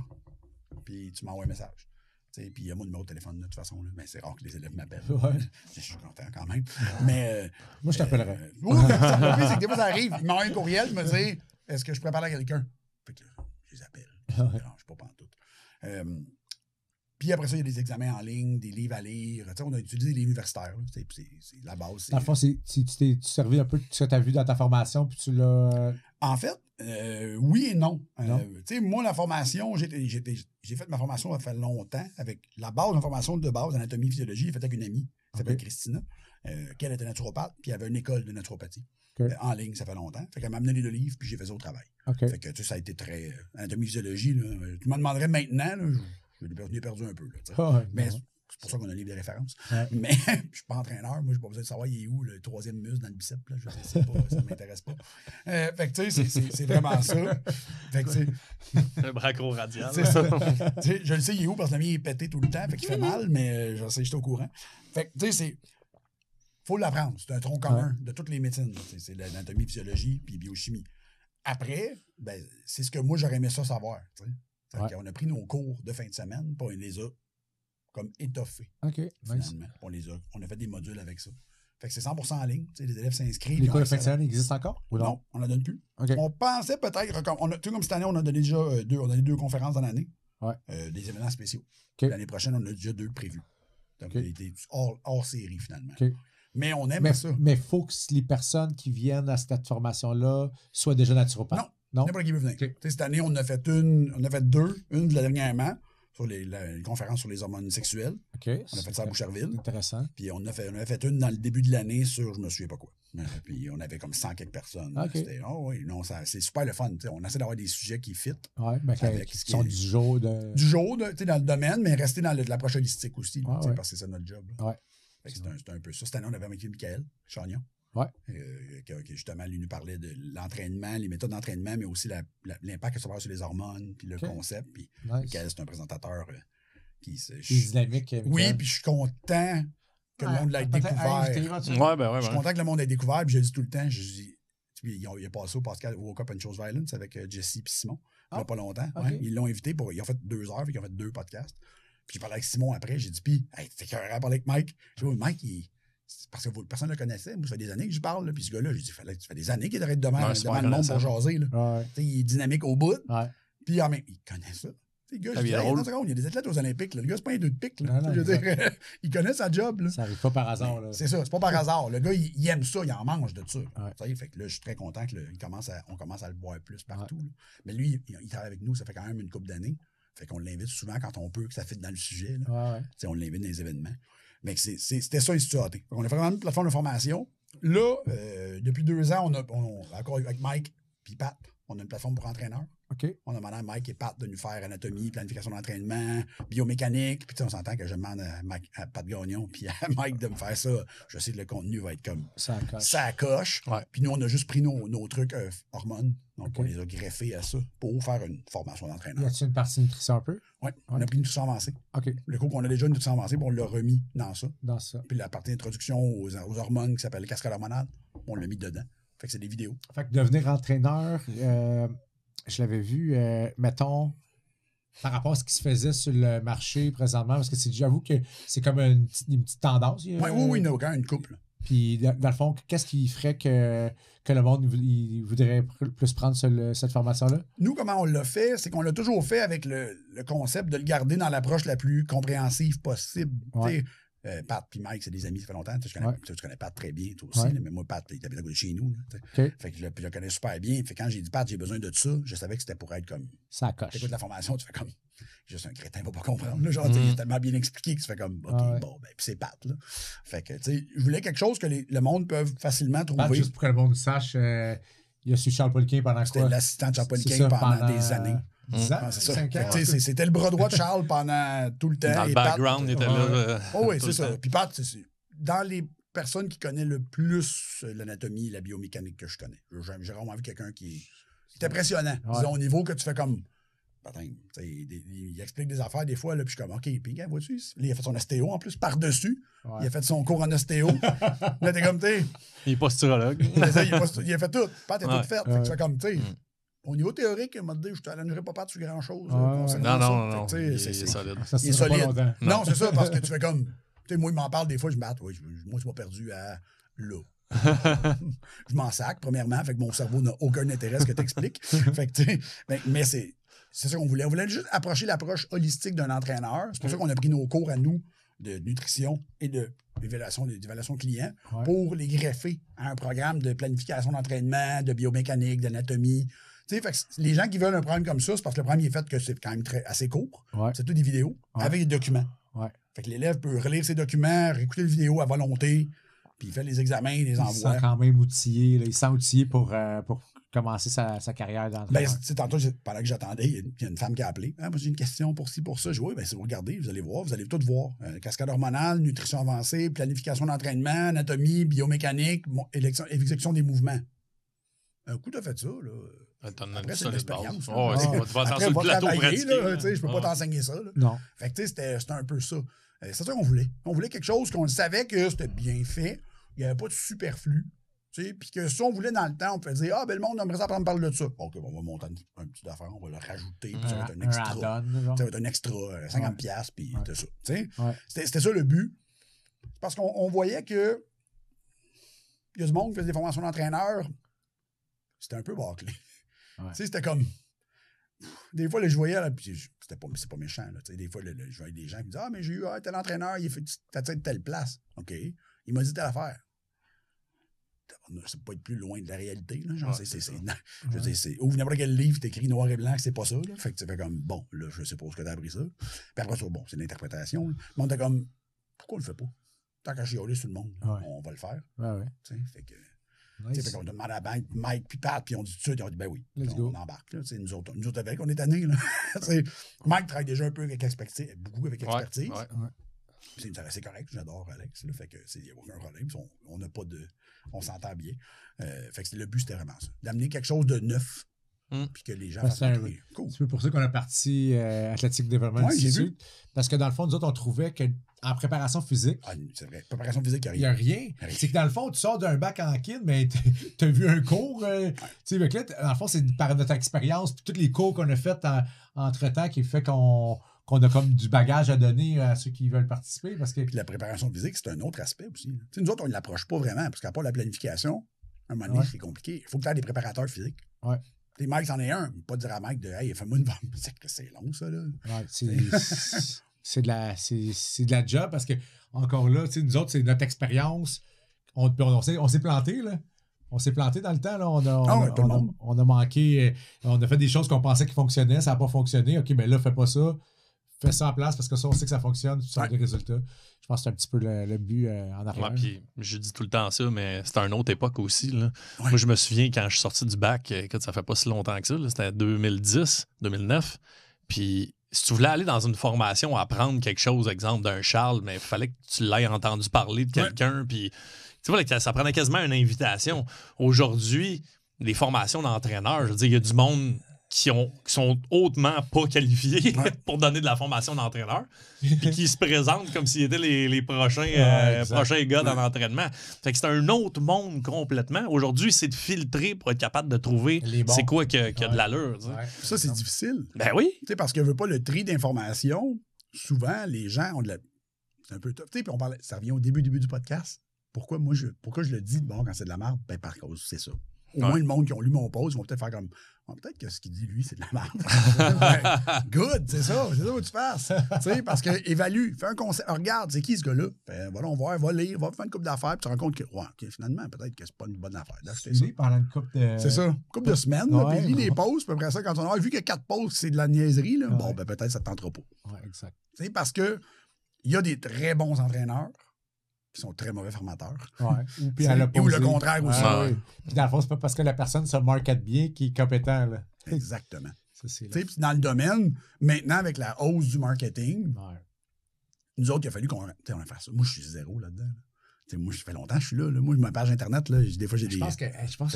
puis tu m'envoies un message. Puis il y a mon numéro de téléphone de toute façon. Là. Mais c'est rare que les élèves m'appellent. Ouais. Je suis content quand même. Mais, moi, je t'appellerai. Oui, c'est que des fois, ça arrive. Ils m'envoient un courriel, ils me disent est-ce que je pourrais parler à quelqu'un? Fait que je les appelle. Je ne dérange pas pantoute. Puis après ça, il y a des examens en ligne, des livres à lire. T'sais, on a utilisé des livres universitaires. C'est la base. Dans le fond, tu t'es servi un peu de ce que tu as vu dans ta formation, puis tu l'as... En fait, oui et non. Moi, la formation, j'ai fait ma formation ça fait longtemps avec la base, une formation de base d'anatomie et physiologie. J'ai fait avec une amie qui s'appelle Christina, qui elle était naturopathe, puis il y avait une école de naturopathie. En ligne, ça fait longtemps. Fait qu'elle m'a amené les 2 livres, puis j'ai fait ça au travail. Fait que ça a été très... anatomie et physiologie, là, tu m'en demanderais maintenant, là, je l'ai perdu un peu. Là, mais c'est pour ça qu'on a un livre de référence. Ouais. Mais je suis pas entraîneur. Moi, j'ai pas besoin de savoir il est où le 3e muscle dans le biceps. Là. Je sais pas, ça m'intéresse pas. Fait que tu sais, c'est vraiment ça. Fait que tu sais... Un brachio-radial. C'est ça. Je le sais, il est où parce que le mien est pété tout le temps. Fait qu'il fait mal, mais je sais, j'étais au courant. Fait que tu sais, c'est... Faut l'apprendre. C'est un tronc commun de toutes les médecines. C'est l'anatomie, physiologie puis biochimie. Après, c'est ce que moi, j'aurais aimé ça savoir. On a pris nos cours de fin de semaine, puis on les a comme étoffés. OK, nice. On a fait des modules avec ça. Fait que c'est 100% en ligne. Les élèves s'inscrivent. Les cours de fin de semaine existent encore? Ou non, on n'en donne plus. Okay. On pensait peut-être... Comme cette année, on a donné déjà 2 conférences dans l'année. Ouais. Des événements spéciaux. Okay. L'année prochaine, on a déjà 2 prévus. Donc, il était hors série, finalement. Okay. Mais on aime ça. Mais il faut que les personnes qui viennent à cette formation-là soient déjà naturopathes. Non. N'importe qui veut venir. Okay. Cette année, on en a fait deux. Une de la dernièrement, sur une conférence sur les hormones sexuelles. Okay. On a fait ça à Boucherville. Intéressant. Puis on a fait une dans le début de l'année sur je me souviens pas quoi. Puis on avait comme 100 quelques personnes. Okay. C'est super le fun. On essaie d'avoir des sujets qui fit. Oui, mais qui sont du jour de. Du jour dans le domaine, mais rester dans l'approche holistique aussi. Parce que c'est ça notre job. Ouais. C'est un peu ça. Cette année, on avait avec Michael Chagnon. Ouais. Qui justement, lui nous parlait de l'entraînement, les méthodes d'entraînement, mais aussi l'impact que ça va avoir sur les hormones, puis le concept. Puis Michael, c'est un présentateur qui est dynamique. Oui, puis je suis content que le monde l'ait découvert. Je suis content que le monde ait découvert, puis je le dis tout le temps, il a passé au Woke Up and Chose Violence avec Jesse et Simon, il n'y a pas longtemps. Okay. Ils l'ont invité, ils ont fait 2 heures, puis ils ont fait 2 podcasts. Puis j'ai parlé avec Simon après, j'ai dit, puis, t'es curieux à parler avec Mike. J'ai dit, Mike, parce que personne ne le connaissait. Moi, ça fait des années que je parle. Là, puis ce gars-là, j'ai dit, ça fait des années qu'il est devant le monde pour jaser. Là. Il est dynamique au bout. Puis il connaît ça. Le gars, il y a des athlètes aux Olympiques. Là. Le gars, c'est pas un 2 de pique. Il connaît sa job. Là. Ça arrive pas par hasard. Là. C'est ça, c'est pas par hasard. Le gars, il aime ça, il en mange de ça. Fait que là, je suis très content qu'on commence à le voir plus partout. Là. Mais lui, il travaille avec nous, ça fait quand même une couple d'années. Fait qu'on l'invite souvent quand on peut, que ça fit dans le sujet. Là. On l'invite dans les événements. Mais c'était ça, Institut AT. On a fait vraiment une plateforme de formation. Là, depuis 2 ans, on a encore avec Mike et Pat, on a une plateforme pour entraîneurs. Okay. On a demandé à Mike et Pat de nous faire anatomie, planification d'entraînement, biomécanique. Puis on s'entend que je demande à Pat Gagnon puis à Mike de me faire ça. Je sais que le contenu va être comme ça coche. Puis nous, on a juste pris nos trucs hormones. Donc, on les a greffés à ça pour faire une formation d'entraîneur. Y a-t-il une partie nutrition un peu? Oui, on a pris une nutrition avancée. Okay. Le cours qu'on a déjà une nutrition avancée, on l'a remis dans ça. Puis la partie introduction aux hormones qui s'appelle cascade hormonale, on l'a mis dedans. Fait que c'est des vidéos. Fait que devenir entraîneur, je l'avais vu, mettons, par rapport à ce qui se faisait sur le marché présentement, parce que j'avoue que c'est comme une petite tendance. Oui, il y a quand une couple. Puis, dans le fond, qu'est-ce qui ferait que le monde il voudrait plus prendre cette formation-là? Nous, comment on l'a fait, c'est qu'on l'a toujours fait avec le concept de le garder dans l'approche la plus compréhensive possible. Pat et Mike, c'est des amis, ça fait longtemps. Tu connais Pat très bien, toi aussi. Mais moi, Pat, il habite à côté de chez nous. Fait que je le connais super bien. Fait que quand j'ai dit, Pat, j'ai besoin de ça, je savais que c'était pour être comme. Ça coche. Tu écoutes la formation, tu fais comme. Juste un crétin, il va pas comprendre. Là, genre, il est tellement bien expliqué que tu fais comme. OK, bon, ben, puis c'est Pat. Là. Fait que, tu sais, je voulais quelque chose que le monde peut facilement trouver. Pat, juste pour que le monde sache, il a su Charles Poliquin pendant quoi? C'était l'assistant de Charles Poliquin pendant des années. 10 ans, c'est ça. C'était le bras droit de Charles pendant tout le temps. Dans le background, il était là. Oui, c'est ça. Puis Pat, dans les personnes qui connaissent le plus l'anatomie et la biomécanique que je connais. J'ai vraiment vu quelqu'un qui est impressionnant. Disons, au niveau que tu fais comme. Il explique des affaires des fois, là, puis je suis comme, OK, puis vois-tu? Il a fait son ostéo en plus, par-dessus. Il a fait son cours en ostéo. Là, t'es comme, il est posturologue. Il a fait tout. Pat est tout fait. Fait que tu fais comme, tu sais. Au niveau théorique, il m'a dit, je n'allongerai pas sur grand-chose. Non. Il est solide. Il est solide. Non, c'est ça, parce que tu fais comme. Tu sais, moi, il m'en parle des fois, je me dis, moi, je m'ai perdu à là. Je m'en sac, premièrement, fait que mon cerveau n'a aucun intérêt à ce que tu expliques. Fait que, tu sais, mais c'est ça qu'on voulait. On voulait juste approcher l'approche holistique d'un entraîneur. C'est pour ça qu'on a pris nos cours à nous de nutrition et d'évaluation client pour les greffer à un programme de planification d'entraînement, de biomécanique, d'anatomie. Fait que les gens qui veulent un programme comme ça, c'est parce que le programme est fait que c'est quand même assez court. C'est tout des vidéos avec des documents. Fait que l'élève peut relire ses documents, réécouter les vidéos à volonté, puis il fait les examens, il les envoie. Il sent quand même outillé. Là. Il sent outillé pour commencer sa carrière d'entraîneur. Tantôt, pendant que j'attendais, il y a une femme qui a appelé. Moi, j'ai une question pour ci, pour ça. Je dis, oui, si vous regardez, vous allez voir, vous allez tout voir. Cascade hormonale, nutrition avancée, planification d'entraînement, anatomie, biomécanique, exécution des mouvements. Un coup, tu as fait ça, là. Après, c'est de l'expérience. Tu vas Après, sur le plateau pratiquer. Je peux pas t'enseigner ça. Là. Non. Fait que, c'était un peu ça. C'est ça qu'on voulait. On voulait quelque chose qu'on savait que c'était bien fait. Il n'y avait pas de superflu. Puis que si on voulait dans le temps, on pouvait dire, le monde aimerait ça me parler de ça. OK, on va monter un petit affaire, on va le rajouter, puis ça va être un extra. Ça va être un extra, 50$, puis tout ça. C'était ça le but. Parce qu'on voyait que il y a du monde qui faisait des formations d'entraîneur. C'était un peu bâclé. C'était comme. Des fois, je voyais, c'est pas méchant. Des fois, je voyais des gens qui me disaient, mais j'ai eu tel entraîneur, il fait telle place. OK. Il m'a dit telle affaire. Ça peut pas être plus loin de la réalité. Là, genre, je veux dire, ouvre n'importe quel livre, t'écris noir et blanc que c'est pas ça. Là. Fait que tu fais comme, bon, là, je sais pas où est-ce que t'as appris ça. Puis après ça, bon, c'est l'interprétation. Là. Mais on était comme, pourquoi on le fait pas? Tant qu'à chialer sur le monde, on va le faire. Fait que... Nice. Fait qu'on demande à Mike puis Pat, puis on dit tout de suite, on dit ben oui, on embarque. Là, nous autres avec, on est tannés. Mike travaille déjà un peu avec expertise, beaucoup avec expertise. C'est assez correct, j'adore Alex. Là, fait que il n'y a aucun problème. On n'a pas de. On s'entend bien. Fait que le but, c'était vraiment ça. D'amener quelque chose de neuf. Puis que les gens fassent cool. C'est pour ça qu'on a parti Athletic Development Institute. Parce que dans le fond, nous autres, on trouvait qu'en préparation physique. Ah, c'est vrai. Préparation physique, il n'y a rien. C'est que dans le fond, tu sors d'un bac en kin, mais tu as vu un cours. Tu sais, là, dans le fond, c'est par notre expérience, puis tous les cours qu'on a fait entre-temps qui fait qu'on a comme du bagage à donner à ceux qui veulent participer. Parce que... Puis la préparation physique, c'est un autre aspect aussi. T'sais, nous autres, on ne l'approche pas vraiment, parce qu'à part la planification, à un moment donné, c'est compliqué. Il faut que tu aies des préparateurs physiques. Ouais. Les Mike, c'en est un. Pas dire à Mike de hey, fais-moi une vente. C'est long, ça, là. Ouais, c'est de la job parce que, encore là, nous autres, c'est notre expérience. On s'est planté, là. On s'est planté dans le temps, là. On a manqué. On a fait des choses qu'on pensait qui fonctionnaient. Ça n'a pas fonctionné. OK, ben là, fais pas ça. Fais ça en place parce que ça, on sait que ça fonctionne. Tu sors des résultats. Je pense que c'est un petit peu le but en arrière. Ouais, puis je dis tout le temps ça, mais c'était une autre époque aussi. Là. Ouais. Moi, je me souviens quand je suis sorti du bac, écoute, ça fait pas si longtemps que ça. C'était 2010, 2009. Puis si tu voulais aller dans une formation, apprendre quelque chose, exemple d'un Charles, mais il fallait que tu l'aies entendu parler de quelqu'un. Puis tu vois, ça prenait quasiment une invitation. Aujourd'hui, les formations d'entraîneurs, je veux dire, il y a du monde qui sont hautement pas qualifiés pour donner de la formation d'entraîneur et qui se présentent comme s'ils étaient les prochains gars dans l'entraînement. Fait que c'est un autre monde complètement. Aujourd'hui, c'est de filtrer pour être capable de trouver c'est quoi qui a de l'allure. Ça, c'est difficile. Ben oui. Parce que veut pas le tri d'informations, souvent, les gens ont de la... C'est un peu tough. Puis on parlait... Ça revient au début du podcast. Pourquoi je le dis bon quand c'est de la merde? Ben par cause, c'est ça. Au moins, le monde qui ont lu mon post, ils vont peut-être faire comme peut-être que ce qu'il dit, lui, c'est de la merde. Good, c'est ça où tu fasses. Parce que évalue, fais un conseil. Regarde, c'est qui ce gars-là? Voilà, on va voir, va lire, va faire une couple d'affaires, puis tu te rends compte que, finalement, peut-être que c'est pas une bonne affaire d'acheter ça. Pendant une couple de... C'est ça, une couple de semaines, puis lis les posts, puis après ça, quand on a vu que 4 posts, c'est de la niaiserie, là, bon, ben peut-être ça ne te tentera pas. Oui, exact. Parce que il y a des très bons entraîneurs qui sont très mauvais formateurs. Ouais. Ou le contraire aussi. Oui. Puis dans le fond, c'est pas parce que la personne se market bien qu'il est compétent. Là. Exactement. Puis dans le domaine, maintenant, avec la hausse du marketing, nous autres, il a fallu qu'on fasse ça. Moi, je suis zéro là-dedans. Moi, ça fait longtemps que je suis là. Moi, ma page Internet, là, des fois, j'ai des... Je pense que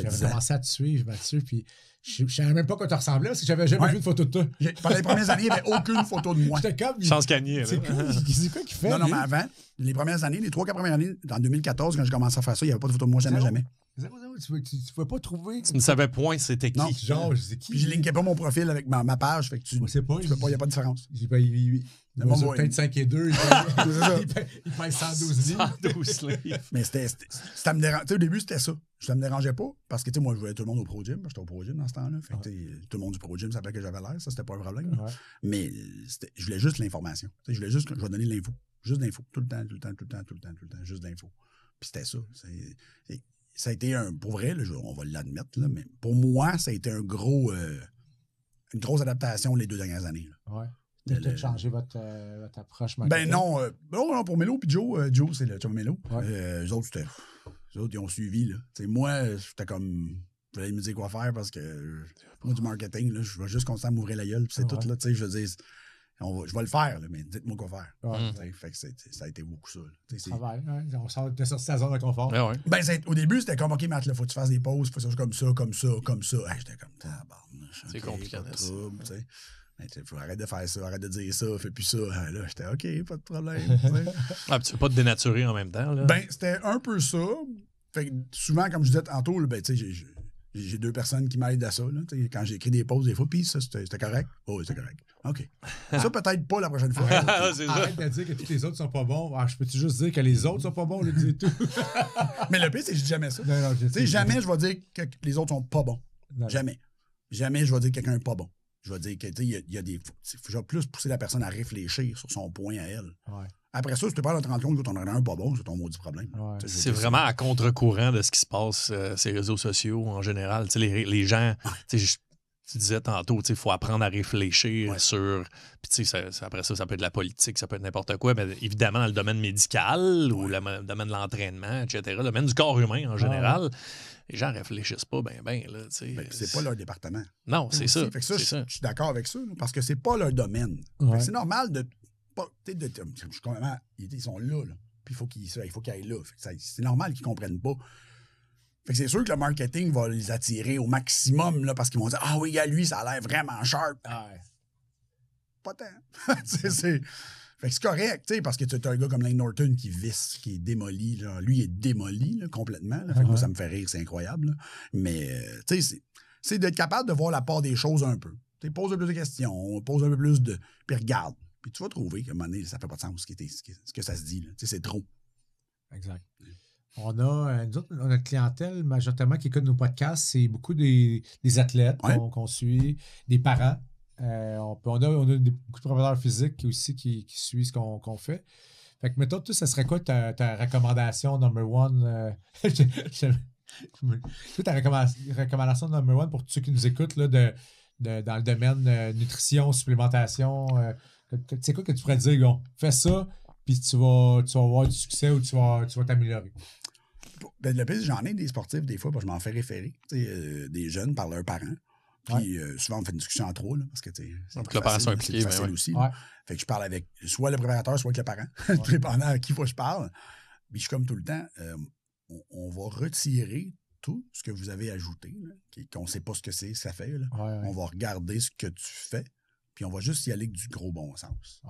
j'avais commencé à te suivre, Mathieu, puis je ne savais même pas quoi tu ressemblais, parce que j'avais jamais vu de photo de toi. Pendant les premières années, il n'y avait aucune photo de moi. J'étais comme... Chance Cagné. C'est quoi qu'il fait? Non, mais avant, les premières années, les 3-4 premières années, en 2014, quand j'ai commencé à faire ça, il n'y avait pas de photo de moi, jamais. Tu ne pouvais pas trouver. Tu ne savais point c'était qui. Non, genre, je sais qui. Puis je linkais pas mon profil avec ma page, fait que tu sais pas, il n'y a pas de différence. Il mesure peut-être 5 et 2, il pèse 112 livres. 112 livres. Mais ça me dérangeait. Au début, c'était ça. Ça me dérangeait pas parce que moi, je voyais tout le monde au Pro Gym. J'étais au Pro Gym dans ce temps-là. Fait que, tout le monde du Pro Gym savait que j'avais l'air. Ça, c'était pas un problème. Ouais. Mais je voulais juste l'information. Je voulais juste que je vais donner l'info. Juste l'info. Tout le temps. Juste l'info. Puis c'était ça. Ça a été pour vrai, là, on va l'admettre, là, mais pour moi, ça a été une grosse adaptation les 2 dernières années. Oui. Vous avez peut-être changé votre approche marketing? Non, pour Mélo puis Joe, c'est le chum Mélo. Ouais. Eux autres, ils ont suivi. Là. Moi, j'étais comme... Je voulais me dire quoi faire parce que moi, du marketing, là, je vais juste constamment m'ouvrir la gueule, puis c'est tout. Là, je veux dire... je vais le faire, là, mais dites-moi quoi faire. Ouais. Fait que ça a été beaucoup ça. Travail, on sort de sa zone de confort. Au début, c'était comme, OK, Matt, il faut que tu fasses des pauses, il faut que ça soit comme ça. J'étais comme, c'est compliqué. Il faut arrêter de faire ça, arrête de dire ça, fais plus ça. Là, j'étais OK, pas de problème. Tu veux pas te dénaturer en même temps. Là. C'était un peu ça. Fait que souvent, comme je disais tantôt, j'ai 2 personnes qui m'aident à ça. Là, quand j'écris des pauses, des fois, puis ça, c'était correct. Oh, c'était correct. OK. Ça, peut-être pas la prochaine fois. Arrête de dire que tous les autres sont pas bons. Je peux-tu juste dire que les autres sont pas bons, c'est tout. Mais le pire, c'est que je dis jamais ça. Jamais je vais dire que les autres sont pas bons. Non. Jamais je vais dire que quelqu'un est pas bon. Je vais dire qu'il y a des... Il faut plus pousser la personne à réfléchir sur son point à elle. Ouais. Après ça, si tu parles de te rendre compte que ton horaire n'est pas bon, c'est ton maudit problème. Ouais. C'est vraiment à contre-courant de ce qui se passe ces réseaux sociaux en général. Les gens, tu disais tantôt, il faut apprendre à réfléchir sur. Puis après ça peut être de la politique, ça peut être n'importe quoi, mais évidemment dans le domaine médical ou le domaine de l'entraînement, etc., le domaine du corps humain en général, les gens réfléchissent pas bien. C'est pas leur département. Non, c'est ça. Fait que ça, je suis d'accord avec ça, là, parce que c'est pas leur domaine. C'est normal de. Ils sont là. Puis il faut qu'ils aillent là. C'est normal qu'ils comprennent pas. Fait que c'est sûr que le marketing va les attirer au maximum là, parce qu'ils vont dire ah oui, à lui, ça a l'air vraiment sharp. Pas tant. Fait que c'est correct, parce que tu as un gars comme Lane Norton qui visse, qui est démoli. Là. Lui, il est démoli là, complètement. Là. Fait que moi, ça me fait rire, c'est incroyable. Là. Mais c'est d'être capable de voir la part des choses un peu. Pose un peu plus de questions, pose un peu plus de. Puis regarde. Puis tu vas trouver qu'à un moment donné, ça fait pas de sens ce que ça se dit. Là. C'est trop. Exact. On a notre clientèle majoritairement qui écoute nos podcasts, c'est beaucoup des athlètes qu'on suit, des parents. On a beaucoup de préparateurs physiques aussi qui suivent ce qu'on fait. Fait que, mettons, ça serait quoi ta recommandation number one? Ta recommandation number one pour tous ceux qui nous écoutent là, dans le domaine nutrition, supplémentation. C'est quoi que tu pourrais dire, Gon? Fais ça, puis tu vas avoir du succès ou tu vas t'améliorer. Le pire, j'en ai des sportifs des fois, parce que je m'en fais référer. Des jeunes par leurs parents. Puis souvent, on fait une discussion en trop, là, parce que le parent sont impliqués, c'est facile aussi. Fait que je parle avec soit le préparateur, soit avec le parent, tout dépendant à qui je parle. Puis je suis comme tout le temps, on va retirer tout ce que vous avez ajouté, là, qu'on ne sait pas ce que ça fait. Là. On va regarder ce que tu fais, puis on va juste y aller avec du gros bon sens.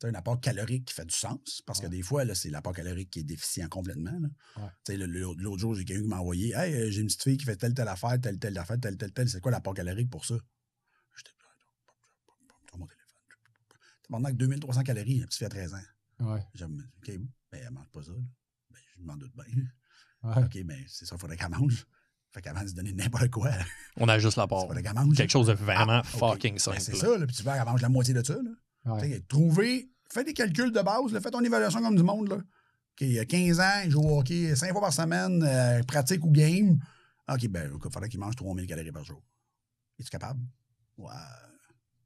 Un apport calorique qui fait du sens, parce que des fois, là, c'est l'apport calorique qui est déficient complètement. L'autre jour, j'ai quelqu'un qui m'a envoyé « Hey, j'ai une petite fille qui fait telle affaire, telle affaire, telle. C'est quoi l'apport calorique pour ça? » J'étais sur mon téléphone. Pendant que 2300 calories, la petite fille à 13 ans. J'ai dit « OK, ben, elle mange pas ça. » Ben, je m'en doute bien. OK, ben, c'est ça, il faudrait qu'elle mange. Fait qu'avant de se donner n'importe quoi. On a juste l'apport. Quelque chose de vraiment fucking simple. Ben, c'est ça, là, puis tu vas, elle mange la moitié de ça. Là. Fais des calculs de base, là, fais ton évaluation comme du monde. Là. Il y a 15 ans, il joue au hockey 5 fois par semaine, pratique ou game. OK, ben, il faudrait qu'il mange 3000 calories par jour. Es-tu capable? Ouais.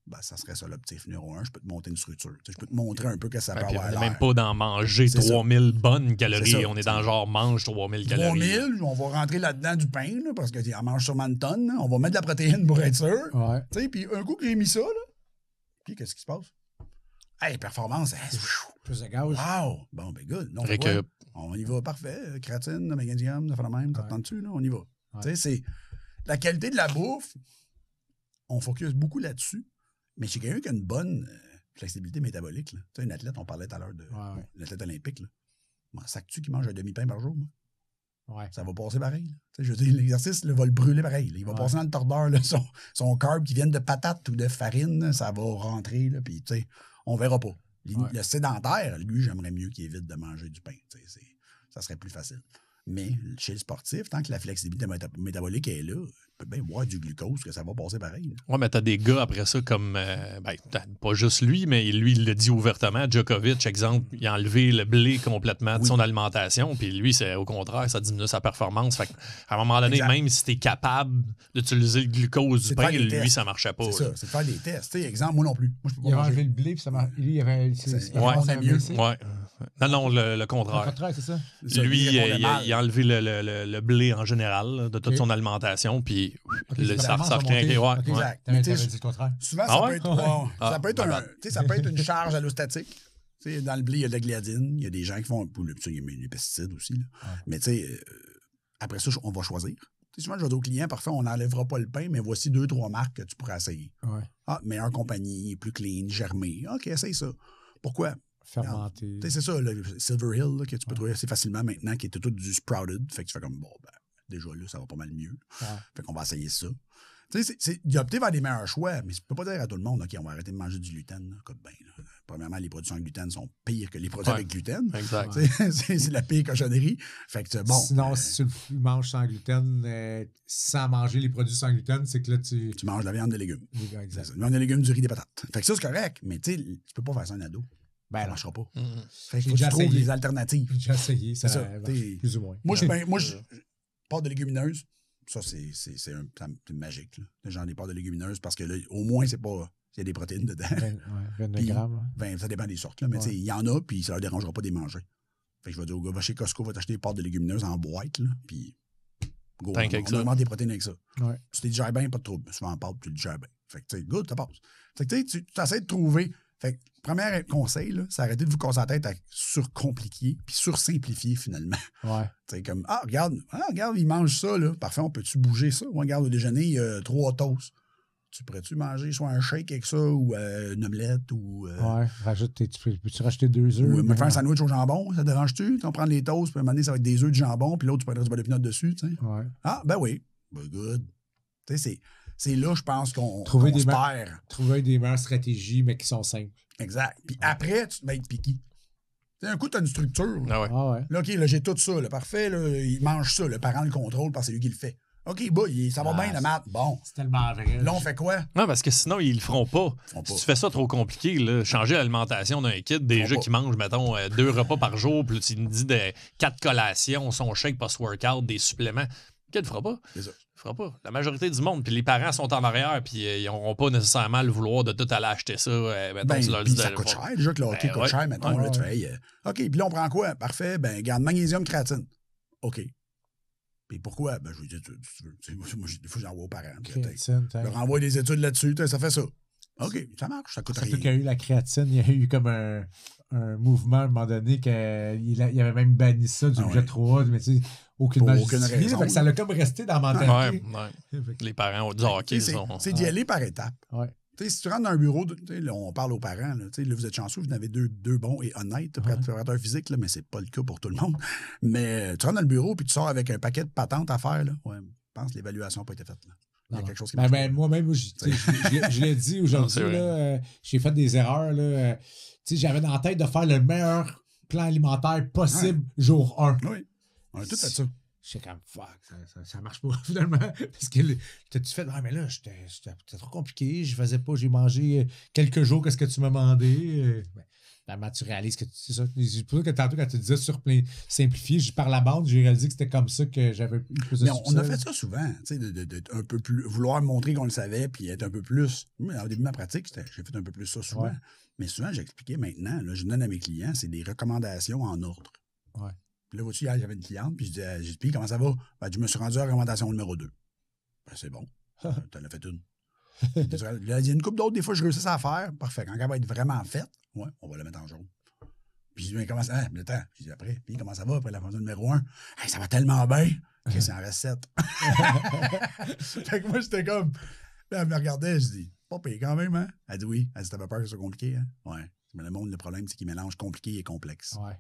Ben, ça serait ça l'objectif numéro 1. Je peux te monter une structure. Je peux te montrer un peu que ça peut avoir l'air. On n'est même pas dans manger 3000 bonnes calories. On est dans genre mange 3000 calories. 3000, on va rentrer là-dedans du pain, là, parce qu'il en mange sûrement une tonne. Là. On va mettre de la protéine pour être sûr. Puis un coup que j'ai mis ça, là, puis qu'est-ce qui se passe? Hey, performance. Plus de gaz. Wow! Bon, ben good. Non, on y va, parfait. Créatine, magnésium, ça fait la même. T'attends dessus, là, on y va. C'est la qualité de la bouffe, on focus beaucoup là-dessus. Mais chez quelqu'un qui a une bonne flexibilité métabolique, là. Tu sais, un athlète, on parlait tout à l'heure de l'athlète olympique, là. Bon, sac-tu qui mange un demi-pain par jour, moi? Ça va passer pareil. Je veux dire, l'exercice va le brûler pareil. Là. Il va passer dans le tordeur, là, son carb qui vient de patates ou de farine, là, ça va rentrer, là, puis on verra pas. Le sédentaire, lui, j'aimerais mieux qu'il évite de manger du pain. Ça serait plus facile. Mais chez le sportif, tant que la flexibilité métabolique est là, il peut bien boire du glucose, que ça va passer pareil. Oui, mais t'as des gars après ça comme, pas juste lui, mais lui, il le dit ouvertement. Djokovic, exemple, il a enlevé le blé complètement de son alimentation, puis lui, c'est au contraire, ça diminue sa performance. Fait à un moment donné, même si t'es capable d'utiliser le glucose du pain, lui, ça marchait pas. C'est ça, c'est de faire des tests. Exemple, moi non plus. Moi, je peux pas il a enlevé le blé, puis ça marche. Lui, il avait. mieux. Non, le contraire. Le contraire, c'est ça. Lui, il a enlevé le blé en général là, de toute son alimentation, puis ça recrinquait. Exact. Mais t'avais dit le contraire. Souvent, ça peut être une charge allostatique. T'sais, dans le blé, il y a de la gliadine. Il y a des gens qui font. Il y a des pesticides aussi. Là. Mais après ça, on va choisir. Souvent, je vais dire aux clients, parfait, on n'enlèvera pas le pain, mais voici 2-3 marques que tu pourrais essayer. Meilleure compagnie, plus clean, germé. OK, essaye ça. Pourquoi? Fermenté. C'est ça, le Silver Hill, là, que tu peux trouver assez facilement maintenant, qui était tout du sprouted. Fait que tu fais comme, bon, ben, déjà là, ça va pas mal mieux. Fait qu'on va essayer ça. Tu sais, il a opté vers des meilleurs choix, mais tu peux pas dire à tout le monde, OK, on va arrêter de manger du gluten. Là, comme ben, là. Premièrement, les produits sans gluten sont pires que les produits avec gluten. Exact. C'est la pire cochonnerie. Fait que, bon. Sinon, si tu le manges sans gluten, sans manger les produits sans gluten, c'est que là, tu manges de la viande et des légumes. Exact. La viande et des légumes, du riz, des patates. Fait que ça, c'est correct, mais tu sais, tu peux pas faire ça à un ado. ça marchera pas. J'ai Faut que tu trouves des alternatives. J'ai déjà essayé, ça ça, marche plus ou moins. Moi, je pâte de légumineuses, ça, c'est magique. Là. Genre des pâtes de légumineuses, parce que là, au moins, c'est pas... Il y a des protéines dedans. 29 grammes. Ça dépend des sortes, là, mais il y en a, puis ça leur dérangera pas de les manger. Fait que je vais dire au gars, va chez Costco, va t'acheter des pâtes de légumineuses en boîte, là, puis go, on augmente des protéines avec ça. Ouais. Si tu les digères bien, pas de trouble. Souvent en pâte, tu les digères bien. Fait que, tu sais, good, ça passe. Fait que, tu essaies de trouver... Fait que, premier conseil, là, c'est arrêter de vous casser la tête à surcompliquer puis sursimplifier, finalement. Ouais. Tu sais, comme, regarde, il mange ça, là. Parfait, on peut-tu bouger ça? Regarde, au déjeuner, il y a 3 toasts. Tu pourrais-tu manger soit un shake avec ça ou une omelette ou... Ouais, peux-tu rajouter 2 œufs? Ou me faire un sandwich au jambon, ça te dérange-tu? Tu vas prendre les toasts, puis à un moment donné, ça va être des œufs de jambon, puis l'autre, tu peux mettre du beurre de pinot dessus, tu sais. Ouais. Ah, ben oui. Ben good. Tu sais, c'est là, je pense, qu'on se perd. Trouver des meilleures stratégies, mais qui sont simples. Exact. Puis après, tu te mets piqué. Un coup, tu as une structure. Là. Ah ouais. Là, OK, là, j'ai tout ça. Là, parfait. Là, il mange ça. Le parent le contrôle parce que c'est lui qui le fait. OK, ça va bien, le maths. Bon. C'est tellement vrai. Là, on fait quoi? Non, parce que sinon, ils le feront pas. Si tu fais ça trop compliqué, là, changer l'alimentation d'un kid, déjà qui mange, mettons, 2 repas par jour, puis tu me dis de 4 collations, son shake post-workout, des suppléments. Le kid ne fera pas. C'est ça. Il fera pas. La majorité du monde, puis les parents sont en arrière, puis ils n'auront pas nécessairement le vouloir de tout aller acheter ça. Puis ça coûte cher. Déjà que le hockey coûte cher, mettons. Là, tu fais, OK, puis là, on prend quoi? Parfait. Ben, garde magnésium, créatine. OK. Puis pourquoi? Ben, je lui dis, tu veux. Moi, il faut que j'envoie aux parents. Créatine, je leur envoie des études là-dessus. Ça fait ça. OK, ça marche. Ça coûte rien. Surtout qu'il y a eu la créatine, il y a eu comme un mouvement à un moment donné qu'il avait même banni ça du budget 3, mais tu sais, aucune raison. Fait que ça l'a comme resté dans la mentalité. Ouais. Les parents ont dit hockey. C'est d'y aller par étapes. Ouais. Si tu rentres dans un bureau, là, on parle aux parents, là, vous êtes chanceux, vous en avez deux bons et honnêtes préparateurs physiques, là, mais c'est pas le cas pour tout le monde. Mais tu rentres dans le bureau puis tu sors avec un paquet de patentes à faire. Là. Ouais, je pense que l'évaluation n'a pas été faite. Là. Il y a quelque chose qui moi-même, je l'ai dit aujourd'hui, j'ai fait des erreurs. Là, j'avais dans la tête de faire le meilleur plan alimentaire possible jour 1. Oui, on a tout fait ça. J'étais comme, fuck, ça marche pas finalement. Parce que t'as-tu fait, mais là, c'était trop compliqué. J'ai mangé quelques jours, qu'est-ce que tu m'as demandé? Finalement, tu réalises que c'est ça. C'est pour ça que tantôt, quand tu disais simplifier, par la bande, j'ai réalisé que c'était comme ça que j'avais plus de succès. On a fait ça souvent, de un peu plus, vouloir montrer qu'on le savait, puis être un peu plus. Au début de ma pratique, j'ai fait un peu plus ça souvent. Ouais. Mais souvent, j'expliquais maintenant, là, je donne à mes clients, c'est des recommandations en ordre. Ouais. Puis là, vois-tu, hier, j'avais une cliente, puis j'ai dit, puis comment ça va? Ben, je me suis rendu à la recommandation numéro 2. Ben, c'est bon. T'en as fait une. Il y a une couple d'autres, des fois, je réussis à faire. Parfait. Quand elle va être vraiment faite, ouais, on va la mettre en jaune. Puis je dis, mais comment ça va? Le temps. Je dis, après, puis comment ça va après la recommandation numéro 1? Hey, ça va tellement bien que c'est en reste 7. Fait que moi, j'étais comme. Là, elle me regardait, je dis, pas pire quand même, hein? Elle dit oui. Elle dit, t'avais peur que ce soit compliqué, hein? Ouais. Mais le monde, le problème, c'est qu'il mélange compliqué et complexe. Ouais.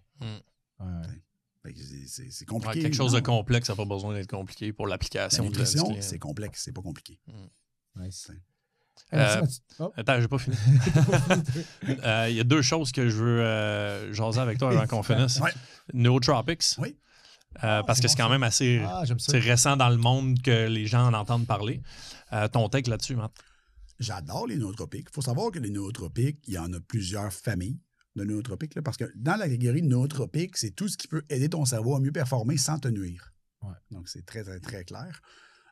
Fait que c'est compliqué. Quelque chose de complexe, ça n'a pas besoin d'être compliqué pour l'application. La nutrition, c'est complexe, c'est pas compliqué. Nice. Attends, j'ai pas fini. Il y a 2 choses que je veux jaser avec toi avant qu'on finisse. Ouais. Nootropics. Oui. Parce que c'est quand même assez récent dans le monde que les gens en entendent parler. Ton take là-dessus, Matt? J'adore les nootropiques. Il faut savoir que les nootropiques, il y en a plusieurs familles de nootropiques, là, parce que dans la catégorie nootropiques, c'est tout ce qui peut aider ton cerveau à mieux performer sans te nuire. Ouais. Donc, c'est très, très, très clair.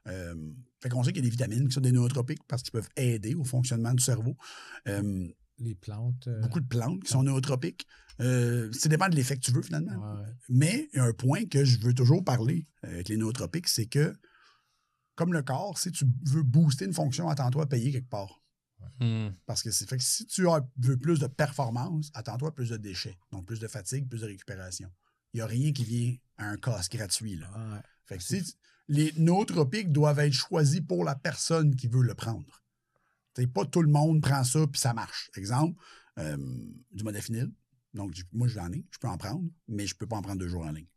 Fait qu'on sait qu'il y a des vitamines qui sont des nootropiques parce qu'ils peuvent aider au fonctionnement du cerveau. Les plantes. Beaucoup de plantes qui sont nootropiques. Ça dépend de l'effet que tu veux, finalement. Ouais. Mais il y a un point que je veux toujours parler avec les nootropiques, c'est que, comme le corps, si tu veux booster une fonction, attends-toi à payer quelque part. Parce que c'est fait que si tu veux plus de performance, attends-toi à plus de déchets. Donc, plus de fatigue, plus de récupération. Il n'y a rien qui vient à un cost gratuit. Là. Ouais. Fait que les nootropiques doivent être choisis pour la personne qui veut le prendre. T'sais, pas tout le monde prend ça puis ça marche. Exemple, du modafinil. Donc, moi, j'en ai. Je peux en prendre, mais je peux pas en prendre 2 jours en ligne.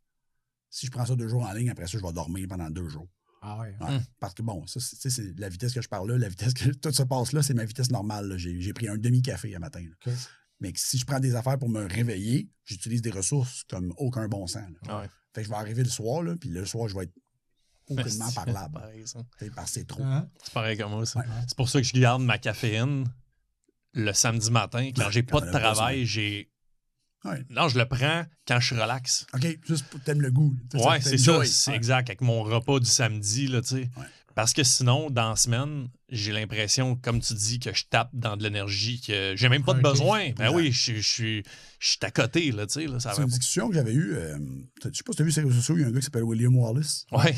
Si je prends ça 2 jours en ligne, après ça, je vais dormir pendant 2 jours. Ah ouais. Parce que bon, ça, c'est la vitesse que je parle là, la vitesse que tout se passe là, c'est ma vitesse normale. Là. J'ai pris un demi-café à matin. Okay. Mais si je prends des affaires pour me réveiller, j'utilise des ressources comme aucun bon sens. Ouais. Fait que je vais arriver le soir, là, puis le soir, je vais être aucunement parlable. Parce que c'est trop. C'est pareil comme moi, ça. Ouais. C'est pour ça que je garde ma caféine le samedi matin. Quand j'ai pas de travail, j'ai Ouais. Non, je le prends quand je suis relax. OK, juste pour t'aimes le goût. Ouais, c'est ça. C'est Ouais. exact. Avec mon repas du samedi, là, tu sais. Ouais. Parce que sinon, dans la semaine, j'ai l'impression, comme tu dis, que je tape dans de l'énergie, que j'ai même pas de besoin. Ben oui, je suis à côté, là, tu sais. Là, c'est une discussion que j'avais eue. Je sais pas si tu as vu sur les réseaux sociaux, il y a un gars qui s'appelle William Wallace. Ouais.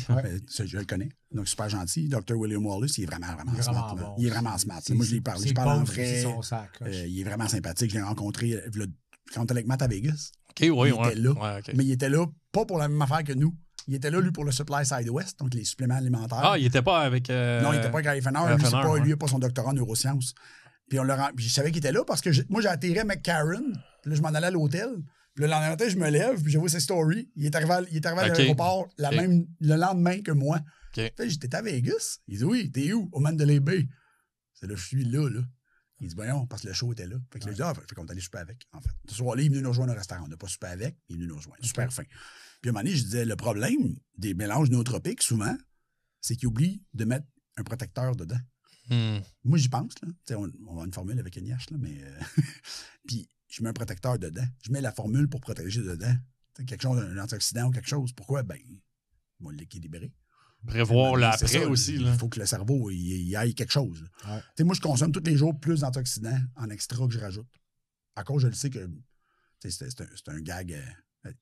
Je le connais. Donc, super gentil. Dr. William Wallace, il est vraiment smart. Bon. Il est vraiment smart. Moi, je lui parle. Je parle en vrai. Sac, il est vraiment sympathique. Je l'ai rencontré quand on était avec Matt à Vegas. OK, oui, il était là. Ouais, okay. Mais il était là, pas pour la même affaire que nous. Il était là, lui, pour le Supply Side West, donc les suppléments alimentaires. Ah, il était pas avec... Non, il était pas avec FNR. Lui, il n'a pas son doctorat en neurosciences. Puis je savais qu'il était là parce que moi, j'ai atterri à McCarran. Puis là, je m'en allais à l'hôtel. Puis le lendemain matin, je me lève, puis j'ai vu sa story. Il est arrivé à l'aéroport le lendemain que moi. Okay. Fait, j'étais à Vegas. Il dit, oui, t'es où? Au Mandalay Bay. C'est là, je suis là. Il dit, voyons, parce que le show était là. Fait que fait qu'on est allé souper avec, en fait. Ce soir-là, il est venu nous rejoindre au restaurant. On n'a pas soupé avec, il est venu nous rejoindre. Super fin. Puis à un moment donné, je disais, le problème des mélanges nootropiques, souvent, c'est qu'ils oublient de mettre un protecteur dedans. Moi, j'y pense, là. On va avoir une formule avec NIH, là, mais... Puis, je mets un protecteur dedans. Je mets la formule pour protéger dedans. Quelque chose, un antioxydant ou quelque chose. Pourquoi? Ben, on va l'équilibrer. Prévoir l'après aussi. Il faut que le cerveau il aille quelque chose. Ouais. Moi, je consomme tous les jours plus d'antioxydants en extra que je rajoute. À cause, je le sais que c'est un gag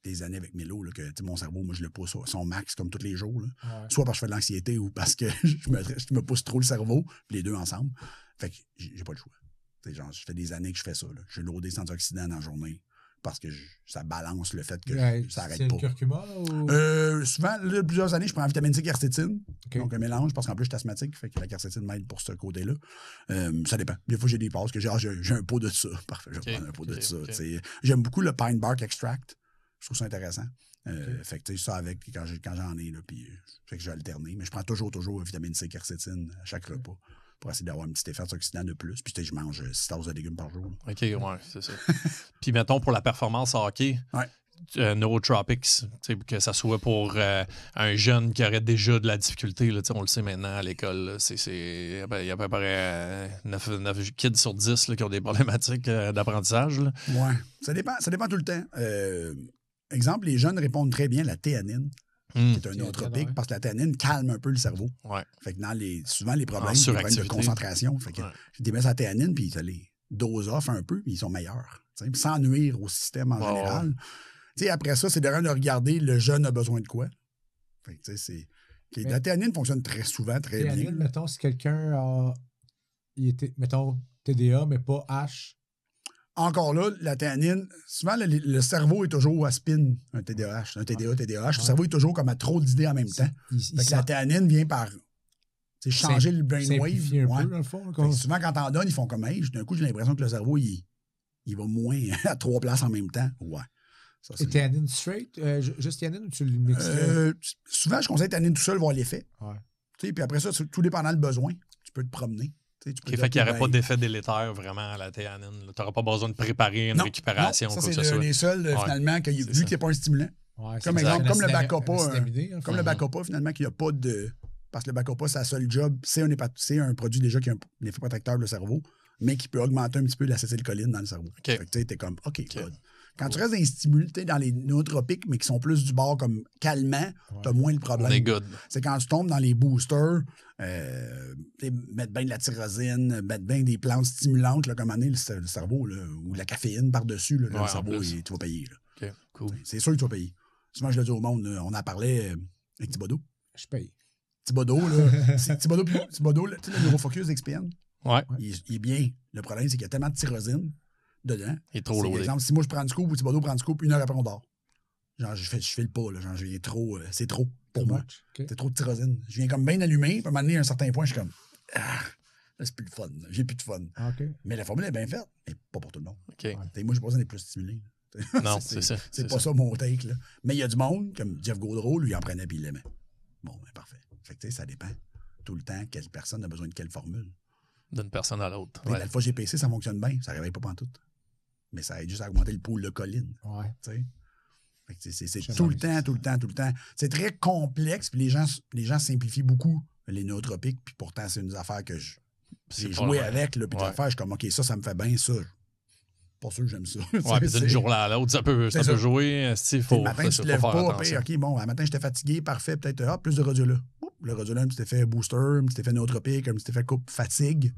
des années avec Mélo, là, que mon cerveau, moi, je le pousse à son max comme tous les jours. Là. Ouais. Soit parce que je fais de l'anxiété ou parce que je me pousse trop le cerveau, puis les deux ensemble. Fait que j'ai pas le choix. Genre, je fais des années que je fais ça. Là. Je loadé des antioxydants dans la journée. Parce que ça balance le fait que ça n'arrête pas. C'est le curcuma ou... Souvent, là, plusieurs années, je prends vitamine C quercétine. Okay. Donc, un mélange, parce qu'en plus, je suis asthmatique. Fait que la quercétine m'aide pour ce côté-là. Ça dépend. Des fois, j'ai des passes que j'ai un pot de ça. Parfait, je vais prendre un pot de ça. Okay. J'aime beaucoup le Pine Bark Extract. Je trouve ça intéressant. Fait que, ça avec quand j'en ai, là, puis fait que j'ai alterné. Mais je prends toujours vitamine C quercétine à chaque repas. Pour essayer d'avoir un petit effet antioxydant de plus. Puis je mange 6 tasses de légumes par jour. Là. OK, ouais, c'est ça. Puis mettons pour la performance hockey, Neurotropics, que ça soit pour un jeune qui aurait déjà de la difficulté, là, on le sait maintenant à l'école, il y a à peu près 9 kids sur 10 là, qui ont des problématiques d'apprentissage. Oui, ça dépend tout le temps. Exemple, les jeunes répondent très bien à la théanine. Qui est un nootropique, parce que la théanine calme un peu le cerveau. Ouais. Fait que souvent, les problèmes de concentration. Fait que tu démets la théanine, puis tu les doses off un peu, puis ils sont meilleurs. Sans nuire au système en général. Après ça, c'est de regarder le jeune a besoin de quoi. Fait que, la théanine fonctionne très souvent, très bien. Mettons, si quelqu'un a... mettons, TDA, mais pas H... Encore là, la théanine, souvent, le cerveau est toujours à spin, un TDAH. Un TDA, TDAH. Le cerveau est toujours comme à trop d'idées en même temps. Fait que la théanine vient par changer le brainwave. Peu, dans le fond, souvent, quand t'en donnes, ils font comme, hey, d'un coup, j'ai l'impression que le cerveau, il va moins à 3 places en même temps. Ouais. Ça, et théanine straight? Juste théanine ou tu le mixes? Souvent, je conseille théanine tout seul, voir l'effet. Ouais. Puis après ça, tout dépendant le besoin, tu peux te promener. Qui fait qu'il n'y aurait pas d'effet délétère vraiment à la théanine. Tu n'auras pas besoin de préparer une récupération. Ça, c'est les seuls, finalement, vu qu'il n'y a pas un stimulant. Ouais, comme exemple, comme le Bacopa. Comme le Bacopa, finalement, qu'il n'y a pas de... Parce que le Bacopa, c'est la seule job. C'est un produit déjà qui a un effet protecteur le cerveau, mais qui peut augmenter un petit peu l'acétylcholine dans le cerveau. Okay. Fait que tu es comme, OK. Quand tu restes dans les stimuli, dans les nootropiques, mais qui sont plus du bord comme calmant, tu as moins le problème. C'est quand tu tombes dans les boosters, mettre bien de la tyrosine, mettre bien des plantes stimulantes, là, comme le cerveau, là, ou la caféine par-dessus, là, le cerveau, tu vas payer. Là. Okay, cool. C'est sûr que tu vas payer. Souvent, je le dis au monde, on en parlait avec Thibodeau. Je paye. Thibodeau, là. Thibodeau, le neurofocus d'XPN. Ouais. Il est bien. Le problème, c'est qu'il y a tellement de tyrosine dedans. Il est trop lourd. Par exemple, si moi je prends du scoop ou Thibodeau prend du scoop, 1 heure après on dort. Genre, je fais le pas, là. Genre, je viens trop. C'est trop pour moi. Okay. C'est trop de tyrosine. Je viens comme bien allumé, puis à un moment donné, à un certain point, je suis comme. Là, c'est plus le fun. J'ai plus de fun. Okay. Mais la formule est bien faite, mais pas pour tout le monde. Okay. Moi, j'ai pas besoin d'être plus stimulé. Non, c'est ça. C'est pas ça mon take, là. Mais il y a du monde, comme Jeff Gaudreau, lui, il en prenait puis il l'aimait. Bon, ben parfait. Fait que, ça dépend. Tout le temps, quelle personne a besoin de quelle formule. D'une personne à l'autre. Ouais. L'alpha GPC, ça fonctionne bien. Ça ne réveille pas pantoute. Mais ça aide juste à augmenter le pool de choline. Ouais. C'est tout le temps. C'est très complexe. Puis les gens simplifient beaucoup les nootropiques. Puis pourtant, c'est une affaire que j'ai joué avec. Puis je suis comme, OK, ça me fait bien, ça. pas sûr que j'aime ça. Ouais, puis d'une journée à l'autre, ça peut jouer. Le matin, tu te lèves pas. OK, bon, le matin, j'étais fatigué, parfait, peut-être, plus de Radiola. Le Radiola, un petit effet booster, un petit effet nootropique, un petit effet coupe fatigue.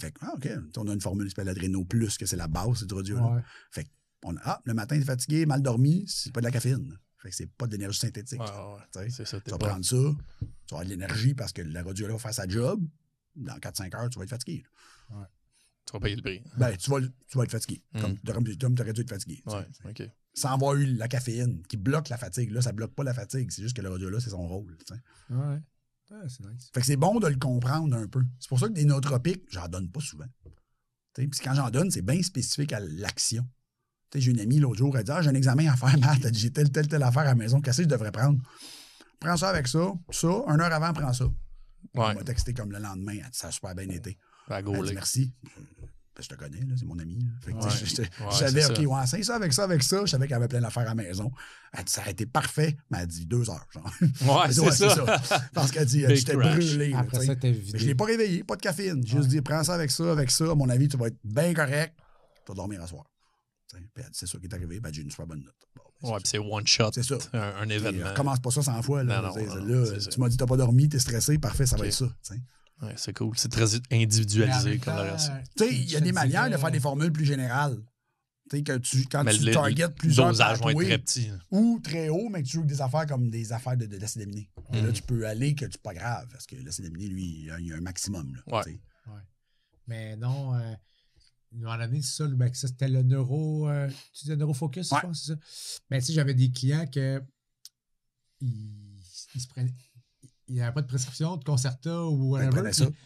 Fait que, OK, on a une formule qui s'appelle l'Adréno Plus, que c'est la base du Radiola. Ouais. Fait que, le matin, t'es fatigué, mal dormi, c'est pas de la caféine. Fait que c'est pas de l'énergie synthétique. C'est ça, tu vas prendre ça, tu vas avoir de l'énergie parce que la Radiola va faire sa job. Dans 4-5 heures, tu vas être fatigué. Ouais. Tu vas payer le prix. Ben, tu vas être fatigué. Comme tu aurais dû être fatigué. Ouais, OK. Sans avoir eu la caféine qui bloque la fatigue. Là, ça bloque pas la fatigue. C'est juste que le Radiola, c'est son rôle. Ouais. C'est nice. Fait que c'est bon de le comprendre un peu. C'est pour ça que des nootropiques, j'en donne pas souvent. Puis quand j'en donne, c'est bien spécifique à l'action. J'ai une amie l'autre jour, elle dit j'ai un examen à faire, Matt. Elle dit j'ai telle affaire à la maison. Qu'est-ce que je devrais prendre? Prends ça avec ça. 1 heure avant, prends ça. Ouais. Elle m'a texté comme le lendemain. Elle dit ça a super bien été. Elle dit merci. Je te connais, là, c'est mon ami. Fait que, je savais, OK, c'est ça avec ça. Je savais qu'elle avait plein d'affaires à la maison. Elle dit, ça a été parfait, mais elle dit 2 heures. Genre. Ouais, c'est ça. Parce qu'elle dit, j'étais brûlé. Après ça, t'es vidé. Je ne l'ai pas réveillé, pas de caféine. J'ai juste dit, prends ça avec ça. À mon avis, tu vas être bien correct. Tu vas dormir à soir. Puis elle dit, c'est ça qui est arrivé. J'ai une super bonne note. Puis c'est one shot. C'est ça. Un événement. Recommence pas ça 100 fois. Là, non, tu m'as dit, t'as pas dormi, t'es stressé, parfait, ça va être ça. Ouais, c'est cool. C'est très individualisé comme le reste. Il y a des manières de faire des formules plus générales. Quand tu targetes plusieurs dosages vont être très petits. Ou très haut, mais que tu joues avec des affaires comme des affaires d'acide aminé. Et là, tu peux aller que c'est pas grave, parce que l'acide aminé, lui, il y a un maximum. Là, ouais. Mais non, à un moment donné, c'est ça, c'était le tu dis le neurofocus, je pense, c'est ça. Mais tu sais, j'avais des clients que ils se prenaient. Il n'y avait pas de prescription de Concerta ou whatever. Ils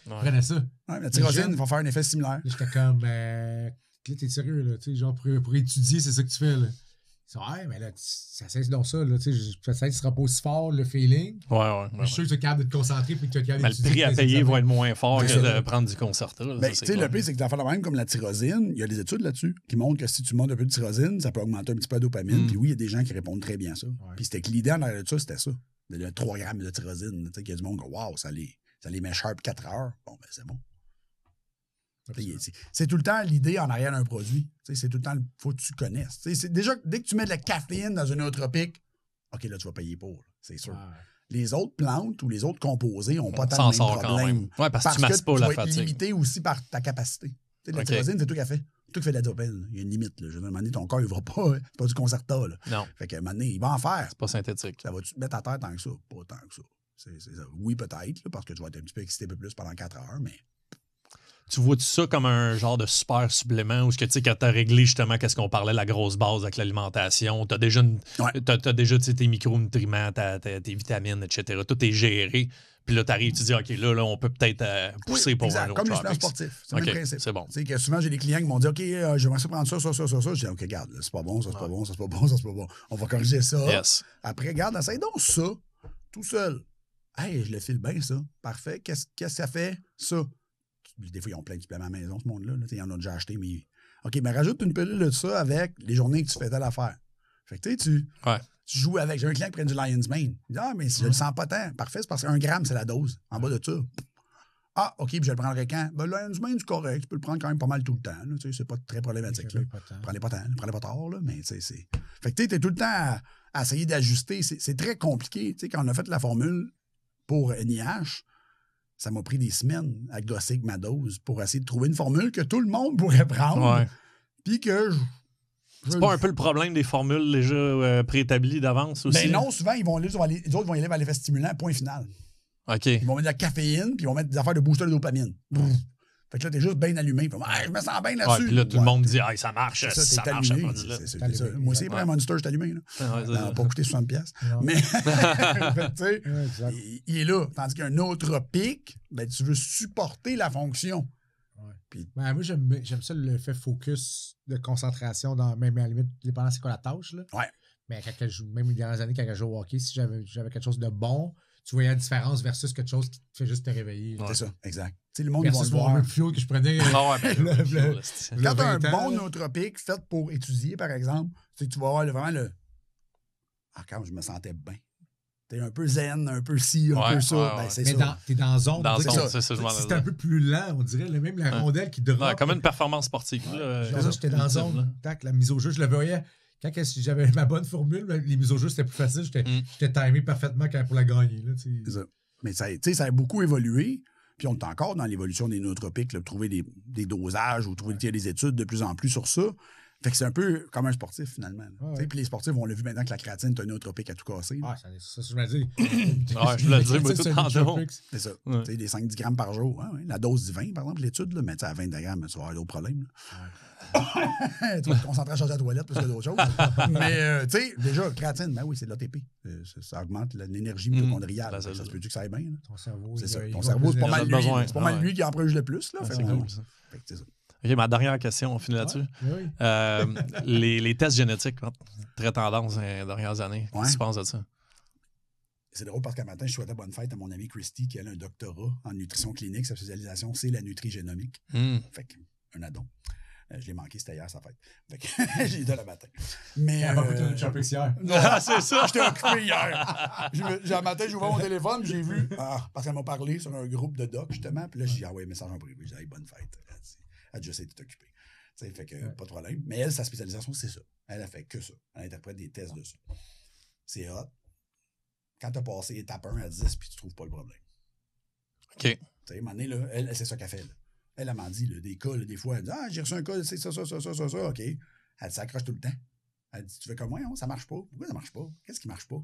prenaient ça. Ouais, la tyrosine va faire un effet similaire. J'étais comme, là, t'es sérieux, là, tu sais, genre, pour étudier, c'est ça que tu fais, là. Ils disent, mais là, ça cesse donc ça, là, tu sais, peut-être que ce sera pas aussi fort, le feeling. Ouais. Je suis sûr que tu es capable de te concentrer puis que tu es capable d'étudier. Le prix à payer va être moins fort que de prendre du Concerta. Tu sais, le pire, c'est que dans le même comme la tyrosine, il y a des études là-dessus qui montrent que si tu montes un peu de tyrosine, ça peut augmenter un petit peu la dopamine. Puis oui, il y a des gens qui répondent très bien à ça. Puis c'était que l'idée en arrière de ça, c'était ça. De 3 grammes de tyrosine. Tu sais, qu'il y a du monde qui wow, ça les met sharp 4 heures. Bon, ben c'est bon. C'est tout le temps l'idée en arrière d'un produit. C'est tout le temps, il faut que tu connaisses. Déjà, dès que tu mets de la caféine dans un nootropique, OK, là, tu vas payer pour, c'est sûr. Les autres plantes ou les autres composés n'ont pas tant de problème. Oui, parce que tu masses pas la fatigue. Tu vas être limité aussi par ta capacité. La tyrosine, c'est tout qu'elle fait. Tout qui fait de la dopamine. Il y a une limite. Là. À un moment donné, ton corps, il ne va pas. C'est pas du Concerta. Là. Non. Fait qu'à un moment donné, il va en faire. C'est pas synthétique. Ça va-tu te mettre à terre tant que ça? Pas tant que ça. C'est ça. Oui, peut-être, parce que tu vas être un petit peu excité un peu plus pendant 4 heures, mais. Tu vois-tu ça comme un genre de super supplément ou ce que tu sais, quand tu as réglé justement qu'est-ce qu'on parlait, la grosse base avec l'alimentation, tu as déjà, tes micronutriments, tes vitamines, etc. Tout est géré. Puis là, tu arrives, tu dis, OK, là on peut peut-être pousser pour un autre. Comme les suppléments sportifs. C'est le même principe. C'est bon. Tu sais, que souvent, j'ai des clients qui m'ont dit, OK, j'aimerais ça prendre ça. Je dis, OK, regarde, c'est pas bon, ça, c'est pas bon, ça, c'est pas bon, ça, c'est pas bon. On va corriger ça. Yes. Après, regarde, essaye donc ça, tout seul. Hey, je le file bien, ça. Parfait. Qu'est-ce que ça fait, ça? Des fois, ils ont plein de suppléments à la maison, ce monde-là. Il y en a déjà acheté, mais. OK, mais rajoute une pilule de ça avec les journées que tu fais telle affaire. Fait que tu joues avec. J'ai un client qui prend du Lion's Mane. Il dit, mais si je le sens pas tant. Parfait, c'est parce que 1 gramme, c'est la dose. En bas de ça. Ah, OK, puis je le prendrai quand? Ben, le Lion's Mane, c'est correct. Tu peux le prendre quand même pas mal tout le temps. C'est pas très problématique. Prends-les pas tard, là, mais c'est. Fait que tu es tout le temps à essayer d'ajuster. C'est très compliqué. Quand on a fait la formule pour NIH, ça m'a pris des semaines à gosser avec ma dose pour essayer de trouver une formule que tout le monde pourrait prendre. Puis que c'est pas un peu le problème des formules déjà préétablies d'avance aussi? Ben non, souvent, les autres vont y aller vers l'effet stimulant, point final. OK. Ils vont mettre de la caféine, puis ils vont mettre des affaires de booster de dopamine. Fait que là, t'es juste bien allumé. Je me sens bien là-dessus. Puis là, tout le monde dit, ça marche, ça marche. Moi aussi, après un Monster, je suis allumé. Ça n'a pas coûté 60$. Mais, tu sais, il est là. Tandis qu'un autre pic, ben, tu veux supporter la fonction. Puis, moi, j'aime ça l'effet focus de concentration, même à la limite, dépendant c'est quoi la tâche. Là. Ouais. Mais même les dernières années, quand je joue au hockey, si j'avais quelque chose de bon, tu voyais la différence versus quelque chose qui te fait juste te réveiller. C'est ça, exact. T'sais, le monde versus mon fuel que je prenais. Quand tu as un bon nootropique fait pour étudier, par exemple, tu vas avoir vraiment le. Ah, quand je me sentais bien. T'es un peu zen, un peu ci, un peu ça. Ben, c'est mais ça. t'es dans zone. C'est ça, je m'en C'est un peu plus lent, on dirait. Même la rondelle qui drop. Ouais, comme une performance sportive. J'étais dans zone. Tac, la mise au jeu, je le voyais. Quand j'avais ma bonne formule, les mises au jeu, c'était plus facile. J'étais timé parfaitement pour la gagner. Là, c'est ça. Mais ça a beaucoup évolué. Puis on est encore dans l'évolution des nootropiques, là, trouver des dosages ou trouver des études de plus en plus sur ça. Fait que c'est un peu comme un sportif, finalement. Puis les sportifs, on l'a vu maintenant que la créatine, c'est un nootropique à tout casser. Ah, ça, je me dis. Je le dis, moi, tout tantôt. C'est ça. Des 5-10 grammes par jour. La dose du 20, par exemple, l'étude, là, mais à 20 grammes, tu vas avoir d'autres problèmes. Tu vas te concentrer à changer la toilette plus que d'autres choses. Mais, tu sais, déjà, créatine, ben oui, c'est de l'ATP. Ça augmente l'énergie mitochondriale. Ça se peut-tu que ça aille bien? Ton cerveau, c'est ça. Ton cerveau, c'est pas mal lui. C'est pas mal lui qui en produit le plus. Là. C'est cool, ça. C'est ça. OK, ma dernière question, on finit là-dessus. Les tests génétiques, très tendance les dernières années. Qu'est-ce que tu penses de ça? C'est drôle parce qu'un matin, je souhaitais bonne fête à mon ami Christy qui a un doctorat en nutrition clinique. Sa spécialisation, c'est la nutrigénomique. Fait qu'un addon. Je l'ai manqué, c'était hier sa fête. Fait que j'ai été le matin. Mais. Elle m'a coûté une chopix hier. Non, c'est ça. J'étais occupé hier. Un matin, j'ai ouvert mon téléphone, j'ai vu. Parce qu'elle m'a parlé sur un groupe de docs, justement. Puis là, j'ai envoyé un message en privé. J'ai dit, bonne fête. Elle a déjà été occupée. Fait que pas de problème. Mais elle, sa spécialisation, c'est ça. Elle a fait que ça. Elle interprète des tests de ça. C'est hot. Quand t'as passé étape 1 à 10, puis tu trouves pas le problème. OK. Tu sais, à un moment donné, là, elle c'est ça qu'elle fait. Là. Elle m'a dit, là, des cas, là, des fois, elle dit, j'ai reçu un cas, c'est ça, OK. Elle s'accroche tout le temps. Elle dit, tu fais comme moi, ça marche pas. Pourquoi ça marche pas? Qu'est-ce qui marche pas?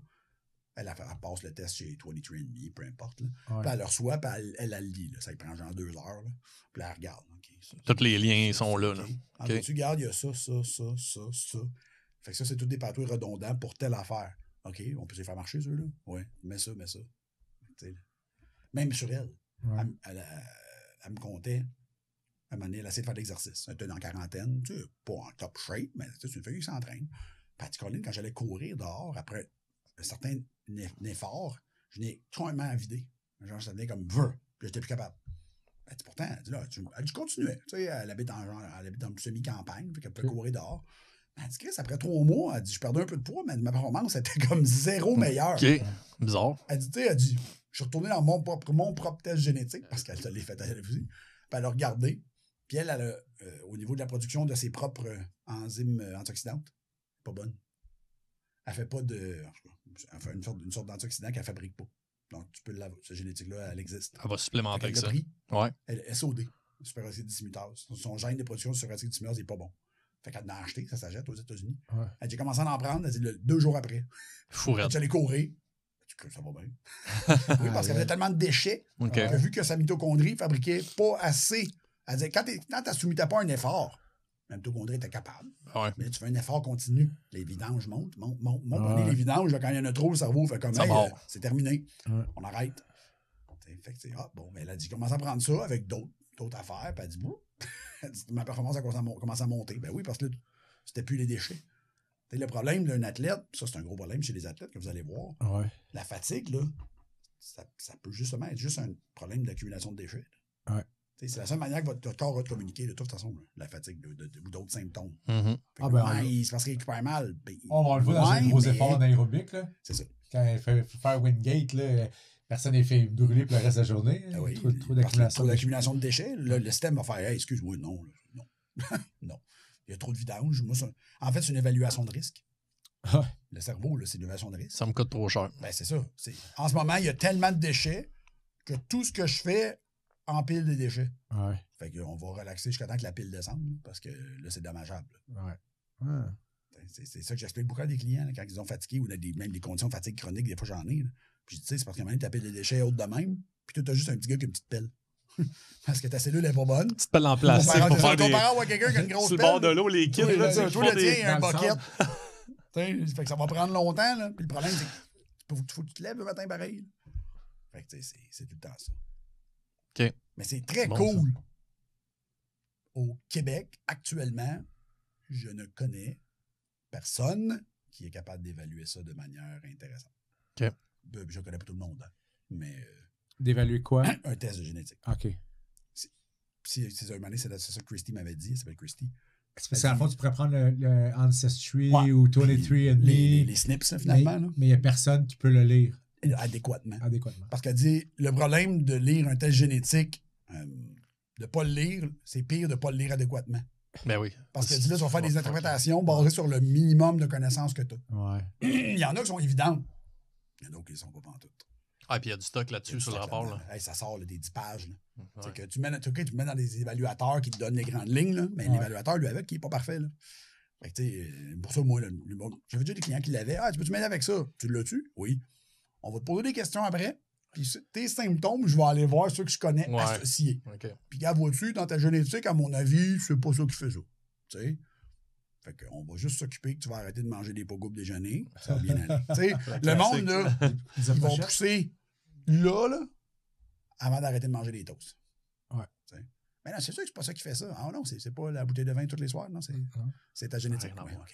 Elle passe le test chez 23andMe, peu importe. Là. Ouais. Puis elle le reçoit, puis elle le lit. Là. Ça lui prend genre 2 heures. Là. Puis elle regarde. Okay, tous les liens sont là. Okay. Tu regardes, il y a ça. Fait que ça, c'est tous des pathways redondants pour telle affaire. OK, on peut les faire marcher, ceux-là? Oui, mets ça. T'sais. Même sur elle. Ouais. Elle me comptait. À un moment donné, elle essaie de faire de l'exercice. Elle était en quarantaine, tu sais, pas en top shape, mais c'est une fille qui s'entraîne. Puis Colin, quand j'allais courir dehors, après un certain effort, je n'ai complètement vidé. Genre, ça venait comme vœu, puis j'étais plus capable. Elle dit, pourtant, elle dit, continuait. Tu sais, elle habite en semi-campagne, fait qu'elle pouvait courir dehors. Elle dit, Chris, après 3 mois, elle dit, je perdais un peu de poids, mais ma performance était comme zéro meilleure. OK, bizarre. Elle dit, je suis retourné dans mon propre test génétique, parce qu'elle se l'est fait à elle aussi. Puis elle a regardé. Puis elle a, au niveau de la production de ses propres enzymes antioxydantes, pas bonne. Elle fait pas de. Elle fait une sorte d'antioxydant qu'elle fabrique pas. Donc, tu peux l'avoir. Cette génétique-là, elle existe. Elle va supplémenter avec ça. Ouais. SOD, superoxyde dismutase. Son gène de production de superoxyde dismutase n'est pas bon. Fait qu'elle en a acheté, ça s'achète aux États-Unis. Ouais. Elle dit, j'ai commencé à en prendre, elle dit, 2 jours après. Fourette. Elle allait courir. Ça va bien. Oui, parce qu'elle avait tellement de déchets que vu que sa mitochondrie fabriquait pas assez. Elle disait, quand tu ne soumettais pas un effort, la mitochondrie était capable. Ouais. Mais tu fais un effort continu. Les vidanges montent. Les vidanges, là, quand il y en a trop, le cerveau fait comme c'est terminé. Ouais. On arrête. Fait que bon, mais elle a dit, commence à prendre ça avec d'autres affaires. Puis elle dit, ma performance a commencé à monter. Ben oui, parce que là, c'était plus les déchets. T'sais, le problème d'un athlète, ça c'est un gros problème chez les athlètes que vous allez voir. Ouais. La fatigue, là, ça peut justement être juste un problème d'accumulation de déchets. Ouais. C'est la seule manière que votre corps va te communiquer de toute façon, là, la fatigue ou d'autres symptômes. Mm-hmm. C'est parce qu'il récupère mal. On le voit dans un gros effort d'aérobic. C'est ça. Quand il fait faire Wingate, là, personne n'est fait brûler pour le reste de la journée. Ah oui, trop d'accumulation de déchets. Là, le système va faire hey, excuse-moi, non. Non. Il y a trop de vidange. Moi, en fait, c'est une évaluation de risque. Le cerveau, là, c'est une évaluation de risque. Ça me coûte trop cher. Ben, c'est ça. En ce moment, il y a tellement de déchets que tout ce que je fais empile des déchets. Ouais. Fait qu'on va relaxer jusqu'à temps que la pile descende, parce que là, c'est dommageable. Ouais. C'est ça que j'explique beaucoup à des clients, là, quand ils sont fatigués ou même des conditions de fatigue chronique, des fois j'en ai. Là. Puis je dis, c'est parce qu'à un moment donné, ta pile de déchets haute de même, puis toi, t'as juste un petit gars qui a une petite pelle. Parce que ta cellule n'est pas bonne. Petite pelle en plastique. Comparé à quelqu'un qui a une grosse pelle. Sur le bord de l'eau, les kits. Toi, le tien, il y a un bucket. Fait que ça va prendre longtemps. Là. Puis le problème, c'est qu'il faut que tu te lèves le matin pareil. Fait que c'est tout le temps ça. OK. Mais c'est très cool. Ça. Au Québec, actuellement, je ne connais personne qui est capable d'évaluer ça de manière intéressante. OK. Je ne connais pas tout le monde. Hein. Mais... d'évaluer quoi? Un test de génétique. OK. C'est ça que Christy m'avait dit. Elle s'appelle Christy. C'est à la fois, tu pourrais prendre le Ancestry ou 23andMe. Les SNPs, finalement. Mais il n'y a personne qui peut le lire. adéquatement. Adéquatement. Parce qu'elle dit, le problème de lire un test génétique, de ne pas le lire, c'est pire de ne pas le lire adéquatement. Ben oui. Parce qu'elle dit, là, tu vas faire des interprétations basées sur le minimum de connaissances que tu as. Ouais. Il y en a qui sont évidentes. Il y en a d'autres qui ne sont pas pantoute. Ah, puis il y a du stock là-dessus sur le rapport. Là. Hey, ça sort là, des 10 pages. Là. Ouais. Que tu mets dans des évaluateurs qui te donnent les grandes lignes, là, mais l'évaluateur, lui, avec, qui n'est pas parfait. Là. Fait que, pour ça, moi, j'avais déjà des clients qui l'avaient. Ah, tu peux-tu m'aider avec ça? Tu l'as-tu? Oui. On va te poser des questions après. Puis tes symptômes, je vais aller voir ceux que je connais associés. Okay. Puis, gars, vois-tu, dans ta génétique, à mon avis, c'est pas ça qui fait ça. Tu sais? Fait qu'on va juste s'occuper que tu vas arrêter de manger des pogos pour déjeuner. Ça va bien aller. Tu sais, le monde, là, ils vont pousser là, avant d'arrêter de manger des toasts. Ouais. T'sais. Mais non, c'est sûr que c'est pas ça qui fait ça. Ah non, c'est pas la bouteille de vin tous les soirs. Non, c'est ta génétique. Ouais, okay.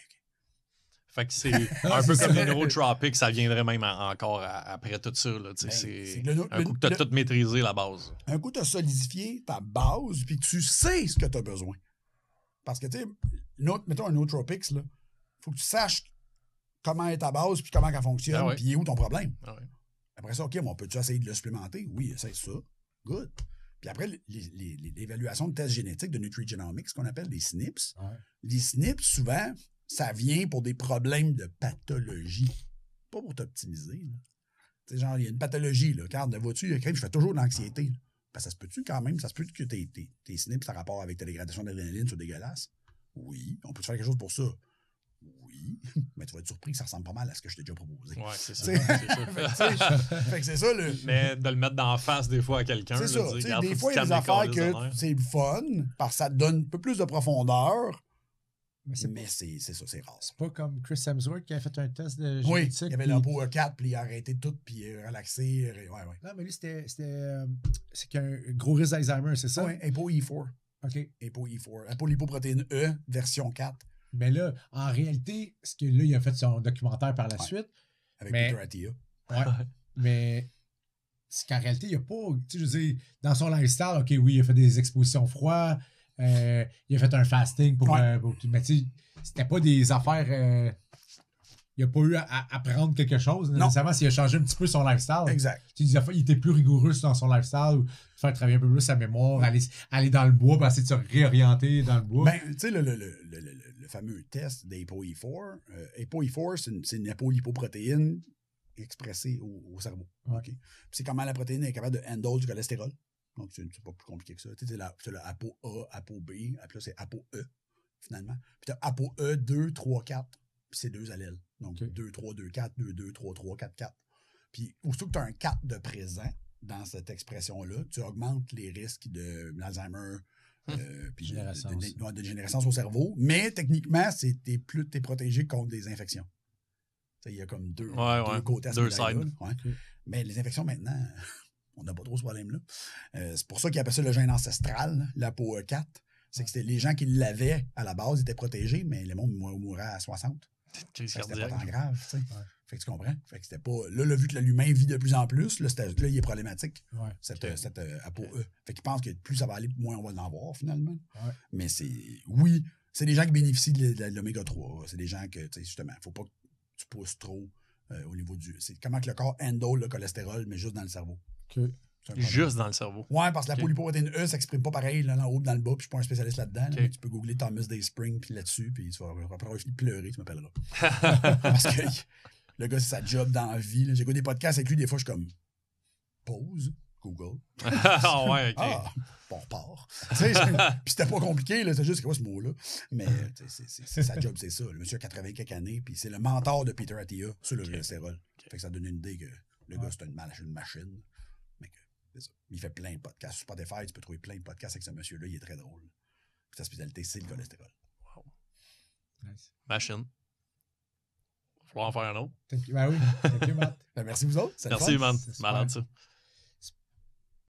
Fait que c'est un peu comme les neurotropiques, ça viendrait même encore après tout ça. Là, c'est un coup que tu as tout maîtrisé la base. Un coup, tu as solidifié ta base, puis tu sais ce que tu as besoin. Parce que, tu sais, mettons un nootropics, il faut que tu saches comment est ta base, puis comment elle fonctionne, puis où ton problème. Après ça, OK, on peut-tu essayer de le supplémenter? Oui, essaye ça. Good. Puis après, l'évaluation de tests génétiques de nutrigenomics, qu'on appelle des SNPs. Ouais. Les SNPs, souvent, ça vient pour des problèmes de pathologie. Pas pour t'optimiser. Tu sais, genre, il y a une pathologie, là. Regarde, vois-tu, je fais toujours de l'anxiété. Ben, ça se peut-tu quand même? Ça se peut que tes SNPs, ça a rapport avec ta dégradation d'adrénaline, soit dégueulasse? Oui. On peut faire quelque chose pour ça? Oui. Mais tu vas être surpris que ça ressemble pas mal à ce que je t'ai déjà proposé. Ouais, c'est ça. Fait que c'est ça, Mais de le mettre d'en face des fois à quelqu'un. C'est ça. Dire, des fois, il y a des affaires que c'est le fun, parce que ça te donne un peu plus de profondeur. Mais c'est ça, c'est rare. C'est pas comme Chris Hemsworth qui a fait un test de génétique. Oui, il y avait l'ApoE4, puis il a arrêté tout, puis relaxé. Ouais. Non, mais lui, c'est qu'il y a un gros risque d'Alzheimer, c'est ça? Oui, ApoE4. OK. ApoE4. Apolipoprotéine E, version 4. Mais là, en réalité, ce que là, il a fait son documentaire par la suite. Avec Peter Attia. Ouais. Mais c'est qu'en réalité, il n'y a pas. Tu sais, je veux dire, dans son lifestyle, OK, oui, il a fait des expositions froides. Il a fait un fasting pour. Mais tu sais, c'était pas des affaires. Il n'a pas eu à apprendre quelque chose. Nécessairement, s'il a changé un petit peu son lifestyle. Exact. Tu sais, il était plus rigoureux dans son lifestyle, ou faire travailler un peu plus sa mémoire, aller dans le bois, pour essayer de se réorienter dans le bois. Ben, tu sais, le fameux test d'ApoE4. ApoE4, c'est une apolipoprotéine expressée au cerveau. Ouais. Okay? C'est comment la protéine est capable de handle du cholestérol. Donc, c'est pas plus compliqué que ça. Tu sais, c'est le ApoA, ApoB, puis là, c'est ApoE, finalement. Puis t'as ApoE 2, 3, 4, puis c'est 2 allèles. Donc, 2, 3, 2, 4, 2, 2, 3, 3, 4, 4. Puis, aussitôt que tu as un 4 de présent dans cette expression-là, tu augmentes les risques de l'Alzheimer, puis de dégénérescence au cerveau. Mais, techniquement, t'es protégé contre des infections. Il y a comme deux côtés à ce médaille-là. Mais les infections, maintenant... On n'a pas trop ce problème-là. C'est pour ça qu'ils appellent ça le gène ancestral, l'ApoE4. C'est que c'était les gens qui l'avaient à la base étaient protégés, mais le monde mourrait à 60. C'était pas tant grave, tu sais. Fait que tu comprends? Fait que c'était pas. Là, vu que l'humain vit de plus en plus, là, il est problématique. Cette ApoE. Fait qu'ils pensent que plus ça va aller, moins on va en avoir, finalement. Mais c'est des gens qui bénéficient de l'oméga 3. C'est des gens que, tu sais, justement, il ne faut pas que tu pousses trop au niveau du. C'est comment que le corps handle le cholestérol, mais juste dans le cerveau. Okay. Juste dans le cerveau. Oui, parce que la polyprotéine E s'exprime pas pareil là, en haut dans le bas, puis je suis pas un spécialiste là-dedans. Là, mais tu peux googler Thomas Dayspring puis là-dessus, puis tu vas après fini de pleurer, tu m'appelleras. Parce que le gars, c'est sa job dans la vie. J'écoute des podcasts avec lui, des fois, je suis comme pause, Google. Ah ouais, ok. On repart. Puis c'était pas compliqué, là, c'est juste quoi ce mot-là. Mais c'est sa job, c'est ça. Le monsieur a 80 quelques années, puis c'est le mentor de Peter Attia sur le cholestérol. Fait que ça donne une idée que le gars, c'est une machine. Mais que, c'est ça. Il fait plein de podcasts. Sur Spotify, tu peux trouver plein de podcasts avec ce monsieur-là. Il est très drôle. Puis sa spécialité, c'est le cholestérol. Wow. Nice. Machine. Il va falloir en faire un autre. Ben oui. Thank you, Matt. Merci vous autres. Merci, man. Malade, ça.